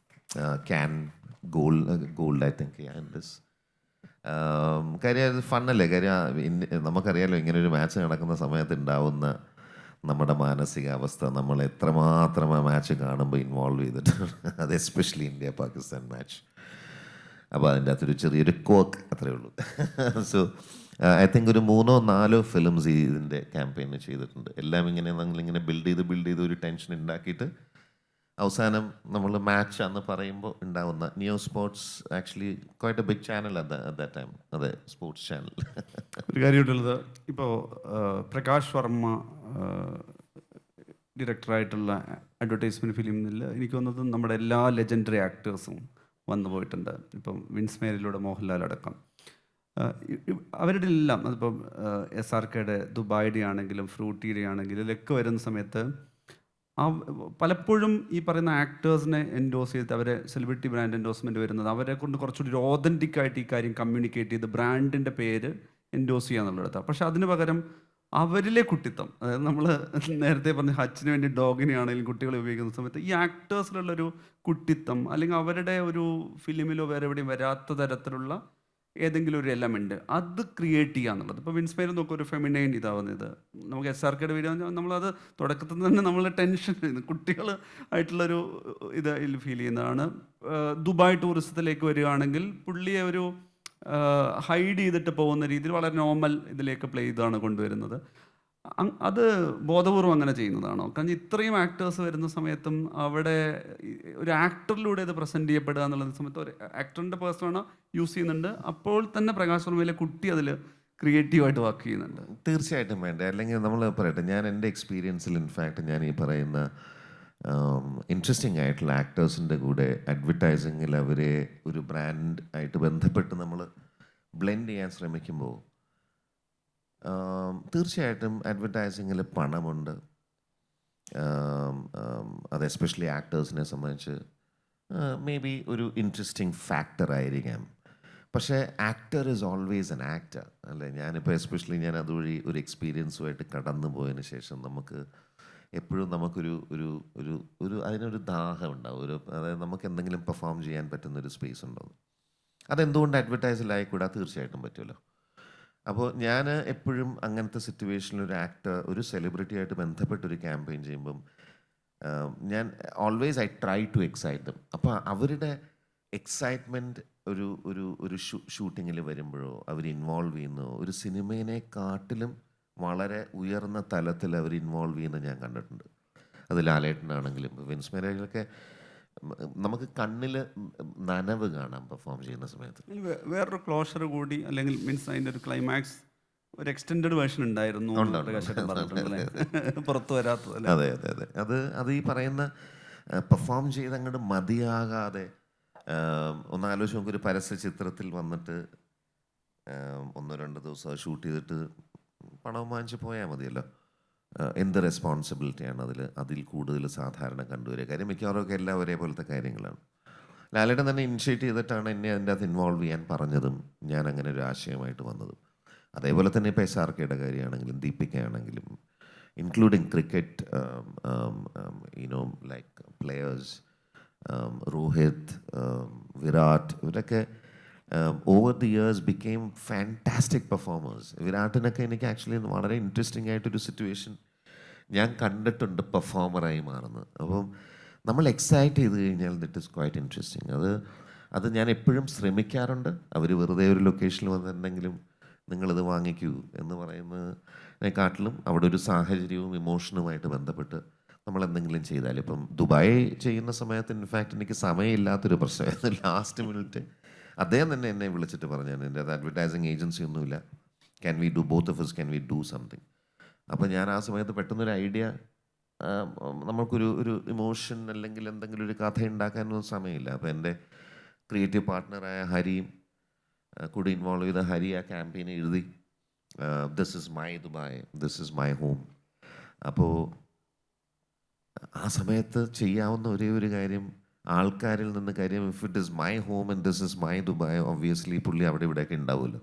Cannes gold I think in this. കാര്യം അത് ഫണ്ണല്ലേ. കാര്യം നമുക്കറിയാലോ ഇങ്ങനൊരു മാച്ച് നടക്കുന്ന സമയത്ത് ഉണ്ടാവുന്ന നമ്മുടെ മാനസികാവസ്ഥ, നമ്മൾ എത്രമാത്രം ആ മാച്ച് കാണുമ്പോൾ ഇൻവോൾവ് ചെയ്തിട്ടുണ്ട്. അത് എസ്പെഷ്യലി ഇന്ത്യ പാകിസ്ഥാൻ മാച്ച്. അപ്പോൾ അതിൻ്റെ അകത്തൊരു ചെറിയൊരു കോക്ക് അത്രയേ ഉള്ളൂ. സോ ഐ തിങ്ക് ഒരു 3-4 ഫിലിംസ് ഇതിൻ്റെ ക്യാമ്പയിന് ചെയ്തിട്ടുണ്ട്. എല്ലാം ഇങ്ങനെ നമ്മളിങ്ങനെ ബിൽഡ് ചെയ്ത് ഒരു ടെൻഷൻ ഉണ്ടാക്കിയിട്ട് അവസാനം നമ്മൾ മാച്ച് എന്ന് പറയുമ്പോൾ ഉണ്ടാവുന്ന Neo sports actually quite a big channel at that time. അതെ, സ്പോർട്സ് ചാനൽ. ഒരു കാര്യമായിട്ടുള്ളത്, ഇപ്പോൾ പ്രകാശ് വർമ്മ ഡയറക്ടറായിട്ടുള്ള അഡ്വർടൈസ്മെൻറ്റ് ഫിലിമിൽ എനിക്ക് തോന്നുന്നത് നമ്മുടെ എല്ലാ ലെജൻഡറി ആക്ടേഴ്സും വന്നു പോയിട്ടുണ്ട്. ഇപ്പം വിൻസ് മേരിലൂടെ മോഹൻലാൽ അടക്കം അവരുടെ എല്ലാം, അതിപ്പം SRKയുടെ ദുബായിയുടെ ആണെങ്കിലും ഫ്രൂട്ടിയുടെ ആണെങ്കിലും ഇതിലൊക്കെ വരുന്ന സമയത്ത് പലപ്പോഴും ഈ പറയുന്ന ആക്ടേഴ്സിനെ എൻഡോസ് ചെയ്ത് അവരെ സെലിബ്രിറ്റി ബ്രാൻഡ് എൻഡോസ്മെൻറ്റ് വരുന്നത് അവരെ കൊണ്ട് കുറച്ചുകൂടി ഒരു ഓതൻറ്റിക് ആയിട്ട് ഈ കാര്യം കമ്മ്യൂണിക്കേറ്റ് ചെയ്ത് ബ്രാൻഡിൻ്റെ പേര് എൻഡോസ് ചെയ്യുക എന്നുള്ളതാണ്. പക്ഷേ അതിന് പകരം അവരിലെ കുട്ടിത്തം, അതായത് നമ്മൾ നേരത്തെ പറഞ്ഞ ഹച്ചിന് വേണ്ടി ഡോഗിനെ ആണെങ്കിലും കുട്ടികളെ ഉപയോഗിക്കുന്ന സമയത്ത് ഈ ആക്ടേഴ്സിലുള്ളൊരു കുട്ടിത്തം, അല്ലെങ്കിൽ അവരുടെ ഒരു ഫിലിമിലോ വേറെ എവിടെയും വരാത്ത തരത്തിലുള്ള ഏതെങ്കിലും ഒരു എലമെൻറ്റ് അത് ക്രിയേറ്റ് ചെയ്യുക എന്നുള്ളത്. ഇപ്പോൾ വിൻസ്പയർ നോക്കുക, ഒരു ഫെമിനൈൻ ഇതാവുന്നത്. നമുക്ക് SRKയുടെ വീഡിയോ നമ്മളത് തുടക്കത്തിൽ തന്നെ നമ്മൾ ടെൻഷൻ കുട്ടികൾ ആയിട്ടുള്ളൊരു ഇത് ഫീൽ ചെയ്യുന്നതാണ്. ദുബായ് ടൂറിസത്തിലേക്ക് വരികയാണെങ്കിൽ പുള്ളിയെ ഒരു ഹൈഡ് ചെയ്തിട്ട് പോകുന്ന രീതിയിൽ വളരെ നോർമൽ ഇതിലേക്ക് പ്ലേ ചെയ്താണ് കൊണ്ടുവരുന്നത്. അത് ബോധപൂർവം അങ്ങനെ ചെയ്യുന്നതാണോ? കാരണം ഇത്രയും ആക്ടേഴ്സ് വരുന്ന സമയത്തും അവിടെ ഒരു ആക്ടറിലൂടെ ഇത് പ്രസൻറ്റ് ചെയ്യപ്പെടുക എന്നുള്ള സമയത്ത് ഒരു ആക്ടറിൻ്റെ പേഴ്സണാണ് യൂസ് ചെയ്യുന്നുണ്ട്, അപ്പോൾ തന്നെ പ്രകാശ് വർമ്മയിലെ കുട്ടി അതിൽ ക്രിയേറ്റീവായിട്ട് വർക്ക് ചെയ്യുന്നുണ്ട്. തീർച്ചയായിട്ടും വേണ്ട. അല്ലെങ്കിൽ നമ്മൾ പറയട്ടെ, ഞാൻ എൻ്റെ എക്സ്പീരിയൻസിൽ ഇൻഫാക്റ്റ് ഞാൻ ഈ പറയുന്ന ഇൻട്രസ്റ്റിംഗ് ആയിട്ടുള്ള ആക്ടേഴ്സിൻ്റെ കൂടെ അഡ്വർടൈസിങ്ങിൽ അവരെ ഒരു ബ്രാൻഡ് ആയിട്ട് ബന്ധപ്പെട്ട് നമ്മൾ ബ്ലെൻഡ് ചെയ്യാൻ ശ്രമിക്കുമ്പോൾ തീർച്ചയായിട്ടും അഡ്വർടൈസിങ്ങിൽ പണമുണ്ട്. അത് എസ്പെഷ്യലി ആക്ടേഴ്സിനെ സംബന്ധിച്ച് മേ ബി ഒരു ഇൻട്രസ്റ്റിംഗ് ഫാക്ടർ ആയിരിക്കാം. പക്ഷേ actor is always an actor അല്ലേ? ഞാനിപ്പോൾ എസ്പെഷ്യലി ഞാൻ അതുവഴി ഒരു എക്സ്പീരിയൻസുമായിട്ട് കടന്നു പോയതിന് ശേഷം നമുക്ക് എപ്പോഴും നമുക്കൊരു ഒരു ഒരു ഒരു അതിനൊരു ദാഹം ഉണ്ടാവും. അതായത് നമുക്ക് എന്തെങ്കിലും പെർഫോം ചെയ്യാൻ പറ്റുന്നൊരു സ്പേസ് ഉണ്ടാവും. അതെന്തുകൊണ്ട് അഡ്വർടൈസിലായിക്കൂടാ? തീർച്ചയായിട്ടും പറ്റുമല്ലോ. അപ്പോൾ ഞാൻ എപ്പോഴും അങ്ങനത്തെ സിറ്റുവേഷനിൽ ഒരു ആക്ടർ, ഒരു സെലിബ്രിറ്റി ആയിട്ട് ബന്ധപ്പെട്ടൊരു ക്യാമ്പയിൻ ചെയ്യുമ്പം ഞാൻ always I try to excite them. അപ്പോൾ അവരുടെ എക്സൈറ്റ്മെൻറ്റ് ഒരു ഒരു ഒരു ഷൂട്ടിങ്ങിൽ വരുമ്പോഴോ അവർ ഇൻവോൾവ് ചെയ്യുന്നോ ഒരു സിനിമേനെക്കാട്ടിലും വളരെ ഉയർന്ന തലത്തിൽ അവർ ഇൻവോൾവ് ചെയ്യുന്നത് ഞാൻ കണ്ടിട്ടുണ്ട്. അത് ലാലേട്ടനാണെങ്കിലും വിൻസ്മേരയിലൊക്കെ നമുക്ക് കണ്ണിൽ നനവ് കാണാം പെർഫോം ചെയ്യുന്ന സമയത്ത്. വേറൊരു ക്ലോഷർ കൂടി, അല്ലെങ്കിൽ മീൻസ് അതിൻ്റെ ഒരു ക്ലൈമാക്സ് ഒരു എക്സ്റ്റെൻഡ് വേർഷൻ ഉണ്ടായിരുന്നു, പുറത്തു വരാത്തത്. അതെ അതെ അതെ. അത് ഈ പറയുന്ന പെർഫോം ചെയ്ത് അങ്ങോട്ട് മതിയാകാതെ ഒന്നാലോചിച്ച് നമുക്കൊരു പരസ്യ ചിത്രത്തിൽ വന്നിട്ട് 1-2 ദിവസം ഷൂട്ട് ചെയ്തിട്ട് പണം വാങ്ങിച്ച് പോയാൽ മതിയല്ലോ. എന്ത് റെസ്പോൺസിബിലിറ്റിയാണ് അതിൽ കൂടുതൽ സാധാരണ കണ്ടുവരിക. കാര്യം മിക്കവാറുമൊക്കെ എല്ലാം ഒരേപോലത്തെ കാര്യങ്ങളാണ്. ലാലേട്ടൻ തന്നെ ഇനിഷ്യേറ്റ് ചെയ്തിട്ടാണ് എന്നെ അതിൻ്റെ അകത്ത് ഇൻവോൾവ് ചെയ്യാൻ പറഞ്ഞതും ഞാൻ അങ്ങനെ ഒരു ആശയമായിട്ട് വന്നതും. അതേപോലെ തന്നെ ഇപ്പോൾ SRKയുടെ കാര്യമാണെങ്കിലും ദീപികയാണെങ്കിലും, including cricket you know like players Rohit, Virat, ഇവരൊക്കെ over the years became fantastic performers. വിരാട്ടിനൊക്കെ എനിക്ക് ആക്ച്വലി വളരെ ഇൻട്രസ്റ്റിംഗ് ആയിട്ടൊരു സിറ്റുവേഷൻ ഞാൻ കണ്ടിട്ടുണ്ട് പെർഫോമറായി മാറുന്നത്. അപ്പം നമ്മൾ എക്സൈറ്റ് ചെയ്ത് കഴിഞ്ഞാൽ ദിറ്റ് ഇസ് ക്വൈറ്റ് ഇൻട്രസ്റ്റിംഗ്. അത് ഞാൻ എപ്പോഴും ശ്രമിക്കാറുണ്ട്. അവർ വെറുതെ ഒരു ലൊക്കേഷനിൽ വന്നിട്ടുണ്ടെങ്കിലും നിങ്ങളിത് വാങ്ങിക്കൂ എന്ന് പറയുന്നതിനെക്കാട്ടിലും അവിടെ ഒരു സാഹചര്യവും ഇമോഷനുമായിട്ട് ബന്ധപ്പെട്ട് നമ്മൾ എന്തെങ്കിലും ചെയ്താൽ, ഇപ്പം ദുബായ് ചെയ്യുന്ന സമയത്ത് ഇൻഫാക്റ്റ് എനിക്ക് സമയമില്ലാത്തൊരു പ്രശ്നമായിരുന്നു. ലാസ്റ്റ് മിനിറ്റ് അദ്ദേഹം തന്നെ എന്നെ വിളിച്ചിട്ട് പറഞ്ഞു, എൻ്റെ അത് അഡ്വർടൈസിങ് ഏജൻസി ഒന്നുമില്ല, can we do both of us, can we do something. അപ്പോൾ ഞാൻ ആ സമയത്ത് പെട്ടെന്നൊരു ഐഡിയ, നമ്മൾക്കൊരു ഇമോഷൻ അല്ലെങ്കിൽ എന്തെങ്കിലും ഒരു കഥ ഉണ്ടാക്കാനൊന്നും സമയമില്ല. അപ്പോൾ എൻ്റെ ക്രിയേറ്റീവ് പാർട്ട്ണറായ ഹരിയും കൂടി ഇൻവോൾവ് ചെയ്ത ഹരി ആ ക്യാമ്പയിൻ എഴുതി, this is my Dubai, this is my home. അപ്പോൾ ആ സമയത്ത് ചെയ്യാവുന്ന ഒരേ ഒരു കാര്യം ആൾക്കാരിൽ നിന്ന് കാര്യം, if it is my home and this is my Dubai, obviously പുള്ളി അവിടെ ഇവിടെയൊക്കെ ഉണ്ടാവുമല്ലോ.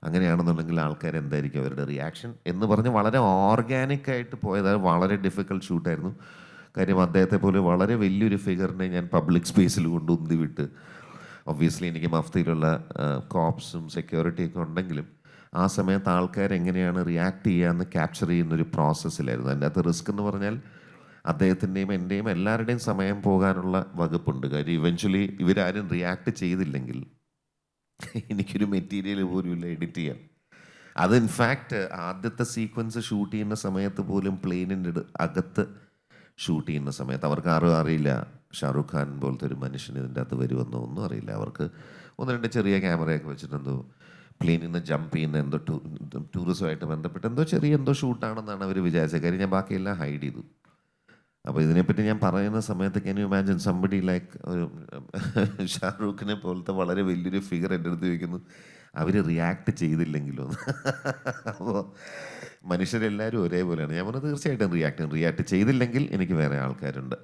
അങ്ങനെയാണെന്നുണ്ടെങ്കിൽ ആൾക്കാർ എന്തായിരിക്കും അവരുടെ റിയാക്ഷൻ എന്ന് പറഞ്ഞ് വളരെ ഓർഗാനിക്കായിട്ട് പോയത്. വളരെ ഡിഫിക്കൽട്ട് ഷൂട്ടായിരുന്നു. കാര്യം അദ്ദേഹത്തെ പോലെ വളരെ വലിയൊരു ഫിഗറിനെ ഞാൻ പബ്ലിക് സ്പേസിൽ കൊണ്ടുവന്നി വിട്ട്, ഒബ്വിയസ്ലി എനിക്ക് മഫ്തിയിലുള്ള കോപ്സും സെക്യൂരിറ്റിയൊക്കെ ഉണ്ടെങ്കിലും ആ സമയത്ത് ആൾക്കാർ എങ്ങനെയാണ് റിയാക്ട് ചെയ്യാമെന്ന് ക്യാപ്ചർ ചെയ്യുന്നൊരു പ്രോസസ്സിലായിരുന്നു. അതിൻ്റെ അകത്ത് റിസ്ക് എന്ന് പറഞ്ഞാൽ അദ്ദേഹത്തിൻ്റെയും എൻ്റെയും എല്ലാവരുടെയും സമയം പോകാനുള്ള വകുപ്പുണ്ട്. കാര്യം ഇവഞ്ച്വലി ഇവരാരും റിയാക്ട് ചെയ്തില്ലെങ്കിൽ എനിക്കൊരു മെറ്റീരിയൽ പോലും ഇല്ല എഡിറ്റ് ചെയ്യാൻ. അത് ഇൻഫാക്റ്റ് ആദ്യത്തെ സീക്വൻസ് ഷൂട്ട് ചെയ്യുന്ന സമയത്ത് പോലും പ്ലെയിനിൻ്റെ അകത്ത് ഷൂട്ട് ചെയ്യുന്ന സമയത്ത് അവർക്ക് ആരും അറിയില്ല ഷാറുഖ് ഖാൻ പോലത്തെ ഒരു മനുഷ്യൻ ഇതിൻ്റെ അകത്ത് വരുമെന്നോ ഒന്നും അറിയില്ല. അവർക്ക് 1-2 ചെറിയ ക്യാമറയൊക്കെ വെച്ചിട്ടെന്തോ പ്ലെയിനിൽ നിന്ന് ജമ്പ് ചെയ്യുന്ന എന്തോ ടൂറിസമായിട്ട് ബന്ധപ്പെട്ട് എന്തോ ഷൂട്ടാണെന്നാണ് അവർ വിചാരിച്ചത്. കാര്യം ഞാൻ ബാക്കിയെല്ലാം ഹൈഡ് ചെയ്തു. അപ്പോൾ ഇതിനെപ്പറ്റി ഞാൻ പറയുന്ന സമയത്ത് can you imagine somebody like ഒരു ഷാറൂഖിനെ പോലത്തെ വളരെ വലിയൊരു ഫിഗർ എൻ്റെ അടുത്ത് ചോദിക്കുന്നു, അവർ റിയാക്ട് ചെയ്തില്ലെങ്കിലോ. അപ്പോൾ മനുഷ്യരെല്ലാവരും ഒരേപോലെയാണ്. ഞാൻ പറഞ്ഞത് തീർച്ചയായിട്ടും റിയാക്ട് ചെയ്തില്ലെങ്കിൽ എനിക്ക് വേറെ ആൾക്കാരുണ്ട്.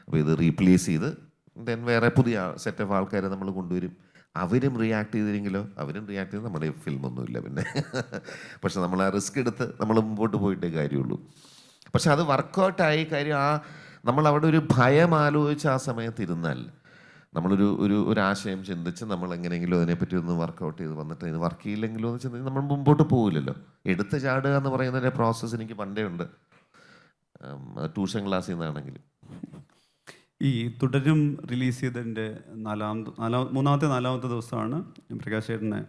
അപ്പോൾ ഇത് റീപ്ലേസ് ചെയ്ത് ദെൻ വേറെ പുതിയ സെറ്റ് ഓഫ് ആൾക്കാരെ നമ്മൾ കൊണ്ടുവരും. അവരും റിയാക്ട് ചെയ്തില്ലെങ്കിലോ, അവരും റിയാക്ട് ചെയ്ത് നമ്മുടെ ഫിലിമൊന്നുമില്ല പിന്നെ. പക്ഷെ നമ്മൾ ആ റിസ്ക് എടുത്ത് നമ്മൾ മുമ്പോട്ട് പോയിട്ടേ കാര്യമുള്ളൂ. പക്ഷെ അത് വർക്കൗട്ടായി കാര്യം. നമ്മൾ അവിടെ ഒരു ഭയം ആലോചിച്ച് ആ സമയത്ത് ഇരുന്നാൽ, ഒരു ആശയം ചിന്തിച്ച് നമ്മൾ എങ്ങനെയെങ്കിലും അതിനെപ്പറ്റി ഒന്ന് വർക്കൗട്ട് ചെയ്ത് വന്നിട്ട് ഇത് വർക്ക് ചെയ്യില്ലെങ്കിലോ എന്ന് ചിന്തിച്ച് നമ്മൾ മുമ്പോട്ട് പോകില്ലല്ലോ. എടുത്ത് ചാടുക എന്ന് പറയുന്നതിൻ്റെ പ്രോസസ്സ് എനിക്ക് പണ്ടേ ഉണ്ട്, ട്യൂഷൻ ക്ലാസ്സിൽ നിന്നാണെങ്കിലും. ഈ തുടരും റിലീസ് ചെയ്തതിൻ്റെ നാലാമത്തെ ദിവസമാണ് പ്രകാശ് ചേട്ടനെ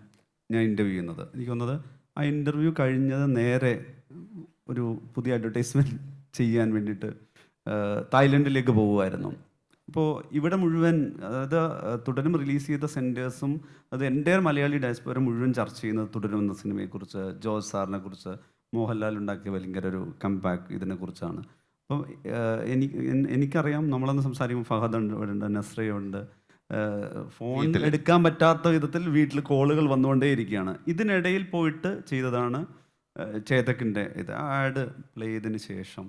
ഞാൻ ഇൻ്റർവ്യൂ ചെയ്യുന്നത്. എനിക്ക് തോന്നുന്നത് ആ ഇൻ്റർവ്യൂ കഴിഞ്ഞത് നേരെ ഒരു പുതിയ അഡ്വർടൈസ്മെൻറ്റ് ചെയ്യാൻ വേണ്ടിയിട്ട് തായ്ലൻഡിലേക്ക് പോകുമായിരുന്നു. അപ്പോൾ ഇവിടെ മുഴുവൻ, അതായത് തുടരും റിലീസ് ചെയ്ത സെൻറ്റേഴ്സും അത് എൻ്റെ മലയാളി ഡയസ്പോര മുഴുവൻ ചർച്ച ചെയ്യുന്നത് തുടരും എന്ന സിനിമയെക്കുറിച്ച്, ജോസ് സാറിനെ കുറിച്ച്, മോഹൻലാൽ ഉണ്ടാക്കിയ ഭയങ്കര ഒരു കംബാക്ക് ഇതിനെക്കുറിച്ചാണ്. അപ്പം എനിക്കറിയാം, നമ്മളന്ന് സംസാരിക്കുമ്പോൾ ഫഹദ് ഉണ്ട്, നസ്രയുണ്ട്, ഫോൺ എടുക്കാൻ പറ്റാത്ത വിധത്തിൽ വീട്ടിൽ കോളുകൾ വന്നുകൊണ്ടേയിരിക്കുകയാണ്. ഇതിനിടയിൽ പോയിട്ട് ചെയ്തതാണ് ചേതക്കിൻ്റെ ഇത്. ആഡ് പ്ലേ ചെയ്തതിന് ശേഷം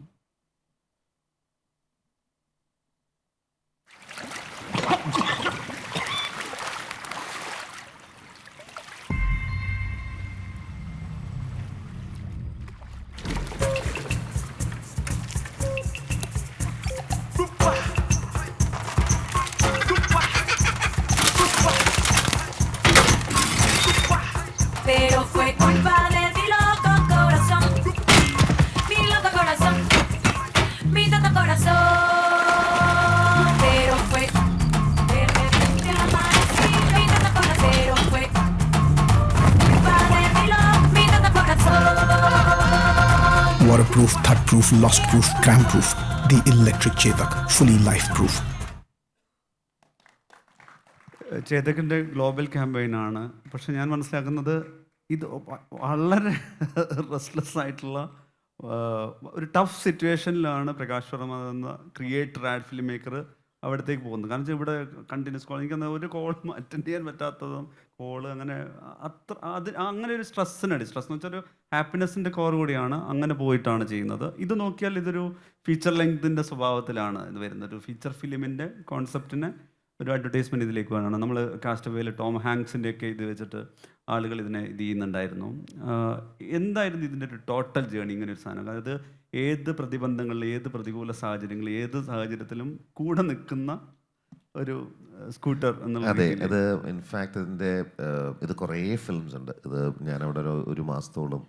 Pero fue culpa de mi loco corazón, mi loco corazón, mi tonto corazón. Pero fue de repente amanecí, mi tonto corazón. Pero fue culpa de mi tonto corazón. Waterproof, thud-proof, lost-proof, cramp-proof. The electric Chetak, fully life-proof. ചേതക്കിൻ്റെ global ക്യാമ്പയിനാണ്. പക്ഷെ ഞാൻ മനസ്സിലാക്കുന്നത് ഇത് വളരെ restless ആയിട്ടുള്ള ഒരു tough സിറ്റുവേഷനിലാണ് Prakash Varma എന്ന ക്രിയേറ്റർ, ആഡ് ഫിലിം മേക്കർ അവിടത്തേക്ക് പോകുന്നത്. കാരണം വെച്ചാൽ ഇവിടെ കണ്ടിന്യൂസ് കോൾ, എനിക്ക് ഒരു കോളും അറ്റൻഡ് ചെയ്യാൻ പറ്റാത്തതും, കോള് അങ്ങനെ അങ്ങനെ ഒരു സ്ട്രെസ് എന്ന് വെച്ചാൽ ഒരു ഹാപ്പിനെസ്സിൻ്റെ കോർ കൂടിയാണ്. അങ്ങനെ പോയിട്ടാണ് ചെയ്യുന്നത്. ഇത് നോക്കിയാൽ ഇതൊരു ഫീച്ചർ ലെങ്തിൻ്റെ സ്വഭാവത്തിലാണ് ഇത് വരുന്നത്. ഒരു ഫീച്ചർ ഫിലിമിൻ്റെ കോൺസെപ്റ്റിനെ ഒരു അഡ്വർടൈസ്മെൻറ്റ് ഇതിലേക്ക് വേണം. നമ്മൾ കാസ്റ്റവേയിൽ ടോം ഹാങ്ക്സിൻ്റെ ഒക്കെ ഇത് വെച്ചിട്ട് ആളുകൾ ഇതിനെ ഇത് ചെയ്യുന്നുണ്ടായിരുന്നു. എന്തായിരുന്നു ഇതിൻ്റെ ഒരു ടോട്ടൽ ജേണി, ഇങ്ങനെ ഒരു സാധനം? അതായത് ഏത് പ്രതിബന്ധങ്ങളിൽ, ഏത് പ്രതികൂല സാഹചര്യങ്ങളിൽ, ഏത് സാഹചര്യത്തിലും കൂടെ നിൽക്കുന്ന ഒരു സ്കൂട്ടർ എന്നുള്ള. അതെ, അത് ഇൻഫാക്ട് ഇത് കുറേ ഫിലിംസ് ഉണ്ട്. ഇത് ഞാനവിടെ ഒരു മാസത്തോളം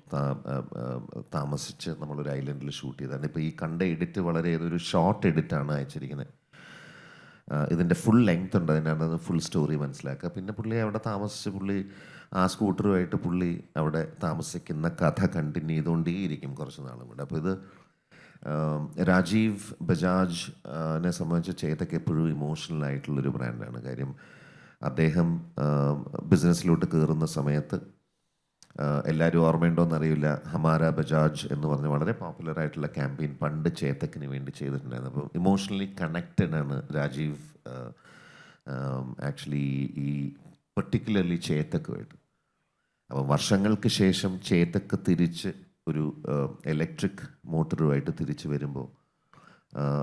താമസിച്ച് നമ്മളൊരു ഐലൻഡിൽ ഷൂട്ട് ചെയ്തതാണ്. ഇപ്പോൾ ഈ കണ്ട എഡിറ്റ് വളരെ ഒരു ഷോർട്ട് എഡിറ്റാണ് അയച്ചിരിക്കുന്നത്. ഇതിൻ്റെ ഫുൾ ലെങ്ത് ഉണ്ട്, അതിനാണ് ഫുൾ സ്റ്റോറി മനസ്സിലാക്കുക. പിന്നെ പുള്ളി അവിടെ താമസിച്ച് ആ സ്കൂട്ടറുമായിട്ട് അവിടെ താമസിക്കുന്ന കഥ കണ്ടിന്യൂ ചെയ്തുകൊണ്ടേയിരിക്കും കുറച്ച് നാളും കൂടെ. അപ്പോൾ ഇത് രാജീവ് ബജാജിനെ സംബന്ധിച്ച് ചേതക്ക് എപ്പോഴും ഇമോഷണൽ ആയിട്ടുള്ളൊരു ബ്രാൻഡാണ്. കാര്യം അദ്ദേഹം ബിസിനസ്സിലോട്ട് കയറുന്ന സമയത്ത്, എല്ലാവരും ഓർമ്മയുണ്ടോയെന്ന് അറിയില്ല, ഹമാര ബജാജ് എന്ന് പറഞ്ഞ് വളരെ പോപ്പുലർ ആയിട്ടുള്ള ക്യാമ്പയിൻ പണ്ട് ചേതക്കിന് വേണ്ടി ചെയ്തിട്ടുണ്ടായിരുന്നു. അപ്പോൾ ഇമോഷണലി കണക്റ്റഡ് ആണ് രാജീവ് ആക്ച്വലി ഈ പെർട്ടിക്കുലർലി ചേതക്കുമായിട്ട്. അപ്പോൾ വർഷങ്ങൾക്ക് ശേഷം ചേതക്ക് തിരിച്ച് ഒരു ഇലക്ട്രിക് മോട്ടറുമായിട്ട് തിരിച്ച് വരുമ്പോൾ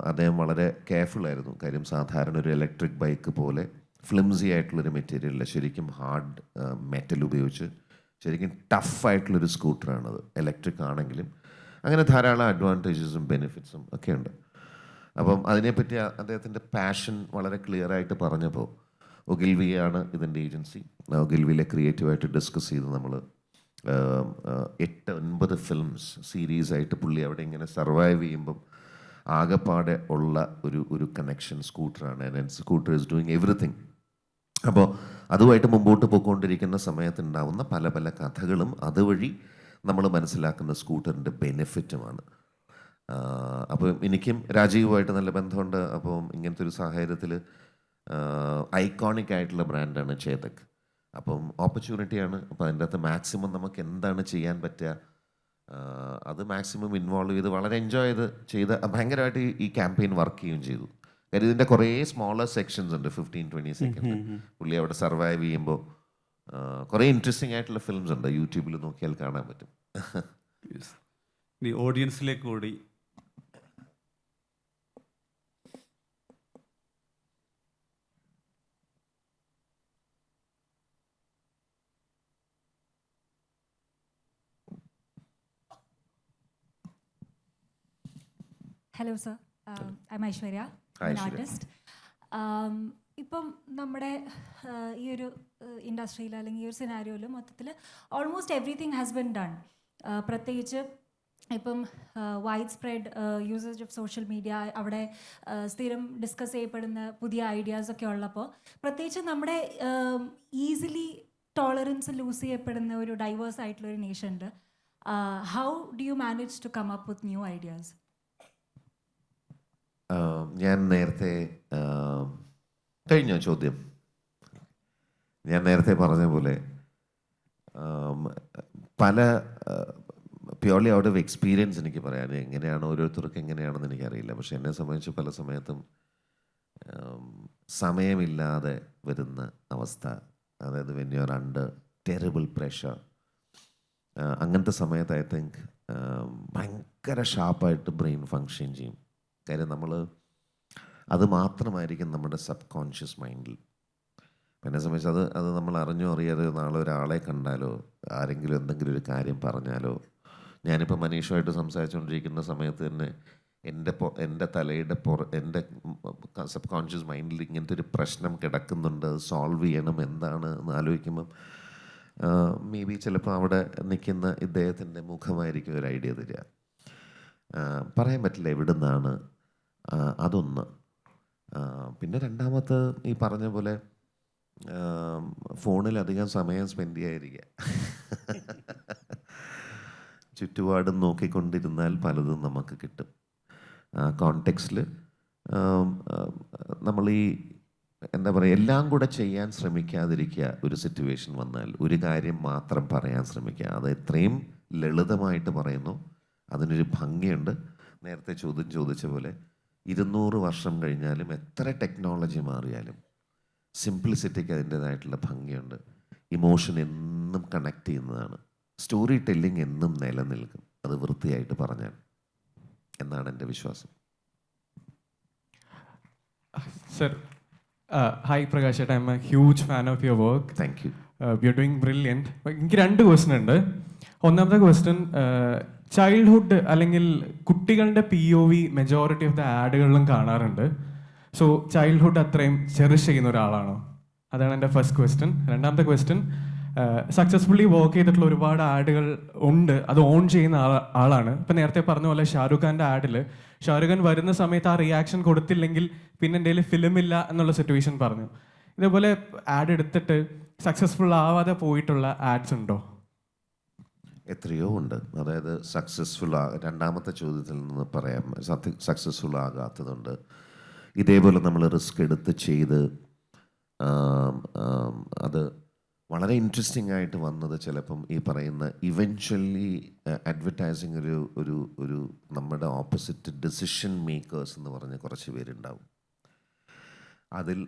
അദ്ദേഹം വളരെ കെയർഫുള്ളായിരുന്നു. കാര്യം സാധാരണ ഒരു ഇലക്ട്രിക് ബൈക്ക് പോലെ ഫ്ലിംസി ആയിട്ടുള്ളൊരു മെറ്റീരിയലില്ല, ശരിക്കും ഹാർഡ് മെറ്റൽ ഉപയോഗിച്ച് ശരിക്കും ടഫായിട്ടുള്ളൊരു സ്കൂട്ടറാണത്, ഇലക്ട്രിക് ആണെങ്കിലും. അങ്ങനെ ധാരാളം അഡ്വാൻറ്റേജസും ബെനിഫിറ്റ്സും ഒക്കെ ഉണ്ട്. അപ്പം അതിനെപ്പറ്റി അദ്ദേഹത്തിൻ്റെ പാഷൻ വളരെ ക്ലിയറായിട്ട് പറഞ്ഞപ്പോൾ, ഒഗിൽവിയാണ് ഇതിൻ്റെ ഏജൻസി. ഒഗിൽവിയിലെ ക്രിയേറ്റീവായിട്ട് ഡിസ്കസ് ചെയ്ത് നമ്മൾ 8-9 ഫിലിംസ് സീരീസായിട്ട് പുള്ളി അവിടെ ഇങ്ങനെ സർവൈവ് ചെയ്യുമ്പം ആകെപ്പാടെ ഉള്ള ഒരു കണക്ഷൻ സ്കൂട്ടറാണ്. And scooter is doing everything. അപ്പോൾ അതുമായിട്ട് മുമ്പോട്ട് പോയിക്കൊണ്ടിരിക്കുന്ന സമയത്തുണ്ടാവുന്ന പല പല കഥകളും അതുവഴി നമ്മൾ മനസ്സിലാക്കുന്ന സ്കൂട്ടറിൻ്റെ ബെനിഫിറ്റുമാണ്. അപ്പോൾ എനിക്കും രാജീവുമായിട്ട് നല്ല ബന്ധമുണ്ട്. അപ്പം ഇങ്ങനത്തെ ഒരു സാഹചര്യത്തിൽ ഐക്കോണിക് ആയിട്ടുള്ള ബ്രാൻഡാണ് ചേതക്. അപ്പം ഓപ്പർച്യൂണിറ്റിയാണ്. അപ്പോൾ അതിൻ്റെ അകത്ത് മാക്സിമം നമുക്ക് എന്താണ് ചെയ്യാൻ പറ്റുക അത് മാക്സിമം ഇൻവോൾവ് ചെയ്ത് വളരെ എൻജോയ് ചെയ്ത് ഭയങ്കരമായിട്ട് ഈ ക്യാമ്പയിൻ വർക്ക് ചെയ്യുകയും ചെയ്തു. കാര്യം ഇതിൻ്റെ കുറേ സ്മോളർ സെക്ഷൻസ് ഉണ്ട്, 15-20 സെക്കൻഡ്. പുള്ളി അവിടെ സർവൈവ് ചെയ്യുമ്പോൾ കുറേ ഇൻട്രസ്റ്റിംഗ് ആയിട്ടുള്ള ഫിലിംസ് ഉണ്ട്, യൂട്യൂബിൽ നോക്കിയാൽ കാണാൻ പറ്റും. ഈ ഓഡിയൻസിലേക്ക് കൂടി hello sir, I M Aishwarya, artist. ഇപ്പം നമ്മുടെ ഈ ഒരു ഇൻഡസ്ട്രിയിൽ അല്ലെങ്കിൽ ഈ ഒരു സിനാരിയോയിൽ മൊത്തത്തിൽ almost everything has been done. പ്രത്യേകിച്ച് ഇപ്പം wide spread usage of social media, അവിടെ സ്ഥിരം ഡിസ്കസ് ചെയ്യപ്പെടുന്ന പുതിയ ഐഡിയാസൊക്കെ ഉള്ളപ്പോൾ, പ്രത്യേകിച്ച് നമ്മുടെ ഈസിലി ടോളറൻസ് ലൂസ് ചെയ്യപ്പെടുന്ന ഒരു ഡൈവേഴ്സ് ആയിട്ടുള്ള ഒരു നേഷൻ ഉണ്ട്. How do you manage to come up with new ideas? ഞാൻ നേരത്തെ കഴിഞ്ഞ ചോദ്യം ഞാൻ നേരത്തെ പറഞ്ഞ പോലെ പല പ്യോർലി ഔട്ട് ഓഫ് എക്സ്പീരിയൻസ് എനിക്ക് പറയാൻ എങ്ങനെയാണ് ഓരോരുത്തർക്ക് എങ്ങനെയാണെന്ന് എനിക്കറിയില്ല. പക്ഷെ എന്നെ സംബന്ധിച്ച് പല സമയത്തും സമയമില്ലാതെ വരുന്ന അവസ്ഥ, അതായത് when you are under terrible pressure, അങ്ങനത്തെ സമയത്ത് ഐ തിങ്ക് ഭയങ്കര ഷാർപ്പായിട്ട് ബ്രെയിൻ ഫങ്ഷൻ ചെയ്യും. കാര്യം അത് മാത്രമായിരിക്കും നമ്മുടെ സബ് കോൺഷ്യസ് മൈൻഡിൽ. എന്നെ സംബന്ധിച്ച് അത് നമ്മൾ അറിഞ്ഞോ അറിയാതെ നാളെ ഒരാളെ കണ്ടാലോ ആരെങ്കിലും എന്തെങ്കിലും ഒരു കാര്യം പറഞ്ഞാലോ, ഞാനിപ്പോൾ മനീഷുമായിട്ട് സംസാരിച്ചുകൊണ്ടിരിക്കുന്ന സമയത്ത് തന്നെ എൻ്റെ തലയുടെ എൻ്റെ സബ് കോൺഷ്യസ് മൈൻഡിൽ ഇങ്ങനത്തെ ഒരു പ്രശ്നം കിടക്കുന്നുണ്ട്, അത് സോൾവ് ചെയ്യണം എന്താണ് എന്ന് ആലോചിക്കുമ്പം മേ ബി ചിലപ്പോൾ അവിടെ നിൽക്കുന്ന ഇദ്ദേഹത്തിൻ്റെ മുഖമായിരിക്കും ഒരു ഐഡിയ തരിക. പറയാൻ പറ്റില്ല എവിടെ നിന്നാണ്. അതൊന്ന്. പിന്നെ രണ്ടാമത്തെ ഈ പറഞ്ഞ പോലെ ഫോണിലധികം സമയം സ്പെൻഡ് ചെയ്യാതിരിക്കുക. ചുറ്റുപാടും നോക്കിക്കൊണ്ടിരുന്നാൽ പലതും നമുക്ക് കിട്ടും. കോണ്ടെക്സ്റ്റിൽ നമ്മൾ ഈ എന്താ പറയുക, എല്ലാം കൂടെ ചെയ്യാൻ ശ്രമിക്കാതിരിക്കുക. ഒരു സിറ്റുവേഷൻ വന്നാൽ ഒരു കാര്യം മാത്രം പറയാൻ ശ്രമിക്കുക. അത് എത്രയും ലളിതമായിട്ട് പറയുന്നു അതിനൊരു ഭംഗിയുണ്ട്. നേരത്തെ ചോദിച്ച പോലെ 200 വർഷം കഴിഞ്ഞാലും എത്ര ടെക്നോളജി മാറിയാലും സിംപ്ലിസിറ്റിക്ക് അതിൻ്റേതായിട്ടുള്ള ഭംഗിയുണ്ട്. ഇമോഷൻ എന്നും കണക്ട് ചെയ്യുന്നതാണ്. സ്റ്റോറി ടെല്ലിംഗ് എന്നും നിലനിൽക്കും, അത് വൃത്തിയായിട്ട് പറഞ്ഞാൽ എന്നാണ് എൻ്റെ വിശ്വാസം. സർ, ഹായ് പ്രകാശ് ചേട്ടാ, I M A huge fan of your work. Thank you. You are doing brilliant. എനിക്ക് 2 ക്വസ്റ്റ്യൻ ഉണ്ട്. ഒന്നാമത്തെ ക്വസ്റ്റ്യൻ, ചൈൽഡ്ഹുഡ് അല്ലെങ്കിൽ കുട്ടികളുടെ POV മെജോറിറ്റി ഓഫ് ദ ആഡുകളിലും കാണാറുണ്ട്. സോ ചൈൽഡ്ഹുഡ് അത്രയും ചെറിഷ് ചെയ്യുന്ന ഒരാളാണോ? അതാണ് എൻ്റെ ഫസ്റ്റ് ക്വസ്റ്റ്യൻ. രണ്ടാമത്തെ ക്വസ്റ്റ്യൻ, സക്സസ്ഫുള്ളി വർക്ക് ചെയ്തിട്ടുള്ള ഒരുപാട് ആഡുകൾ ഉണ്ട്, അത് ഓൺ ചെയ്യുന്ന ആളാണ്. ഇപ്പം നേരത്തെ പറഞ്ഞ പോലെ ഷാരൂഖ് ഖാൻ്റെ ആഡിൽ ഷാരൂഖ് ഖാൻ വരുന്ന സമയത്ത് ആ റിയാക്ഷൻ കൊടുത്തില്ലെങ്കിൽ പിന്നെ എൻ്റെ കയ്യിൽ ഫിലിമില്ല എന്നുള്ള സിറ്റുവേഷൻ പറഞ്ഞു. ഇതേപോലെ ആഡ് എടുത്തിട്ട് സക്സസ്ഫുൾ ആവാതെ പോയിട്ടുള്ള ആഡ്സ് ഉണ്ടോ? എത്രയോ ഉണ്ട്. അതായത് രണ്ടാമത്തെ ചോദ്യത്തിൽ നിന്ന് പറയാം, സക്സസ്ഫുൾ ആകാത്തതുണ്ട്. ഇതേപോലെ നമ്മൾ റിസ്ക് എടുത്ത് ചെയ്ത് അത് വളരെ ഇൻട്രസ്റ്റിംഗ് ആയിട്ട് വന്നത് ചിലപ്പം ഈ പറയുന്ന ഇവൻച്വലി അഡ്വർടൈസിങ് ഒരു നമ്മുടെ ഓപ്പോസിറ്റ് ഡിസിഷൻ മേക്കേഴ്സ് എന്ന് പറഞ്ഞ് കുറച്ച് പേരുണ്ടാവും. അതിൽ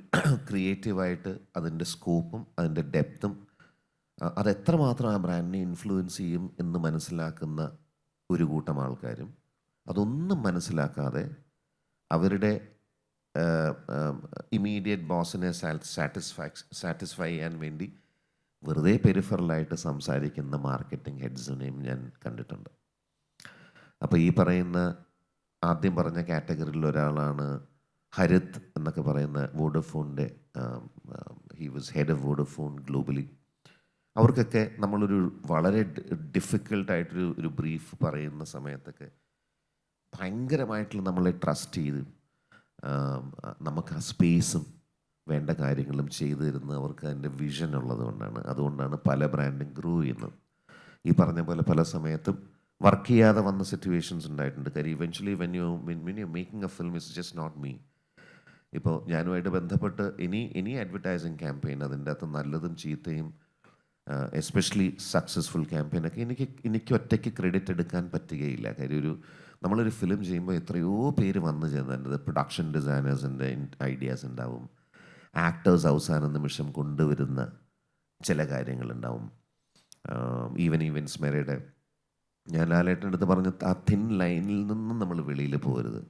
ക്രിയേറ്റീവായിട്ട് അതിൻ്റെ സ്കോപ്പും അതിൻ്റെ ഡെപ്തും അതെത്രമാത്രം ആ ബ്രാൻഡിനെ ഇൻഫ്ലുവൻസ് ചെയ്യും എന്ന് മനസ്സിലാക്കുന്ന ഒരു കൂട്ടം ആൾക്കാരും, അതൊന്നും മനസ്സിലാക്കാതെ അവരുടെ ഇമീഡിയറ്റ് ബോസിനെ സാറ്റിസ്ഫൈ ചെയ്യാൻ വേണ്ടി വെറുതെ പെരിഫറലായിട്ട് സംസാരിക്കുന്ന മാർക്കറ്റിംഗ് ഹെഡ്സിനെയും ഞാൻ കണ്ടിട്ടുണ്ട്. അപ്പോൾ ഈ പറയുന്ന ആദ്യം പറഞ്ഞ കാറ്റഗറിയിൽ ഒരാളാണ് ഹരിത് എന്നൊക്കെ പറയുന്ന വോഡഫോണിൻ്റെ, he was head of Vodafone globally. അവർക്കൊക്കെ നമ്മളൊരു വളരെ ഡിഫിക്കൽട്ടായിട്ടൊരു ബ്രീഫ് പറയുന്ന സമയത്തൊക്കെ ഭയങ്കരമായിട്ടുള്ള നമ്മളെ ട്രസ്റ്റ് ചെയ്ത് നമുക്ക് ആ സ്പേസും വേണ്ട കാര്യങ്ങളും ചെയ്തു തരുന്ന അവർക്ക് അതിൻ്റെ വിഷൻ ഉള്ളതുകൊണ്ടാണ്. അതുകൊണ്ടാണ് പല ബ്രാൻഡും ഗ്രോ ചെയ്യുന്നത്. ഈ പറഞ്ഞ പോലെ പല സമയത്തും വർക്ക് ചെയ്യാതെ വന്ന സിറ്റുവേഷൻസ് ഉണ്ടായിട്ടുണ്ട്. കാര്യം eventually when you making a film it's just not me. ഇപ്പോൾ ഞാനുമായിട്ട് ബന്ധപ്പെട്ട് ഇനി അഡ്വർടൈസിങ് ക്യാമ്പയിൻ അതിൻ്റെ അകത്ത് നല്ലതും ചീത്തയും എസ്പെഷ്യലി സക്സസ്ഫുൾ ക്യാമ്പയിനൊക്കെ എനിക്ക് ഒറ്റയ്ക്ക് ക്രെഡിറ്റ് എടുക്കാൻ പറ്റുകയില്ല. കാര്യം നമ്മളൊരു ഫിലിം ചെയ്യുമ്പോൾ എത്രയോ പേര് വന്നു ചേർന്നത്. പ്രൊഡക്ഷൻ ഡിസൈനേഴ്സിൻ്റെ ഐഡിയാസ് ഉണ്ടാവും, ആക്ടേഴ്സ് അവസാന നിമിഷം കൊണ്ടുവരുന്ന ചില കാര്യങ്ങളുണ്ടാവും. ഈവൻ സ്മെരയുടെ ഞാൻ ലാലേട്ടൻ്റെ അടുത്ത് പറഞ്ഞ ആ തിൻ ലൈനിൽ നിന്നും നമ്മൾ വെളിയിൽ പോകരുത്.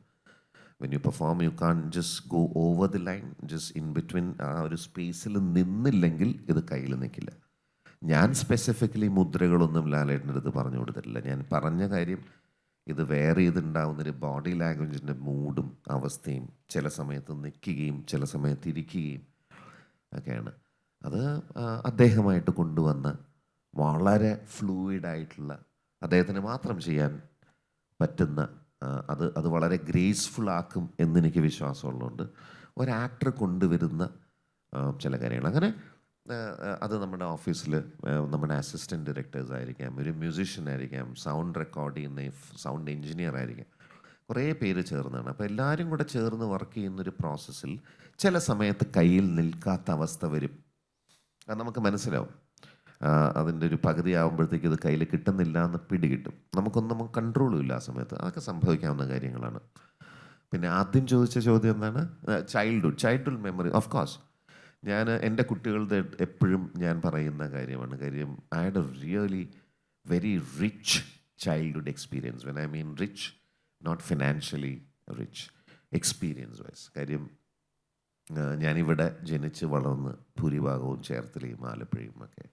When you perform you can just go over the line, just in between ആ ഒരു സ്പേസിൽ നിന്നില്ലെങ്കിൽ ഇത് കയ്യിൽ നിൽക്കില്ല. ഞാൻ സ്പെസിഫിക്കലി മുദ്രകളൊന്നും ലാലേട്ടൻ്റെ അടുത്ത് പറഞ്ഞു കൊടുത്തിട്ടില്ല. ഞാൻ പറഞ്ഞ കാര്യം ഇത് വേറെ ചെയ്തുണ്ടാവുന്നൊരു ബോഡി ലാംഗ്വേജിൻ്റെ മൂഡും അവസ്ഥയും ചില സമയത്ത് നിൽക്കുകയും ചില സമയത്ത് ഇരിക്കുകയും ഒക്കെയാണ്. അത് അദ്ദേഹമായിട്ട് കൊണ്ടുവന്ന വളരെ ഫ്ലൂയിഡായിട്ടുള്ള, അദ്ദേഹത്തിന് മാത്രം ചെയ്യാൻ പറ്റുന്ന, അത് വളരെ ഗ്രേസ്ഫുൾ ആക്കും എന്നെനിക്ക് വിശ്വാസമുള്ളതുകൊണ്ട് ഒരു ആക്ടർ കൊണ്ടുവരുന്ന ചില കാര്യങ്ങൾ. അങ്ങനെ അത് നമ്മുടെ ഓഫീസിൽ നമ്മുടെ അസിസ്റ്റൻറ്റ് ഡയറക്ടേഴ്സ് ആയിരിക്കാം, ഒരു മ്യൂസീഷ്യൻ ആയിരിക്കാം, സൗണ്ട് റെക്കോർഡ് ചെയ്യുന്ന സൗണ്ട് എഞ്ചിനീയർ ആയിരിക്കാം, കുറേ പേര് ചേർന്നാണ്. അപ്പോൾ എല്ലാവരും കൂടെ ചേർന്ന് വർക്ക് ചെയ്യുന്നൊരു പ്രോസസ്സിൽ ചില സമയത്ത് കയ്യിൽ നിൽക്കാത്ത അവസ്ഥ വരും. അത് നമുക്ക് മനസ്സിലാവും. അതിൻ്റെ ഒരു പകുതി ആകുമ്പോഴത്തേക്ക് ഇത് കയ്യിൽ കിട്ടുന്നില്ല എന്ന് പിടികിട്ടും. നമുക്ക് കൺട്രോളും ഇല്ല ആ സമയത്ത്. അതൊക്കെ സംഭവിക്കാവുന്ന കാര്യങ്ങളാണ്. പിന്നെ ആദ്യം ചോദിച്ച ചോദ്യം എന്താണ്? Childhood memory. ഓഫ് കോഴ്സ് ഞാൻ എൻ്റെ കുട്ടികളുടെ എപ്പോഴും ഞാൻ പറയുന്ന കാര്യമാണ്. കാര്യം I had a really very rich childhood experience. When I mean rich, not financially rich, experience wise. കാര്യം ഞാനിവിടെ ജനിച്ച് വളർന്ന് ഭൂരിഭാഗവും ചേർത്തലയും ആലപ്പുഴയും ഒക്കെ.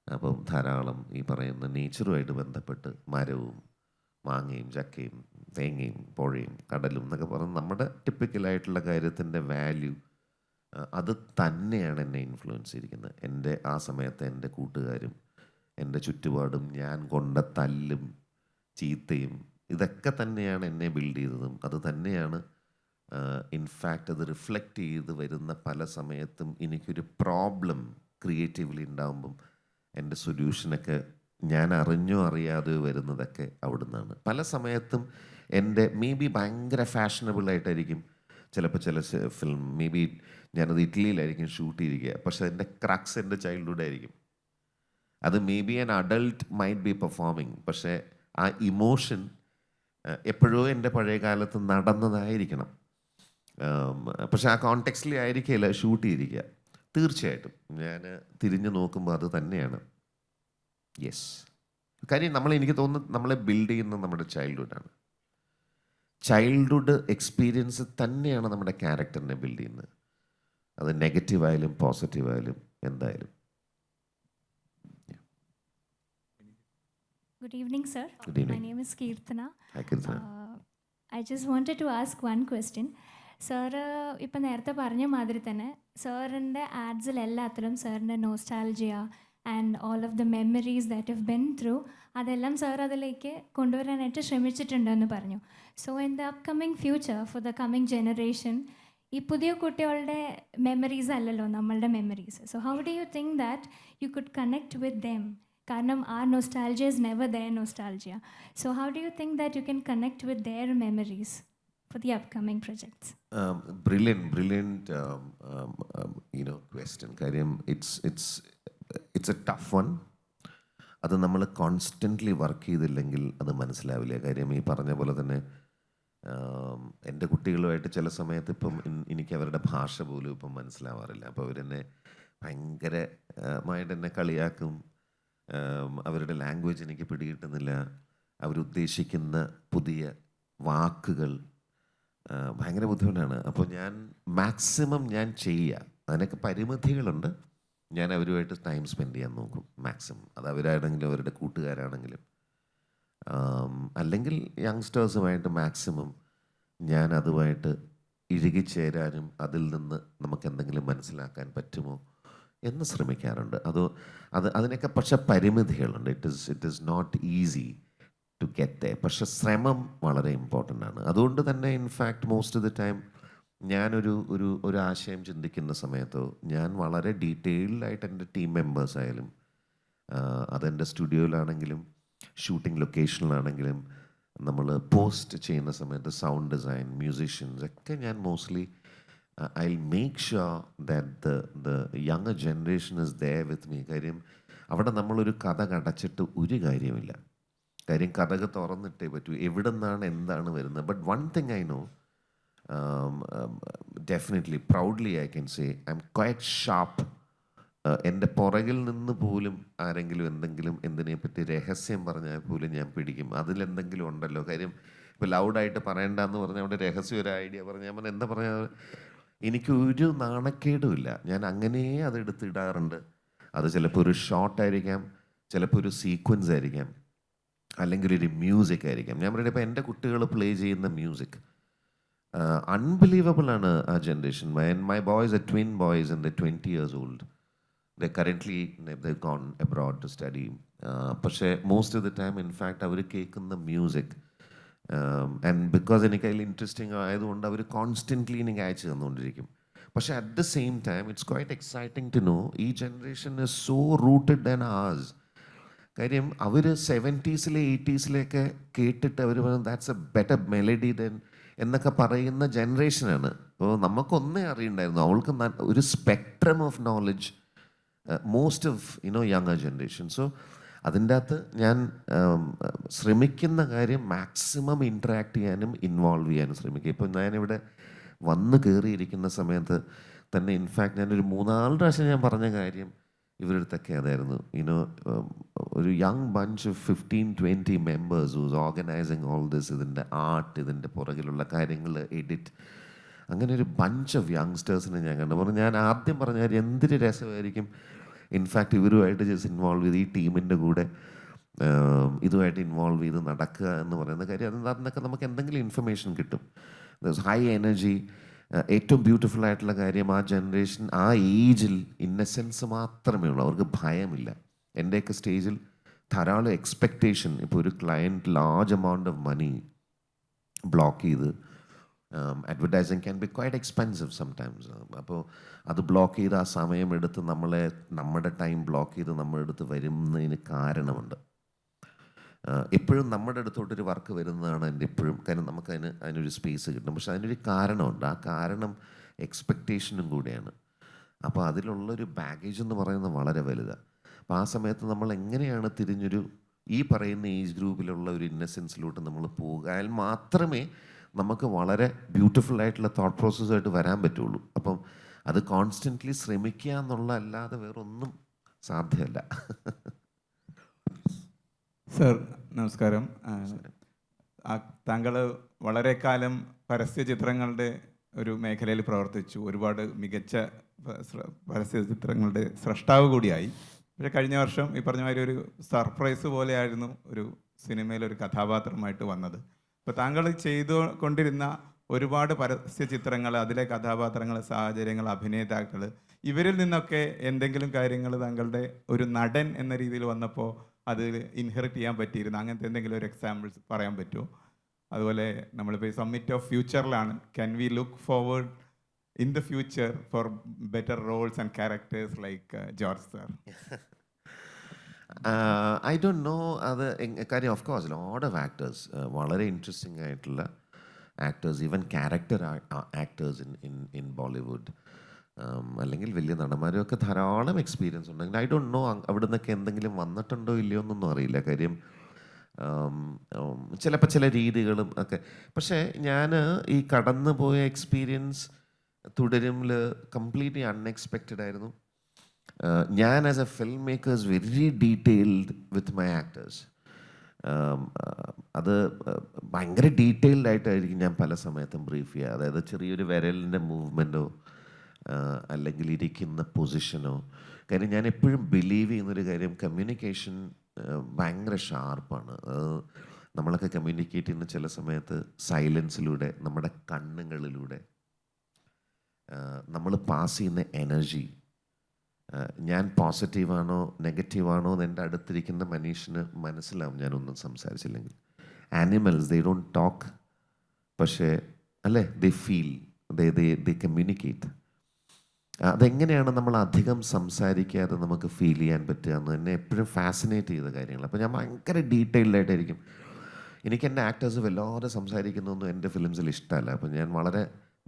അപ്പം ധാരാളം ഈ പറയുന്ന നേച്ചറുമായിട്ട് ബന്ധപ്പെട്ട് മരവും മാങ്ങയും ചക്കയും തേങ്ങയും പുഴയും കടലും എന്നൊക്കെ പറഞ്ഞ് നമ്മുടെ ടിപ്പിക്കലായിട്ടുള്ള കാര്യത്തിൻ്റെ വാല്യൂ അത് തന്നെയാണ് എന്നെ ഇൻഫ്ലുവൻസ് ചെയ്തിരിക്കുന്നത്. എൻ്റെ ആ സമയത്ത് എൻ്റെ കൂട്ടുകാരും എൻ്റെ ചുറ്റുപാടും ഞാൻ കൊണ്ട തല്ലും ചീത്തയും ഇതൊക്കെ തന്നെയാണ് എന്നെ ബിൽഡ് ചെയ്തതും. അത് തന്നെയാണ് ഇൻഫാക്റ്റ് അത് റിഫ്ലക്റ്റ് ചെയ്ത് വരുന്ന പല സമയത്തും എനിക്കൊരു പ്രോബ്ലം ക്രിയേറ്റീവ്ലി ഉണ്ടാകുമ്പം എൻ്റെ സൊല്യൂഷനൊക്കെ ഞാൻ അറിഞ്ഞോ അറിയാതെയോ വരുന്നതൊക്കെ അവിടെ നിന്നാണ്. പല സമയത്തും എൻ്റെ മേ ബി ഭയങ്കര ഫാഷനബിളായിട്ടായിരിക്കും ചിലപ്പോൾ ചില ഫിലിം, മേ ബി ഞാനത് ഇറ്റലിയിലായിരിക്കും ഷൂട്ട് ചെയ്തിരിക്കുക, പക്ഷെ എൻ്റെ ക്രാക്സ് എൻ്റെ ചൈൽഡ്ഹുഡ് ആയിരിക്കും. അത് may be an adult might be performing, പക്ഷേ ആ ഇമോഷൻ എപ്പോഴോ എൻ്റെ പഴയ കാലത്ത് നടന്നതായിരിക്കണം. പക്ഷെ ആ കോണ്ടെക്സ്റ്റിൽ ആയിരിക്കില്ല ഷൂട്ട് ചെയ്തിരിക്കുക. തീർച്ചയായിട്ടും ഞാൻ തിരിഞ്ഞു നോക്കുമ്പോൾ അത് തന്നെയാണ്. യെസ്, കാര്യം എനിക്ക് തോന്നുന്നു നമ്മളെ ബിൽഡ് ചെയ്യുന്നത് നമ്മുടെ ചൈൽഡ്ഹുഡാണ്. ചൈൽഡ്ഹുഡ് എക്സ്പീരിയൻസ് തന്നെയാണ് നമ്മുടെ ക്യാരക്ടറിനെ ബിൽഡ് ചെയ്യുന്നത്. അത് നെഗറ്റീവായാലും പോസിറ്റീവായാലും എന്തായാലും. Good evening, sir. Good evening. My name is Keerthana. Hi, Keerthana. I just wanted to ask one question. Sir, ഇപ്പം നേരത്തെ പറഞ്ഞ മാതിരി തന്നെ സാറിൻ്റെ ആഡ്സിലെല്ലാത്തിലും സാറിൻ്റെ nostalgia and all of the memories that have Ben through അതെല്ലാം സാർ അതിലേക്ക് കൊണ്ടുവരാനായിട്ട് ശ്രമിച്ചിട്ടുണ്ടെന്ന് പറഞ്ഞു. So in the upcoming future for the coming generation ഈ പുതിയ കുട്ടികളുടെ മെമ്മറീസ് അല്ലല്ലോ നമ്മളുടെ memories. So how do you think that you could connect with them? കാരണം ആ nostalgia is never their nostalgia. So how do you think that you can connect with their memories for the upcoming projects? Brilliant question. കാര്യം it's a tough one. അത് നമ്മൾ constantly work ചെയ്തില്ലെങ്കിൽ അത് മനസ്സിലാവില്ല. കാര്യം ഈ പറഞ്ഞ പോലെ തന്നെ എൻ്റെ കുട്ടികളുമായിട്ട് ചില സമയത്ത് ഇപ്പം എനിക്ക് അവരുടെ ഭാഷ പോലും ഇപ്പം മനസ്സിലാവാറില്ല. അപ്പോൾ അവരെന്നെ ഭയങ്കരമായിട്ട് എന്നെ കളിയാക്കും. അവരുടെ ലാംഗ്വേജ് എനിക്ക് പിടികിട്ടുന്നില്ല. അവരുദ്ദേശിക്കുന്ന പുതിയ വാക്കുകൾ ഭയങ്കര ബുദ്ധിമുട്ടാണ്. അപ്പോൾ ഞാൻ മാക്സിമം ഞാൻ ചെയ്യുക. അതിനൊക്കെ പരിമിതികളുണ്ട്. ഞാൻ അവരുമായിട്ട് ടൈം സ്പെൻഡ് ചെയ്യാൻ നോക്കും മാക്സിമം. അത് അവരാണെങ്കിലും അവരുടെ കൂട്ടുകാരാണെങ്കിലും അല്ലെങ്കിൽ യങ്സ്റ്റേഴ്സുമായിട്ട് മാക്സിമം ഞാൻ അതുമായിട്ട് ഇഴുകിച്ചേരാനും അതിൽ നിന്ന് നമുക്ക് എന്തെങ്കിലും മനസ്സിലാക്കാൻ പറ്റുമോ എന്ന് ശ്രമിക്കാറുണ്ട്. അതിനൊക്കെ പക്ഷെ പരിമിതികളുണ്ട്. It is not easy to get there. പക്ഷെ ശ്രമം വളരെ ഇമ്പോർട്ടൻ്റ് ആണ്. അതുകൊണ്ട് തന്നെ in fact most of the time ഞാനൊരു ആശയം ചിന്തിക്കുന്ന സമയത്തോ ഞാൻ വളരെ ഡീറ്റെയിൽഡായിട്ട് എൻ്റെ ടീം മെമ്പേഴ്സ് ആയാലും അതെൻ്റെ സ്റ്റുഡിയോയിലാണെങ്കിലും ഷൂട്ടിംഗ് ലൊക്കേഷനിലാണെങ്കിലും നമ്മൾ പോസ്റ്റ് ചെയ്യുന്ന സമയത്ത് സൗണ്ട് ഡിസൈൻ, മ്യൂസീഷ്യൻസ് ഒക്കെ ഞാൻ mostly I'll make sure that the younger generation is there with me. കാര്യം അവിടെ നമ്മളൊരു കഥ കടച്ചിട്ട് ഒരു കാര്യമില്ല. കാര്യം കഥക തുറന്നിട്ടേ പറ്റൂ. എവിടെ നിന്നാണ് എന്താണ് വരുന്നത്. But one thing I know, definitely proudly I can say I M quite sharp. എൻ്റെ പുറകിൽ നിന്ന് പോലും ആരെങ്കിലും എന്തിനെപ്പറ്റി രഹസ്യം പറഞ്ഞാൽ പോലും ഞാൻ പിടിക്കും. അതിലെന്തെങ്കിലും ഉണ്ടല്ലോ. കാര്യം ഇപ്പോൾ ലൗഡായിട്ട് പറയണ്ടെന്ന് പറഞ്ഞാൽ അവിടെ രഹസ്യം ഒരു ഐഡിയ പറഞ്ഞാൽ എന്താ പറഞ്ഞാൽ എനിക്കൊരു നാണക്കേടുമില്ല. ഞാൻ അങ്ങനെ അതെടുത്തിടാറുണ്ട്. അത് ചിലപ്പോൾ ഒരു ഷോർട്ടായിരിക്കാം, ചിലപ്പോൾ ഒരു സീക്വൻസ് ആയിരിക്കാം. അല്ലെങ്കിൽ ഒരു മ്യൂസിക് ആയിരിക്കാം. ഞാൻ പറയുന്നത് ഇപ്പോൾ എൻ്റെ കുട്ടികൾ പ്ലേ ചെയ്യുന്ന മ്യൂസിക് അൺബിലീവബിൾ ആണ് ആ generation. My boys are twin boys and the 20 years old. They currently they've gone abroad to study. പക്ഷേ most of the time in fact അവർ കേൾക്കുന്ന മ്യൂസിക് ആൻഡ് ബിക്കോസ് എനിക്ക് അതിൽ ഇൻട്രസ്റ്റിംഗ് ആയതുകൊണ്ട് അവർ കോൺസ്റ്റൻ്റ്ലി എനിക്ക് അയച്ചു തന്നുകൊണ്ടിരിക്കും. പക്ഷേ at the same time it's quite exciting to know ഈ generation is so rooted than us. കാര്യം അവർ 70s 80s കേട്ടിട്ട് അവർ that's a better melody then എന്നൊക്കെ പറയുന്ന ജനറേഷനാണ്. അപ്പോൾ നമുക്കൊന്നേ അറിയണ്ടായിരുന്നു, അവൾക്ക് ഒരു spectrum of knowledge most of younger generation. So അതിൻ്റെ അകത്ത് ഞാൻ ശ്രമിക്കുന്ന കാര്യം മാക്സിമം ഇൻട്രാക്ട് ചെയ്യാനും ഇൻവോൾവ് ചെയ്യാനും ശ്രമിക്കുക. ഇപ്പോൾ ഞാനിവിടെ വന്ന് കയറിയിരിക്കുന്ന സമയത്ത് തന്നെ ഇൻഫാക്ട് ഞാനൊരു 3-4 പ്രാവശ്യം ഞാൻ പറഞ്ഞ കാര്യം ഇവരുടെ അടുത്തൊക്കെ അതായിരുന്നു. ഒരു young bunch of 15-20 members who's organising all this. ഇതിൻ്റെ ആർട്ട്, ഇതിൻ്റെ പുറകിലുള്ള കാര്യങ്ങൾ, എഡിറ്റ്, അങ്ങനെ ഒരു ബഞ്ച് ഓഫ് യങ്സ്റ്റേഴ്സിനെ ഞാൻ കണ്ടു. പറഞ്ഞു ഞാൻ ആദ്യം പറഞ്ഞ കാര്യം എന്തൊരു രസമായിരിക്കും ഇൻഫാക്ട് ഇവരുമായിട്ട് ജസ്റ്റ് ഇൻവോൾവ് ചെയ്ത് ഈ ടീമിൻ്റെ കൂടെ ഇതുമായിട്ട് ഇൻവോൾവ് ചെയ്ത് നടക്കുക എന്ന് പറയുന്ന കാര്യം. അതിനൊക്കെ നമുക്ക് എന്തെങ്കിലും ഇൻഫർമേഷൻ കിട്ടും. High energy. ഏറ്റവും ബ്യൂട്ടിഫുൾ ആയിട്ടുള്ള കാര്യം ആ ജനറേഷൻ ആ ഏജിൽ ഇന്നസെൻസ് മാത്രമേ ഉള്ളൂ, അവർക്ക് ഭയമില്ല. എൻ്റെയൊക്കെ സ്റ്റേജിൽ ധാരാളം എക്സ്പെക്റ്റേഷൻ. ഇപ്പോൾ ഒരു client large amount of money block ചെയ്ത് advertising can be quite expensive sometimes. അപ്പോൾ അത് ബ്ലോക്ക് ചെയ്ത് ആ സമയമെടുത്ത് നമ്മുടെ ടൈം ബ്ലോക്ക് ചെയ്ത് നമ്മുടെ അടുത്ത് വരുന്നതിന് കാരണമുണ്ട്. എപ്പോഴും നമ്മുടെ അടുത്തോട്ടൊരു വർക്ക് വരുന്നതാണ് എൻ്റെ എപ്പോഴും. കാരണം നമുക്ക് അതിനൊരു സ്പേസ് കിട്ടും. പക്ഷെ അതിനൊരു കാരണമുണ്ട്. ആ കാരണം എക്സ്പെക്റ്റേഷനും കൂടെയാണ്. അപ്പോൾ അതിലുള്ളൊരു ബാഗേജ് എന്ന് പറയുന്നത് വളരെ വലുതാണ്. അപ്പോൾ ആ സമയത്ത് നമ്മൾ എങ്ങനെയാണ് തിരിഞ്ഞൊരു ഈ പറയുന്ന ഏജ് ഗ്രൂപ്പിലുള്ള ഒരു ഇന്നസെൻസിലോട്ട് നമ്മൾ പോകാൻ മാത്രമേ നമുക്ക് വളരെ ബ്യൂട്ടിഫുൾ ആയിട്ടുള്ള തോട്ട് പ്രോസസ്സായിട്ട് വരാൻ പറ്റുള്ളൂ. അപ്പം അത് കോൺസ്റ്റൻ്റ്ലി ശ്രമിക്കുക എന്നുള്ള അല്ലാതെ വേറൊന്നും സാധ്യമല്ല. സർ നമസ്കാരം. താങ്കൾ വളരെ കാലം പരസ്യ ചിത്രങ്ങളുടെ ഒരു മേഖലയിൽ പ്രവർത്തിച്ചു. ഒരുപാട് മികച്ച പരസ്യ ചിത്രങ്ങളുടെ സ്രഷ്ടാവ് കൂടിയായി. പക്ഷേ കഴിഞ്ഞ വർഷം ഈ പറഞ്ഞ മാതിരി ഒരു സർപ്രൈസ് പോലെയായിരുന്നു ഒരു സിനിമയിലൊരു കഥാപാത്രമായിട്ട് വന്നത്. അപ്പോൾ താങ്കൾ ചെയ്തുകൊണ്ടിരുന്ന ഒരുപാട് പരസ്യ ചിത്രങ്ങൾ, അതിലെ കഥാപാത്രങ്ങൾ, സാഹചര്യങ്ങൾ, അഭിനേതാക്കൾ, ഇവരിൽ നിന്നൊക്കെ എന്തെങ്കിലും കാര്യങ്ങൾ താങ്കളുടെ ഒരു നടൻ എന്ന രീതിയിൽ വന്നപ്പോൾ അതിൽ ഇൻഹെറിറ്റ് ചെയ്യാൻ പറ്റിയിരുന്നു? അങ്ങനത്തെ എന്തെങ്കിലും ഒരു എക്സാമ്പിൾസ് പറയാൻ പറ്റുമോ? അതുപോലെ നമ്മളിപ്പോൾ ഈ സമ്മിറ്റ് ഓഫ് ഫ്യൂച്ചറിലാണ്. Can we look forward in the future for better roles and characters like George sir? I don't know. കാര്യം of course lot of actors, വളരെ ഇൻട്രസ്റ്റിംഗ് ആയിട്ടുള്ള actors, even character actors in Bollywood അല്ലെങ്കിൽ വലിയ നടന്മാരും ഒക്കെ ധാരാളം experience ഉണ്ടെങ്കിൽ I don't know അവിടെ നിന്നൊക്കെ എന്തെങ്കിലും വന്നിട്ടുണ്ടോ ഇല്ലയോ എന്നൊന്നും അറിയില്ല. കാര്യം ചിലപ്പോൾ ചില രീതികളും ഒക്കെ. പക്ഷേ ഞാൻ ഈ കടന്നു പോയ എക്സ്പീരിയൻസ് തുടരുമിൽ കംപ്ലീറ്റ്ലി അൺഎക്സ്പെക്റ്റഡ് ആയിരുന്നു. ഞാൻ as A film makers very detailed with my actors. അത് ഭയങ്കര ഡീറ്റെയിൽഡ് ആയിട്ടായിരിക്കും ഞാൻ പല സമയത്തും ബ്രീഫ് ചെയ്യുക. അതായത് ചെറിയൊരു വിരലിൻ്റെ മൂവ്മെൻറ്റോ അല്ലെങ്കിൽ ഇരിക്കുന്ന പൊസിഷനോ. കാര്യം ഞാൻ എപ്പോഴും ബിലീവ് ചെയ്യുന്നൊരു കാര്യം, കമ്മ്യൂണിക്കേഷൻ ഭയങ്കര ഷാർപ്പാണ്. നമ്മളൊക്കെ കമ്മ്യൂണിക്കേറ്റ് ചെയ്യുന്ന ചില സമയത്ത് സൈലൻസിലൂടെ, നമ്മുടെ കണ്ണുകളിലൂടെ നമ്മൾ പാസ് ചെയ്യുന്ന എനർജി, ഞാൻ പോസിറ്റീവാണോ നെഗറ്റീവാണോ എന്ന് എൻ്റെ അടുത്തിരിക്കുന്ന മനുഷ്യന് മനസ്സിലാവും ഞാനൊന്നും സംസാരിച്ചില്ലെങ്കിൽ. ആനിമൽസ് ദേ ഡോണ്ട് ടോക്ക്, പക്ഷേ അല്ലേ ദേ ഫീൽ, ദേ കമ്മ്യൂണിക്കേറ്റ്. അതെങ്ങനെയാണ് നമ്മൾ അധികം സംസാരിക്കാതെ നമുക്ക് ഫീൽ ചെയ്യാൻ പറ്റുക എന്ന് എന്നെ എപ്പോഴും ഫാസിനേറ്റ് ചെയ്ത കാര്യങ്ങൾ. അപ്പോൾ ഞാൻ ഭയങ്കര ഡീറ്റെയിൽഡായിട്ടായിരിക്കും. എനിക്ക് എൻ്റെ ആക്ടേഴ്സ് വല്ലാതെ സംസാരിക്കുന്നതൊന്നും എൻ്റെ ഫിലിംസിൽ ഇഷ്ടമല്ല. അപ്പോൾ ഞാൻ വളരെ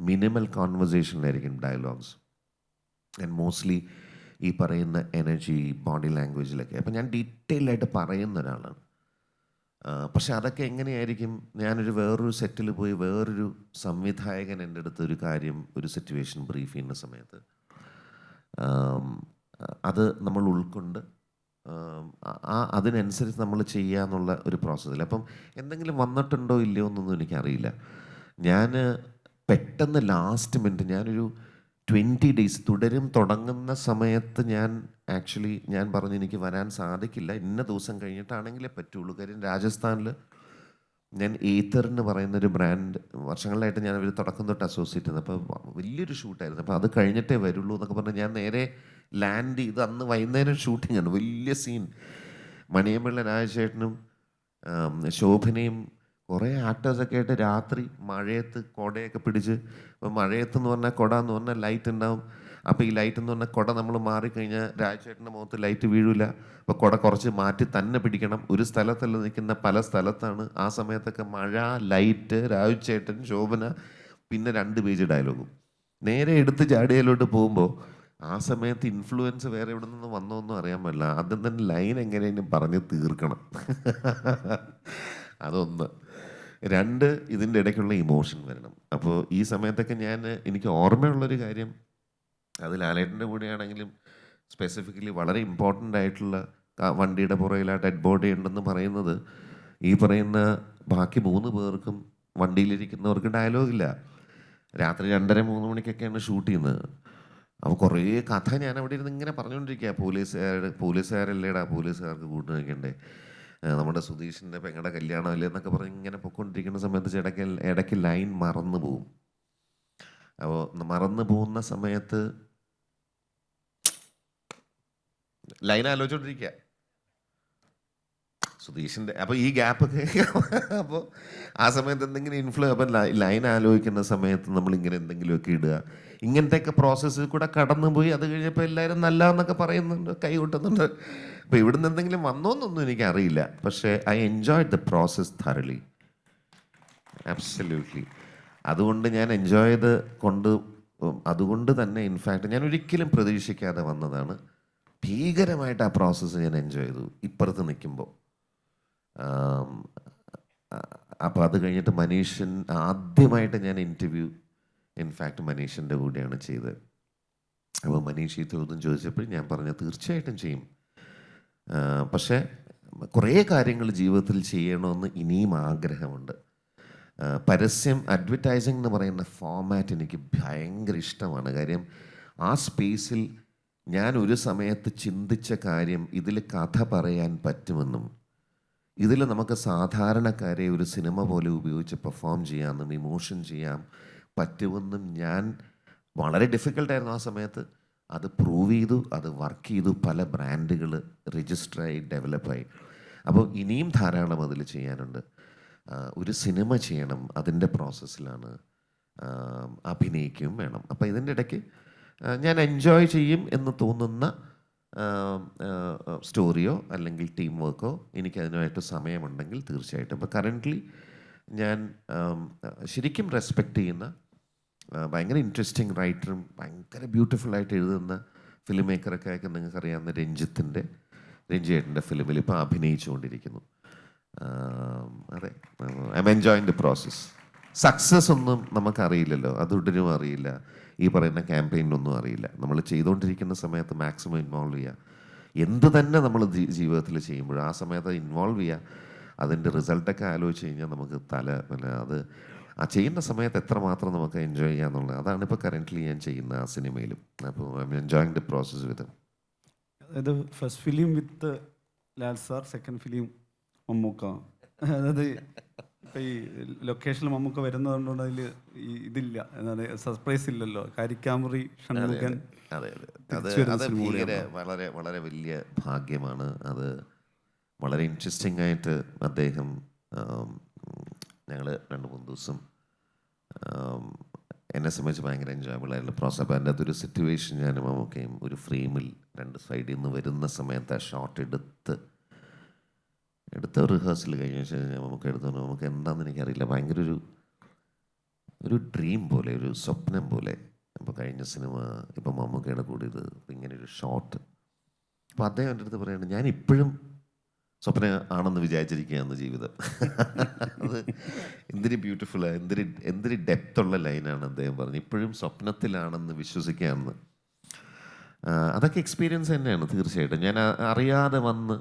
മിനിമൽ കോൺവെർസേഷനിലായിരിക്കും ഡയലോഗ്സ് ആൻഡ് മോസ്റ്റ്ലി ഈ പറയുന്ന എനർജി, ബോഡി ലാംഗ്വേജിലൊക്കെ. അപ്പം ഞാൻ ഡീറ്റെയിൽഡായിട്ട് പറയുന്ന ഒരാളാണ്. പക്ഷെ അതൊക്കെ എങ്ങനെയായിരിക്കും, ഞാനൊരു വേറൊരു സെറ്റിൽ പോയി വേറൊരു സംവിധായകൻ എൻ്റെ അടുത്ത് ഒരു കാര്യം, ഒരു സിറ്റുവേഷൻ ബ്രീഫ് ചെയ്യുന്ന സമയത്ത് അത് നമ്മൾ ഉൾക്കൊണ്ട് അതിനനുസരിച്ച് നമ്മൾ ചെയ്യുക എന്നുള്ള ഒരു പ്രോസസ്സിൽ. അപ്പം എന്തെങ്കിലും വന്നിട്ടുണ്ടോ ഇല്ലയോ എന്നൊന്നും എനിക്കറിയില്ല. ഞാൻ പെട്ടെന്ന് ലാസ്റ്റ് മിനിറ്റ് ഞാനൊരു 20 ഡേയ്സ് തുടങ്ങുന്ന സമയത്ത് ഞാൻ പറഞ്ഞു എനിക്ക് വരാൻ സാധിക്കില്ല, ഇന്ന ദിവസം കഴിഞ്ഞിട്ടാണെങ്കിലേ പറ്റുള്ളൂ. കാര്യം രാജസ്ഥാനിൽ ഞാൻ ഏത്തർ എന്ന് പറയുന്നൊരു ബ്രാൻഡ് വർഷങ്ങളായിട്ട് ഞാൻ അവർ തുടക്കം തൊട്ട് അസോസിയേറ്റ് ചെയ്യുന്നത്. അപ്പോൾ വലിയൊരു ഷൂട്ടായിരുന്നു. അപ്പോൾ അത് കഴിഞ്ഞിട്ടേ വരുള്ളൂ എന്നൊക്കെ പറഞ്ഞ് ഞാൻ നേരെ ലാൻഡ് ചെയ്ത് അന്ന് വൈകുന്നേരം ഷൂട്ടിംഗ് ആണ്, വലിയ സീൻ. മണിയമ്പിള്ള രാജശേഖരനും ശോഭനയും കുറേ ആക്ടേഴ്സൊക്കെ ആയിട്ട് രാത്രി മഴയത്ത് കുടയൊക്കെ പിടിച്ച്, ഇപ്പോൾ മഴയത്ത് എന്ന് പറഞ്ഞാൽ കുട എന്ന് പറഞ്ഞാൽ ലൈറ്റ് ഉണ്ടാവും. അപ്പോൾ ഈ ലൈറ്റ് എന്ന് പറഞ്ഞാൽ കുട നമ്മൾ മാറിക്കഴിഞ്ഞാൽ രാജശേഖരൻ്റെ മുഖത്ത് ലൈറ്റ് വീഴില്ല. അപ്പോൾ കുട കുറച്ച് മാറ്റി തന്നെ പിടിക്കണം. ഒരു സ്ഥലത്തല്ല നിൽക്കുന്ന, പല സ്ഥലത്താണ്. ആ സമയത്തൊക്കെ മഴ, ലൈറ്റ്, രാജുചേട്ടൻ, ശോഭന, പിന്നെ 2 പേജ് ഡയലോഗും. നേരെ എടുത്ത് ജാഡിയയിലോട്ട് പോകുമ്പോൾ ആ സമയത്ത് ഇൻഫ്ലുവൻസ് വേറെ എവിടെ നിന്ന് വന്നോന്നും അറിയാൻ പറ്റില്ല. ആദ്യം തന്നെ ലൈൻ എങ്ങനെയും പറഞ്ഞ് തീർക്കണം. അതൊന്ന്. 2, ഇതിൻ്റെ ഇടയ്ക്കുള്ള ഇമോഷൻ വരണം. അപ്പോൾ ഈ സമയത്തൊക്കെ എനിക്ക് ഓർമ്മയുള്ളൊരു കാര്യം, അത് ലാലേട്ടൻ്റെ കൂടെയാണെങ്കിലും സ്പെസിഫിക്കലി വളരെ ഇമ്പോർട്ടൻ്റ് ആയിട്ടുള്ള വണ്ടിയുടെ പുറകിൽ ആ ഡെഡ് ബോഡി ഉണ്ടെന്ന് പറയുന്നത്, ഈ പറയുന്ന ബാക്കി 3 പേർക്കും വണ്ടിയിലിരിക്കുന്നവർക്ക് ഡയലോഗില്ല. രാത്രി 2:30-3 മണിക്കൊക്കെയാണ് ഷൂട്ട് ചെയ്യുന്നത്. അപ്പോൾ കുറേ കഥ ഞാൻ അവിടെ ഇരുന്ന് ഇങ്ങനെ പറഞ്ഞുകൊണ്ടിരിക്കുക. പോലീസുകാരല്ലേടാ, പോലീസുകാർക്ക് കൂട്ടു നിൽക്കണ്ടേ, നമ്മുടെ സുധീഷിൻ്റെ പെങ്ങളുടെ കല്യാണം അല്ലേ എന്നൊക്കെ പറഞ്ഞ് ഇങ്ങനെ പൊയ്ക്കൊണ്ടിരിക്കുന്ന സമയത്ത് ഇടയ്ക്ക് ലൈൻ മറന്നു പോവും. അപ്പോൾ മറന്നു പോകുന്ന സമയത്ത് ലൈൻ ആലോചിച്ചോണ്ടിരിക്കുക സുധീഷിൻ്റെ. അപ്പോൾ ഈ ഗ്യാപ്പൊക്കെ അപ്പോൾ ആ സമയത്ത് എന്തെങ്കിലും അപ്പം ലൈൻ ആലോചിക്കുന്ന സമയത്ത് നമ്മളിങ്ങനെ എന്തെങ്കിലുമൊക്കെ ഇടുക. ഇങ്ങനത്തെയൊക്കെ പ്രോസസ്സിൽ കൂടെ കടന്നു പോയി. അത് കഴിഞ്ഞപ്പോൾ എല്ലാവരും നല്ല എന്നൊക്കെ പറയുന്നുണ്ട്, കൈ കൊട്ടുന്നുണ്ട്. അപ്പോൾ ഇവിടുന്ന് എന്തെങ്കിലും വന്നോന്നൊന്നും എനിക്കറിയില്ല. പക്ഷേ I enjoyed the process thoroughly. Absolutely. അതുകൊണ്ട് ഞാൻ എൻജോയ് ചെയ്ത് അതുകൊണ്ട് തന്നെ ഇൻഫാക്റ്റ് ഞാൻ ഒരിക്കലും പ്രതീക്ഷിക്കാതെ വന്നതാണ്. ഭീകരമായിട്ട് ആ പ്രോസസ്സ് ഞാൻ എൻജോയ് ചെയ്തു ഇപ്പുറത്ത് നിൽക്കുമ്പോൾ. അപ്പോൾ അത് കഴിഞ്ഞിട്ട് മനീഷൻ ആദ്യമായിട്ട് ഞാൻ ഇൻ്റർവ്യൂ ഇൻഫാക്റ്റ് മനീഷിൻ്റെ കൂടെയാണ് ചെയ്തത്. അപ്പോൾ മനീഷ് ഈ ചോദ്യം ചോദിച്ചപ്പോൾ ഞാൻ പറഞ്ഞു തീർച്ചയായിട്ടും ചെയ്യും. പക്ഷേ കുറേ കാര്യങ്ങൾ ജീവിതത്തിൽ ചെയ്യണമെന്ന് ഇനിയും ആഗ്രഹമുണ്ട്. പരസ്യം, അഡ്വർടൈസിംഗ് എന്ന് പറയുന്ന ഫോമാറ്റ് എനിക്ക് ഭയങ്കര ഇഷ്ടമാണ്. കാര്യം ആ സ്പേസിൽ ഞാൻ ഒരു സമയത്ത് ചിന്തിച്ച കാര്യം ഇതിൽ കഥ പറയാൻ പറ്റുമെന്നും ഇതിൽ നമുക്ക് സാധാരണക്കാരെ ഒരു സിനിമ പോലെ ഉപയോഗിച്ച് പെർഫോം ചെയ്യാമെന്നും ഇമോഷൻ ചെയ്യാൻ പറ്റുമെന്നും ഞാൻ വളരെ ഡിഫിക്കൽട്ടായിരുന്നു ആ സമയത്ത്. അത് പ്രൂവ് ചെയ്തു, അത് വർക്ക് ചെയ്തു, പല ബ്രാൻഡുകൾ രജിസ്റ്ററായി ഡെവലപ്പായി. അപ്പോൾ ഇനിയും ധാരാളം അതിൽ ചെയ്യാനുണ്ട്. ഒരു സിനിമ ചെയ്യണം, അതിൻ്റെ പ്രോസസ്സിലാണ്. അഭിനയിക്കുകയും വേണം. അപ്പോൾ ഇതിൻ്റെ ഇടയ്ക്ക് ഞാൻ എൻജോയ് ചെയ്യും എന്ന് തോന്നുന്ന സ്റ്റോറിയോ അല്ലെങ്കിൽ ടീം വർക്കോ എനിക്കതിനായിട്ട് സമയമുണ്ടെങ്കിൽ തീർച്ചയായിട്ടും. അപ്പോൾ കറൻ്റ്ലി ഞാൻ ശരിക്കും റെസ്പെക്റ്റ് ചെയ്യുന്ന ഭയങ്കര ഇൻട്രസ്റ്റിംഗ് റൈറ്ററും ഭയങ്കര ബ്യൂട്ടിഫുള്ളായിട്ട് എഴുതുന്ന ഫിലിം മേക്കറൊക്കെ ആയിട്ട് നിങ്ങൾക്കറിയാവുന്ന രഞ്ജിയേട്ടൻ്റെ ഫിലിമിൽ ഇപ്പോൾ അഭിനയിച്ചുകൊണ്ടിരിക്കുന്നു. അതെ, I am enjoying the process. Success ഒന്നും നമുക്കറിയില്ലല്ലോ, അതൊടരും അറിയില്ല, ഈ പറയുന്ന ക്യാമ്പയിനൊന്നും അറിയില്ല. നമ്മൾ ചെയ്തുകൊണ്ടിരിക്കുന്ന സമയത്ത് മാക്സിമം ഇൻവോൾവ് ചെയ്യുക. എന്ത് തന്നെ നമ്മൾ ജീവിതത്തിൽ ചെയ്യുമ്പോഴും ആ സമയത്ത് ഇൻവോൾവ് ചെയ്യുക. അതിൻ്റെ റിസൾട്ടൊക്കെ ആലോചിച്ച് കഴിഞ്ഞാൽ നമുക്ക് അത് ആ ചെയ്യുന്ന സമയത്ത് എത്രമാത്രം നമുക്ക് എൻജോയ് ചെയ്യാന്നുള്ളത്, അതാണ് ഇപ്പോൾ കറൻ്റ്ലി ഞാൻ ചെയ്യുന്ന ആ സിനിമയിലും. അപ്പോൾ I am enjoying the process with. അതായത് first film with Lal sir, second film Mammukka. അതായത് ഇപ്പം ഈ ലൊക്കേഷനിൽ മമ്മൂക്ക വരുന്നതുകൊണ്ട് അതിൽ ഇതില്ല, എന്താണ് സർപ്രൈസ് ഇല്ലല്ലോ. കരിക്കാമുറി ഷൺമുഖൻ. അതെ അതെ, അത് ഭീകര വളരെ വളരെ വലിയ ഭാഗ്യമാണ്. അത് വളരെ ഇൻട്രസ്റ്റിംഗ് ആയിട്ട് അദ്ദേഹം ഞങ്ങൾ 2-3 ദിവസം എന്നെ സംബന്ധിച്ച് ഭയങ്കര എൻജോയബിൾ ആയിട്ടുള്ള പ്രോസസ്. അപ്പോൾ അതിൻ്റെ അകത്തൊരു സിറ്റുവേഷൻ ഞാനും മമ്മൂക്കയും ഒരു ഫ്രെയിമിൽ 2 സൈഡിൽ നിന്ന് വരുന്ന സമയത്ത് ആ ഷോട്ട് എടുത്ത റിഹേഴ്സൽ കഴിഞ്ഞ ശേഷം നമുക്ക് നമുക്ക് എന്താണെന്ന് എനിക്കറിയില്ല, ഭയങ്കര ഒരു ഡ്രീം പോലെ, ഒരു സ്വപ്നം പോലെ. അപ്പോൾ കഴിഞ്ഞ സിനിമ ഇപ്പം മമ്മൂക്കയുടെ കൂടി ഇത് ഇങ്ങനെയൊരു ഷോട്ട്. അപ്പോൾ അദ്ദേഹം എൻ്റെ അടുത്ത് പറയുന്നത് ഞാൻ ഇപ്പോഴും സ്വപ്നം ആണെന്ന് വിചാരിച്ചിരിക്കുകയാണ് ജീവിതം. അത് എന്തൊരു ബ്യൂട്ടിഫുള്ളാണ്, എന്തൊരു ഡെപ്തുള്ള ലൈനാണ് അദ്ദേഹം പറഞ്ഞത്. ഇപ്പോഴും സ്വപ്നത്തിലാണെന്ന് വിശ്വസിക്കുകയാണെന്ന്. അതൊക്കെ എക്സ്പീരിയൻസ് തന്നെയാണ് തീർച്ചയായിട്ടും. ഞാൻ അറിയാതെ വന്ന്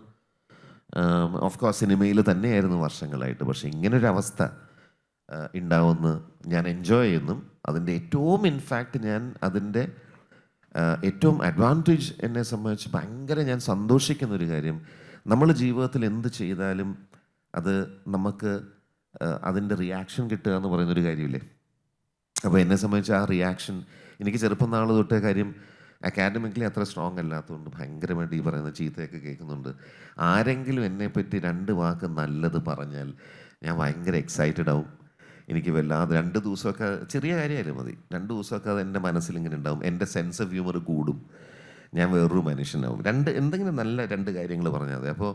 ഓഫ് കോഴ്സ് സിനിമയിൽ തന്നെയായിരുന്നു വർഷങ്ങളായിട്ട്, പക്ഷേ ഇങ്ങനൊരവസ്ഥ ഉണ്ടാവുമെന്ന് ഞാൻ എൻജോയ് ചെയ്യുന്നു. അതിൻ്റെ ഏറ്റവും ഇൻഫാക്റ്റ് ഞാൻ അതിൻ്റെ ഏറ്റവും അഡ്വാൻറ്റേജ് എന്നെ സംബന്ധിച്ച് ഭയങ്കര ഞാൻ സന്തോഷിക്കുന്ന ഒരു കാര്യം, നമ്മൾ ജീവിതത്തിൽ എന്ത് ചെയ്താലും അത് നമുക്ക് അതിൻ്റെ റിയാക്ഷൻ കിട്ടുക എന്ന് പറയുന്നൊരു കാര്യമില്ലേ. അപ്പോൾ എന്നെ സംബന്ധിച്ച് ആ റിയാക്ഷൻ എനിക്ക് ചെറുപ്പം നാൾ തൊട്ടേ കാര്യം അക്കാഡമിക്കലി അത്ര സ്ട്രോങ് അല്ലാത്തതുകൊണ്ട് ഭയങ്കരമായിട്ട് ഈ പറയുന്ന ചീത്തയൊക്കെ കേൾക്കുന്നുണ്ട്. ആരെങ്കിലും എന്നെപ്പറ്റി 2 വാക്ക് നല്ലത് പറഞ്ഞാൽ ഞാൻ ഭയങ്കര എക്സൈറ്റഡ് ആവും. എനിക്ക് വല്ലാതെ 2 ദിവസമൊക്കെ ചെറിയ കാര്യമായാലും മതി, 2 ദിവസമൊക്കെ അത് എൻ്റെ മനസ്സിലിങ്ങനെ ഉണ്ടാവും. എൻ്റെ സെൻസ് ഓഫ് ഹ്യൂമർ കൂടും, ഞാൻ വേറൊരു മനുഷ്യനാവും. എന്തെങ്കിലും നല്ല 2 കാര്യങ്ങൾ പറഞ്ഞാൽ മതി. അപ്പോൾ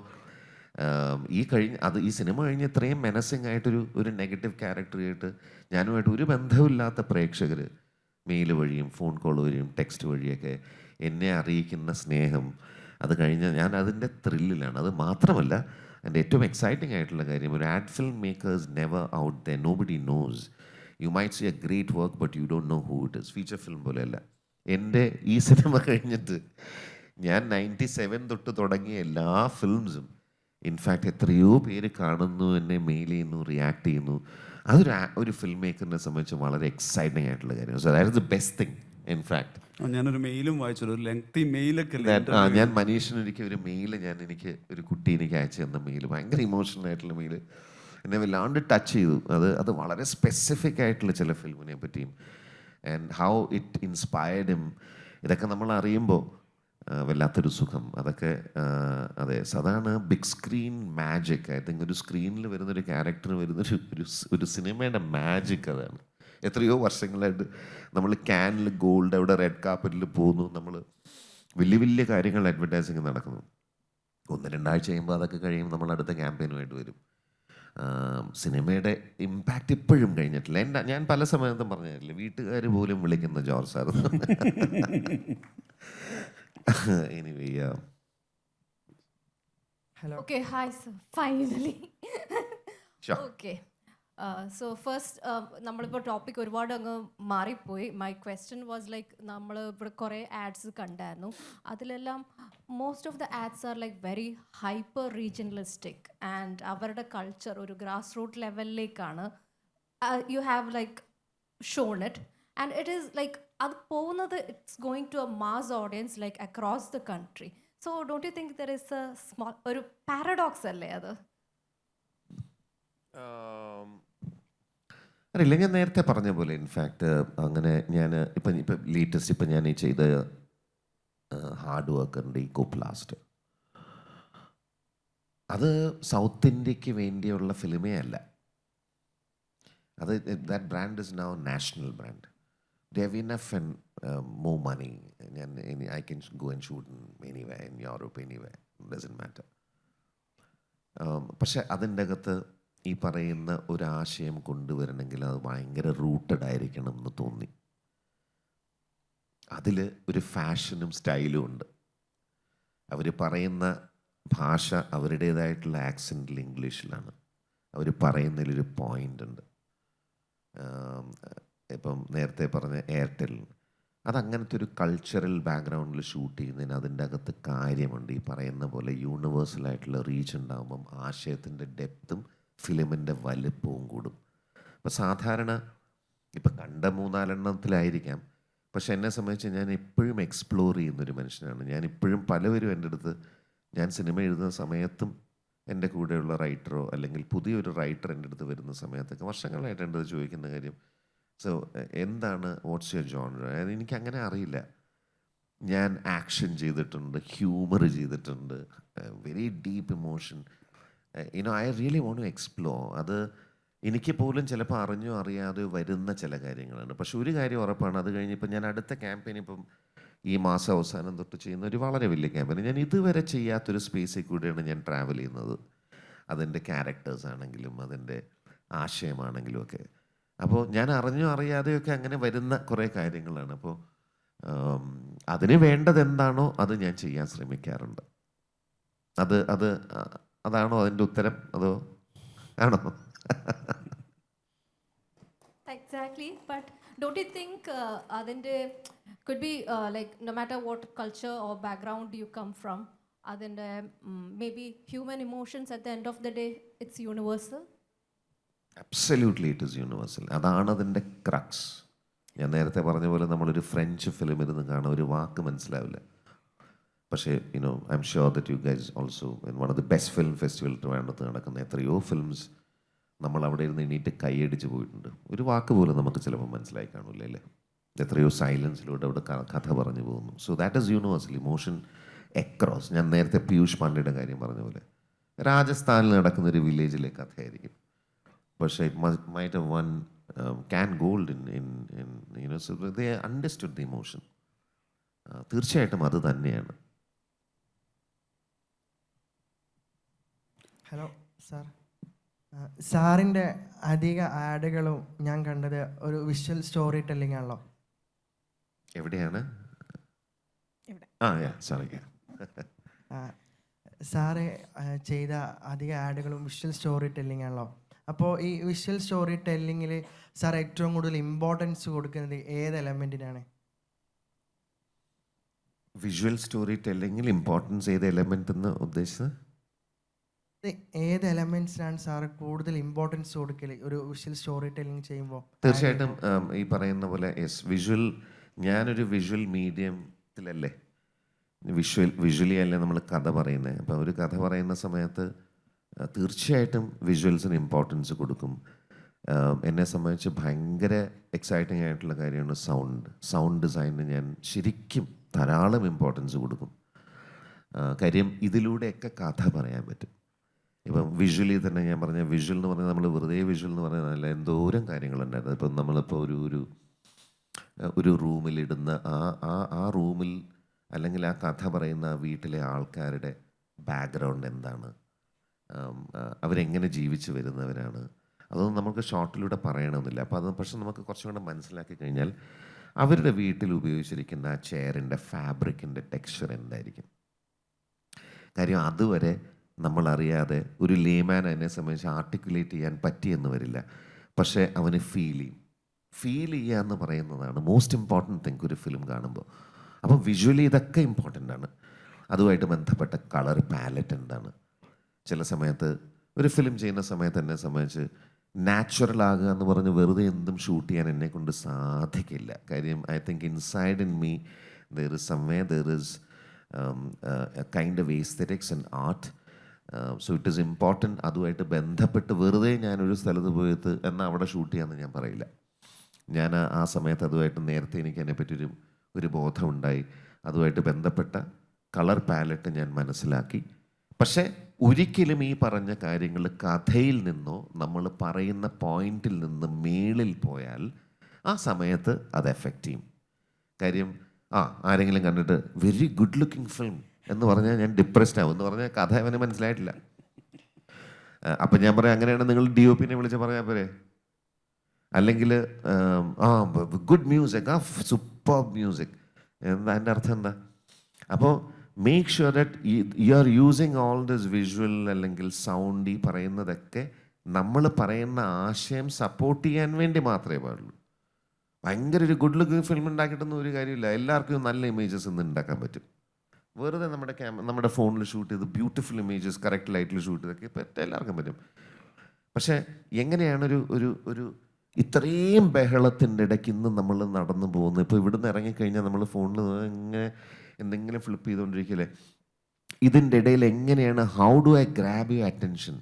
ഈ സിനിമ കഴിഞ്ഞ് ഇത്രയും മെനസിങ് ആയിട്ടൊരു നെഗറ്റീവ് ക്യാരക്ടറായിട്ട് ഞാനുമായിട്ട് ഒരു ബന്ധമില്ലാത്ത പ്രേക്ഷകർ മെയിൽ വഴിയും ഫോൺ കോൾ വഴിയും ടെക്സ്റ്റ് വഴിയൊക്കെ എന്നെ അറിയിക്കുന്ന സ്നേഹം, അത് കഴിഞ്ഞ് ഞാൻ അതിൻ്റെ ത്രില്ലിലാണ്. അത് മാത്രമല്ല എൻ്റെ ഏറ്റവും എക്സൈറ്റിംഗ് ആയിട്ടുള്ള കാര്യം, ഒരു ad film makers never out there, nobody knows. You might see a great work but you don't know who it is. Feature film പോലെയല്ല. എൻ്റെ ഈ സിനിമ കഴിഞ്ഞിട്ട് ഞാൻ 97 തൊട്ട് തുടങ്ങിയ എല്ലാ ഫിലിംസും ഇൻഫാക്റ്റ് എത്രയോ പേര് കാണുന്നു, എന്നെ മെയിൽ ചെയ്യുന്നു, റിയാക്ട് ചെയ്യുന്നു. അതൊരു ഫിലിം മേക്കറിനെ സംബന്ധിച്ച് വളരെ എക്സൈറ്റിംഗ് ആയിട്ടുള്ള കാര്യം. So that is the best thing. In fact ഞാനൊരു മെയിലും വായിച്ചത്, ഒരു ലെങ്തി മെയിലൊക്കെ ഞാൻ മനീഷിനൊരിക്കൽ ഒരു മെയിൽ എനിക്ക് ഒരു കുട്ടി എനിക്ക് അയച്ചു തന്ന മെയിൽ, ഭയങ്കര ഇമോഷണൽ ആയിട്ടുള്ള മെയിൽ, എന്നെ വല്ലാണ്ട് ടച്ച് ചെയ്തു. അത് വളരെ സ്പെസിഫിക് ആയിട്ടുള്ള ചില ഫിലിമിനെ പറ്റിയും and how it inspired him, ഇതൊക്കെ നമ്മൾ അറിയുമ്പോൾ വല്ലാത്തൊരു സുഖം. അതൊക്കെ അതെ, അതാണ് big screen magic. I think ഒരു സ്ക്രീനിൽ വരുന്നൊരു ക്യാരക്ടർ വരുന്നൊരു സിനിമയുടെ മാജിക് അതാണ്. എത്രയോ വർഷങ്ങളായിട്ട് നമ്മൾ ക്യാനിൽ ഗോൾഡ്, അവിടെ റെഡ് കാർപ്പറ്റിൽ പോകുന്നു, നമ്മൾ വലിയ വലിയ കാര്യങ്ങൾ അഡ്വർടൈസിങ് നടക്കുന്നു. 1-2 ആഴ്ച കഴിയുമ്പോൾ അതൊക്കെ കഴിയുമ്പോൾ നമ്മൾ അടുത്ത ക്യാമ്പയിനുമായിട്ട് വരും. സിനിമയുടെ ഇമ്പാക്റ്റ് ഇപ്പോഴും കഴിഞ്ഞിട്ടില്ല. ഞാൻ പല സമയത്തും പറഞ്ഞിട്ടില്ല, വീട്ടുകാർ പോലും വിളിക്കുന്ന George sir. Anyway, yeah. Hello. Okay, hi sir. Finally. Sure. Okay. So first, നമ്മളിപ്പോൾ ടോപ്പിക് ഒരുപാട് അങ്ങ് മാറിപ്പോയി. മൈ ക്വസ്റ്റ്യൻ വാസ് ലൈക്ക്, നമ്മൾ ഇവിടെ കുറേ ആഡ്സ് കണ്ടായിരുന്നു. അതിലെല്ലാം most of the ads are like very hyper regionalistic and അവരുടെ കൾച്ചർ ഒരു ഗ്രാസ് റൂട്ട് ലെവലിലേക്കാണ് you have like shown it. And it is like അത് പോകുന്നത്, it's going to a mass audience like across the country. So don't you think there is a small ഒരു paradox അല്ലേ അത്? അറിയില്ല, ഞാൻ നേരത്തെ പറഞ്ഞ പോലെ ഇൻഫാക്റ്റ് അങ്ങനെ ഞാൻ ഇപ്പം ലേറ്റസ്റ്റ് ഇപ്പം ഞാൻ ഈ ചെയ്ത ഹാർഡ് വർക്കറിൻ്റെ ഈക്കോ പ്ലാസ്റ്റ്, അത് സൗത്ത് ഇന്ത്യക്ക് വേണ്ടിയുള്ള ഫിലിമേ അല്ല. അത് that brand is now national brand. They have enough and more money. I can go and shoot anywhere, in Europe, anywhere. It doesn't matter. പക്ഷെ അതിൻ്റെ അകത്ത് ഈ പറയുന്ന ഒരാശയം കൊണ്ടുവരണമെങ്കിൽ അത് ഭയങ്കര റൂട്ടഡ് ആയിരിക്കണം എന്ന് തോന്നി. അതിൽ ഒരു ഫാഷനും സ്റ്റൈലും ഉണ്ട്. അവർ പറയുന്ന ഭാഷ അവരുടേതായിട്ടുള്ള ആക്സെൻറ്റിൽ ഇംഗ്ലീഷിലാണ്. അവർ പറയുന്നതിലൊരു പോയിൻ്റ് ഉണ്ട്. ഇപ്പം നേരത്തെ പറഞ്ഞ എയർടെൽ, അതങ്ങനത്തെ ഒരു കൾച്ചറൽ ബാക്ക്ഗ്രൗണ്ടിൽ ഷൂട്ട് ചെയ്യുന്നതിന് അതിൻ്റെ അകത്ത് കാര്യമുണ്ട്. ഈ പറയുന്ന പോലെ യൂണിവേഴ്സലായിട്ടുള്ള റീച്ച് ഉണ്ടാകുമ്പം ആശയത്തിൻ്റെ ഡെപ്തും ഫിലിമിൻ്റെ വലുപ്പവും കൂടും. അപ്പോൾ സാധാരണ ഇപ്പം കണ്ട 3-4 പക്ഷെ എന്നെ സംബന്ധിച്ച് ഞാൻ എപ്പോഴും എക്സ്പ്ലോർ ചെയ്യുന്നൊരു മനുഷ്യനാണ്. ഞാൻ ഇപ്പോഴും പലവരും എൻ്റെ അടുത്ത്, ഞാൻ സിനിമ എഴുതുന്ന സമയത്തും എൻ്റെ കൂടെയുള്ള റൈറ്ററോ അല്ലെങ്കിൽ പുതിയൊരു റൈറ്റർ എൻ്റെ അടുത്ത് വരുന്ന സമയത്തൊക്കെ വർഷങ്ങളായിട്ട് എൻ്റെ അടുത്ത് ചോദിക്കുന്ന കാര്യം, സോ എന്താണ്, വാട്ട്സ് യുവർ ജോണർ? എനിക്കങ്ങനെ അറിയില്ല. ഞാൻ ആക്ഷൻ ചെയ്തിട്ടുണ്ട്, ഹ്യൂമർ ചെയ്തിട്ടുണ്ട്, very deep emotion. I really want to explore. അത് എനിക്ക് പോലും ചിലപ്പോൾ അറിഞ്ഞോ അറിയാതെ വരുന്ന ചില കാര്യങ്ങളാണ്. പക്ഷെ ഒരു കാര്യം ഉറപ്പാണ്, അത് കഴിഞ്ഞിപ്പോൾ ഞാൻ അടുത്ത ക്യാമ്പയിൻ ഇപ്പം ഈ മാസം അവസാനം തൊട്ട് ചെയ്യുന്ന ഒരു വളരെ വലിയ ക്യാമ്പയിൻ, ഞാൻ ഇതുവരെ ചെയ്യാത്തൊരു സ്പേസിൽ കൂടെയാണ് ഞാൻ ട്രാവൽ ചെയ്യുന്നത്. അതിൻ്റെ ക്യാരക്ടേഴ്സ് ആണെങ്കിലും അതിൻ്റെ ആശയമാണെങ്കിലും ഒക്കെ. അപ്പോൾ ഞാൻ അറിഞ്ഞോ അറിയാതെയൊക്കെ അങ്ങനെ വരുന്ന കുറേ കാര്യങ്ങളാണ്. അപ്പോൾ അതിന് വേണ്ടത് എന്താണോ അത് ഞാൻ ചെയ്യാൻ ശ്രമിക്കാറുണ്ട്. അതാണോ അതിൻ്റെ ഉത്തരം, അതോ ആണോ? Exactly, but don't you think adinte could be like no matter what culture or background you come from, adinte maybe human emotions at the end of the day it's universal? Absolutely, it is universal. അതാണ് അതിൻ്റെ crux. ഞാൻ നേരത്തെ പറഞ്ഞ പോലെ നമ്മളൊരു French film ഇരുന്ന് കാണാൻ ഒരു വാക്ക് മനസ്സിലാവില്ല. പക്ഷേ I am sure that you guys also in one of the best film festival ട്രിവാൻഡ്രത്ത് നടക്കുന്ന എത്രയോ ഫിലിംസ് നമ്മൾ അവിടെ ഇരുന്ന് എണീറ്റ് കൈയടിച്ച് പോയിട്ടുണ്ട്. ഒരു വാക്ക് പോലും നമുക്ക് ചിലപ്പോൾ മനസ്സിലായി കാണില്ല അല്ലേ? എത്രയോ സൈലൻസിലൂടെ അവിടെ കഥ പറഞ്ഞു പോകുന്നു. So that is universal emotion across. ഞാൻ നേരത്തെ പീയൂഷ് പാണ്ഡെയുടെ കാര്യം പറഞ്ഞ പോലെ രാജസ്ഥാനിൽ നടക്കുന്ന ഒരു വില്ലേജിലെ കഥയായിരിക്കും, പക്ഷേ it might have one can gold in so they understood the emotion. തീർച്ചയായിട്ടും അത് തന്നെയാണ്. ഹലോ സാർ, സാറിൻ്റെ അധിക ആഡുകളും ഞാൻ കണ്ടത് ഒരു വിഷ്വൽ സ്റ്റോറി ടെല്ലിംഗ് ആണല്ലോ. എവിടെയാണ്? സോറി. സാറ് ചെയ്ത അധിക ആഡുകളും വിഷ്വൽ സ്റ്റോറി ടെല്ലിംഗ് ആണല്ലോ. അപ്പോൾ ഈ വിഷ്വൽ സ്റ്റോറി ടെല്ലിങ്ങിൽ സാർ ഏറ്റവും കൂടുതൽ ഇമ്പോർട്ടൻസ് കൊടുക്കുന്നത് ഏത് എലമെൻറ്റിനാണ്? വിഷ്വൽ സ്റ്റോറി ടെല്ലിങ്ങിൽ ഇമ്പോർട്ടൻസ് ഏത് എലമെൻ്റ് എന്ന് ഉദ്ദേശിച്ചത്? ഏത് എലമെൻറ്റ്സിനാണ് സാർ കൂടുതൽ ഇമ്പോർട്ടൻസ് കൊടുക്കൽ ഒരു വിഷ്വൽ സ്റ്റോറി ടെല്ലിംഗ് ചെയ്യുമ്പോൾ? തീർച്ചയായിട്ടും ഈ പറയുന്ന പോലെ വിഷ്വൽ, ഞാനൊരു വിഷ്വൽ മീഡിയത്തിലല്ലേ, വിഷ്വലി അല്ലേ നമ്മൾ കഥ പറയുന്നത്. അപ്പോൾ ഒരു കഥ പറയുന്ന സമയത്ത് തീർച്ചയായിട്ടും വിഷ്വൽസിന് ഇമ്പോർട്ടൻസ് കൊടുക്കും. എന്നെ സംബന്ധിച്ച് ഭയങ്കര എക്സൈറ്റിംഗ് ആയിട്ടുള്ള കാര്യമാണ് സൗണ്ട് ഡിസൈനിന് ഞാൻ ശരിക്കും ധാരാളം ഇമ്പോർട്ടൻസ് കൊടുക്കും. കാര്യം ഇതിലൂടെയൊക്കെ കഥ പറയാൻ പറ്റും. ഇപ്പം വിഷ്വലി തന്നെ ഞാൻ പറഞ്ഞ വിഷ്വൽ എന്ന് പറഞ്ഞാൽ നമ്മൾ വെറുതെ വിഷ്വൽ എന്ന് പറയുന്നതല്ല, എന്തോരം കാര്യങ്ങളുണ്ടായിരുന്നു. ഇപ്പം നമ്മളിപ്പോൾ ഒരു റൂമിലിടുന്ന ആ റൂമിൽ അല്ലെങ്കിൽ ആ കഥ പറയുന്ന ആ വീട്ടിലെ ആൾക്കാരുടെ ബാക്ക്ഗ്രൗണ്ട് എന്താണ്, അവരെങ്ങനെ ജീവിച്ച് വരുന്നവരാണ്, അതൊന്നും നമുക്ക് ഷോർട്ടിലൂടെ പറയണമെന്നില്ല. അപ്പോൾ അത് പക്ഷെ നമുക്ക് കുറച്ചും കൂടെ മനസ്സിലാക്കി കഴിഞ്ഞാൽ അവരുടെ വീട്ടിൽ ഉപയോഗിച്ചിരിക്കുന്ന ആ ചെയറിൻ്റെ ഫാബ്രിക്കിൻ്റെ ടെക്സ്ചർ എന്തായിരിക്കും. കാര്യം അതുവരെ നമ്മളറിയാതെ ഒരു ലേമാൻ അതിനെ സംബന്ധിച്ച് ആർട്ടിക്കുലേറ്റ് ചെയ്യാൻ പറ്റിയെന്ന് വരില്ല, പക്ഷേ അവന് ഫീൽ ചെയ്യുക എന്ന് പറയുന്നതാണ് മോസ്റ്റ് ഇമ്പോർട്ടൻറ്റ് തിങ് ഒരു ഫിലിം കാണുമ്പോൾ. അപ്പം വിഷ്വലി ഇതൊക്കെ ഇമ്പോർട്ടൻ്റ് ആണ്. അതുമായിട്ട് ബന്ധപ്പെട്ട കളർ പാലറ്റ് എന്താണ്. ചില സമയത്ത് ഒരു ഫിലിം ചെയ്യുന്ന സമയത്ത് എന്നെ സംബന്ധിച്ച് നാച്ചുറൽ ആകുക എന്ന് പറഞ്ഞ് വെറുതെ എന്തും ഷൂട്ട് ചെയ്യാൻ എന്നെ കൊണ്ട് സാധിക്കില്ല. കാര്യം I think inside in me there is സംവേ there is A kind of aesthetics and art. So it is important. അതുമായിട്ട് ബന്ധപ്പെട്ട് വെറുതെ ഞാനൊരു സ്ഥലത്ത് പോയിട്ട് എന്നാൽ അവിടെ ഷൂട്ട് ചെയ്യാമെന്ന് ഞാൻ പറയില്ല. ഞാൻ ആ സമയത്ത് അതുമായിട്ട് നേരത്തെ എനിക്ക് അതിനെപ്പറ്റി ഒരു ബോധമുണ്ടായി. അതുമായിട്ട് ബന്ധപ്പെട്ട കളർ പാലറ്റ് ഞാൻ മനസ്സിലാക്കി. പക്ഷേ ഒരിക്കലും ഈ പറഞ്ഞ കാര്യങ്ങൾ കഥയിൽ നിന്നോ നമ്മൾ പറയുന്ന പോയിന്റിൽ നിന്ന് മേളിൽ പോയാൽ ആ സമയത്ത് അത് എഫക്റ്റ് ചെയ്യും. കാര്യം ആരെങ്കിലും കണ്ടിട്ട് വെരി ഗുഡ് ലുക്കിംഗ് ഫിലിം എന്ന് പറഞ്ഞാൽ ഞാൻ ഡിപ്രസ്ഡ് ആവും എന്ന് പറഞ്ഞാൽ കഥ അവന് മനസ്സിലായിട്ടില്ല. അപ്പം ഞാൻ പറയാം, അങ്ങനെയാണ് നിങ്ങൾ DOPനെ വിളിച്ച് പറഞ്ഞാൽ പോരെ. അല്ലെങ്കിൽ ഗുഡ് മ്യൂസിക്, സൂപ്പർ മ്യൂസിക്, അതിൻ്റെ അർത്ഥം എന്താ? അപ്പോൾ make sure that you are using all this visual അല്ലെങ്കിൽ സൗണ്ട്, ഈ പറയുന്നതൊക്കെ നമ്മൾ പറയുന്ന ആശയം സപ്പോർട്ട് ചെയ്യാൻ വേണ്ടി മാത്രമേ പാടുള്ളൂ. ഭയങ്കര ഒരു ഗുഡ് ലുക്കിംഗ് ഫിലിം ഉണ്ടാക്കിയിട്ടൊന്നും ഒരു കാര്യമില്ല. എല്ലാവർക്കും നല്ല ഇമേജസ് ഒന്നും ഉണ്ടാക്കാൻ പറ്റും. വെറുതെ നമ്മുടെ ഫോണിൽ ഷൂട്ട് ചെയ്ത് ബ്യൂട്ടിഫുൾ ഇമേജസ് കറക്റ്റ് ലൈറ്റിൽ ഷൂട്ട് ചെയ്തൊക്കെ എല്ലാവർക്കും പറ്റും. പക്ഷേ എങ്ങനെയാണ് ഒരു ഇത്രയും ബഹളത്തിൻ്റെ ഇടയ്ക്ക് ഇന്ന് നമ്മൾ നടന്നു പോകുന്നത്? ഇപ്പോൾ ഇവിടുന്ന് ഇറങ്ങിക്കഴിഞ്ഞാൽ നമ്മൾ ഫോണിൽ ഇങ്ങനെ എന്തെങ്കിലും ഫ്ലിപ്പ് ചെയ്തുകൊണ്ടിരിക്കില്ലേ? ഇതിൻ്റെ ഇടയിൽ എങ്ങനെയാണ് how do I grab your attention?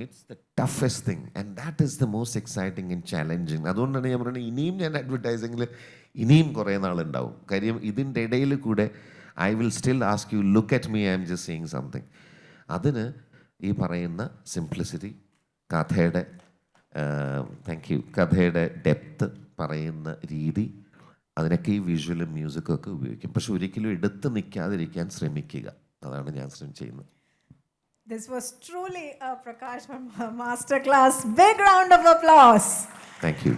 It's the toughest thing and that is the most exciting and challenging. അതുകൊണ്ടാണ് ഞാൻ പറയുന്നത് ഇനിയും ഞാൻ അഡ്വർടൈസിങ്ങിൽ ഇനിയും കുറേ നാളുണ്ടാവും. കാര്യം ഇതിൻ്റെ ഇടയിൽ കൂടെ I will still ask you look at me, I am just seeing something. അതിന് ഈ പറയുന്ന സിംപ്ലിസിറ്റി, കഥയുടെ കഥയുടെ ഡെപ്ത്, പറയുന്ന രീതി, അതിനൊക്കെ ഈ വിഷ്വലും മ്യൂസിക്കും ഒക്കെ ഉപയോഗിക്കും. പക്ഷെ ഒരിക്കലും എടുത്ത് നിൽക്കാതിരിക്കാൻ ശ്രമിക്കുക. അതാണ് ഞാൻ ചെയ്യുന്നത്. This was truly a Prakash Masterclass. Big round of applause. Thank you.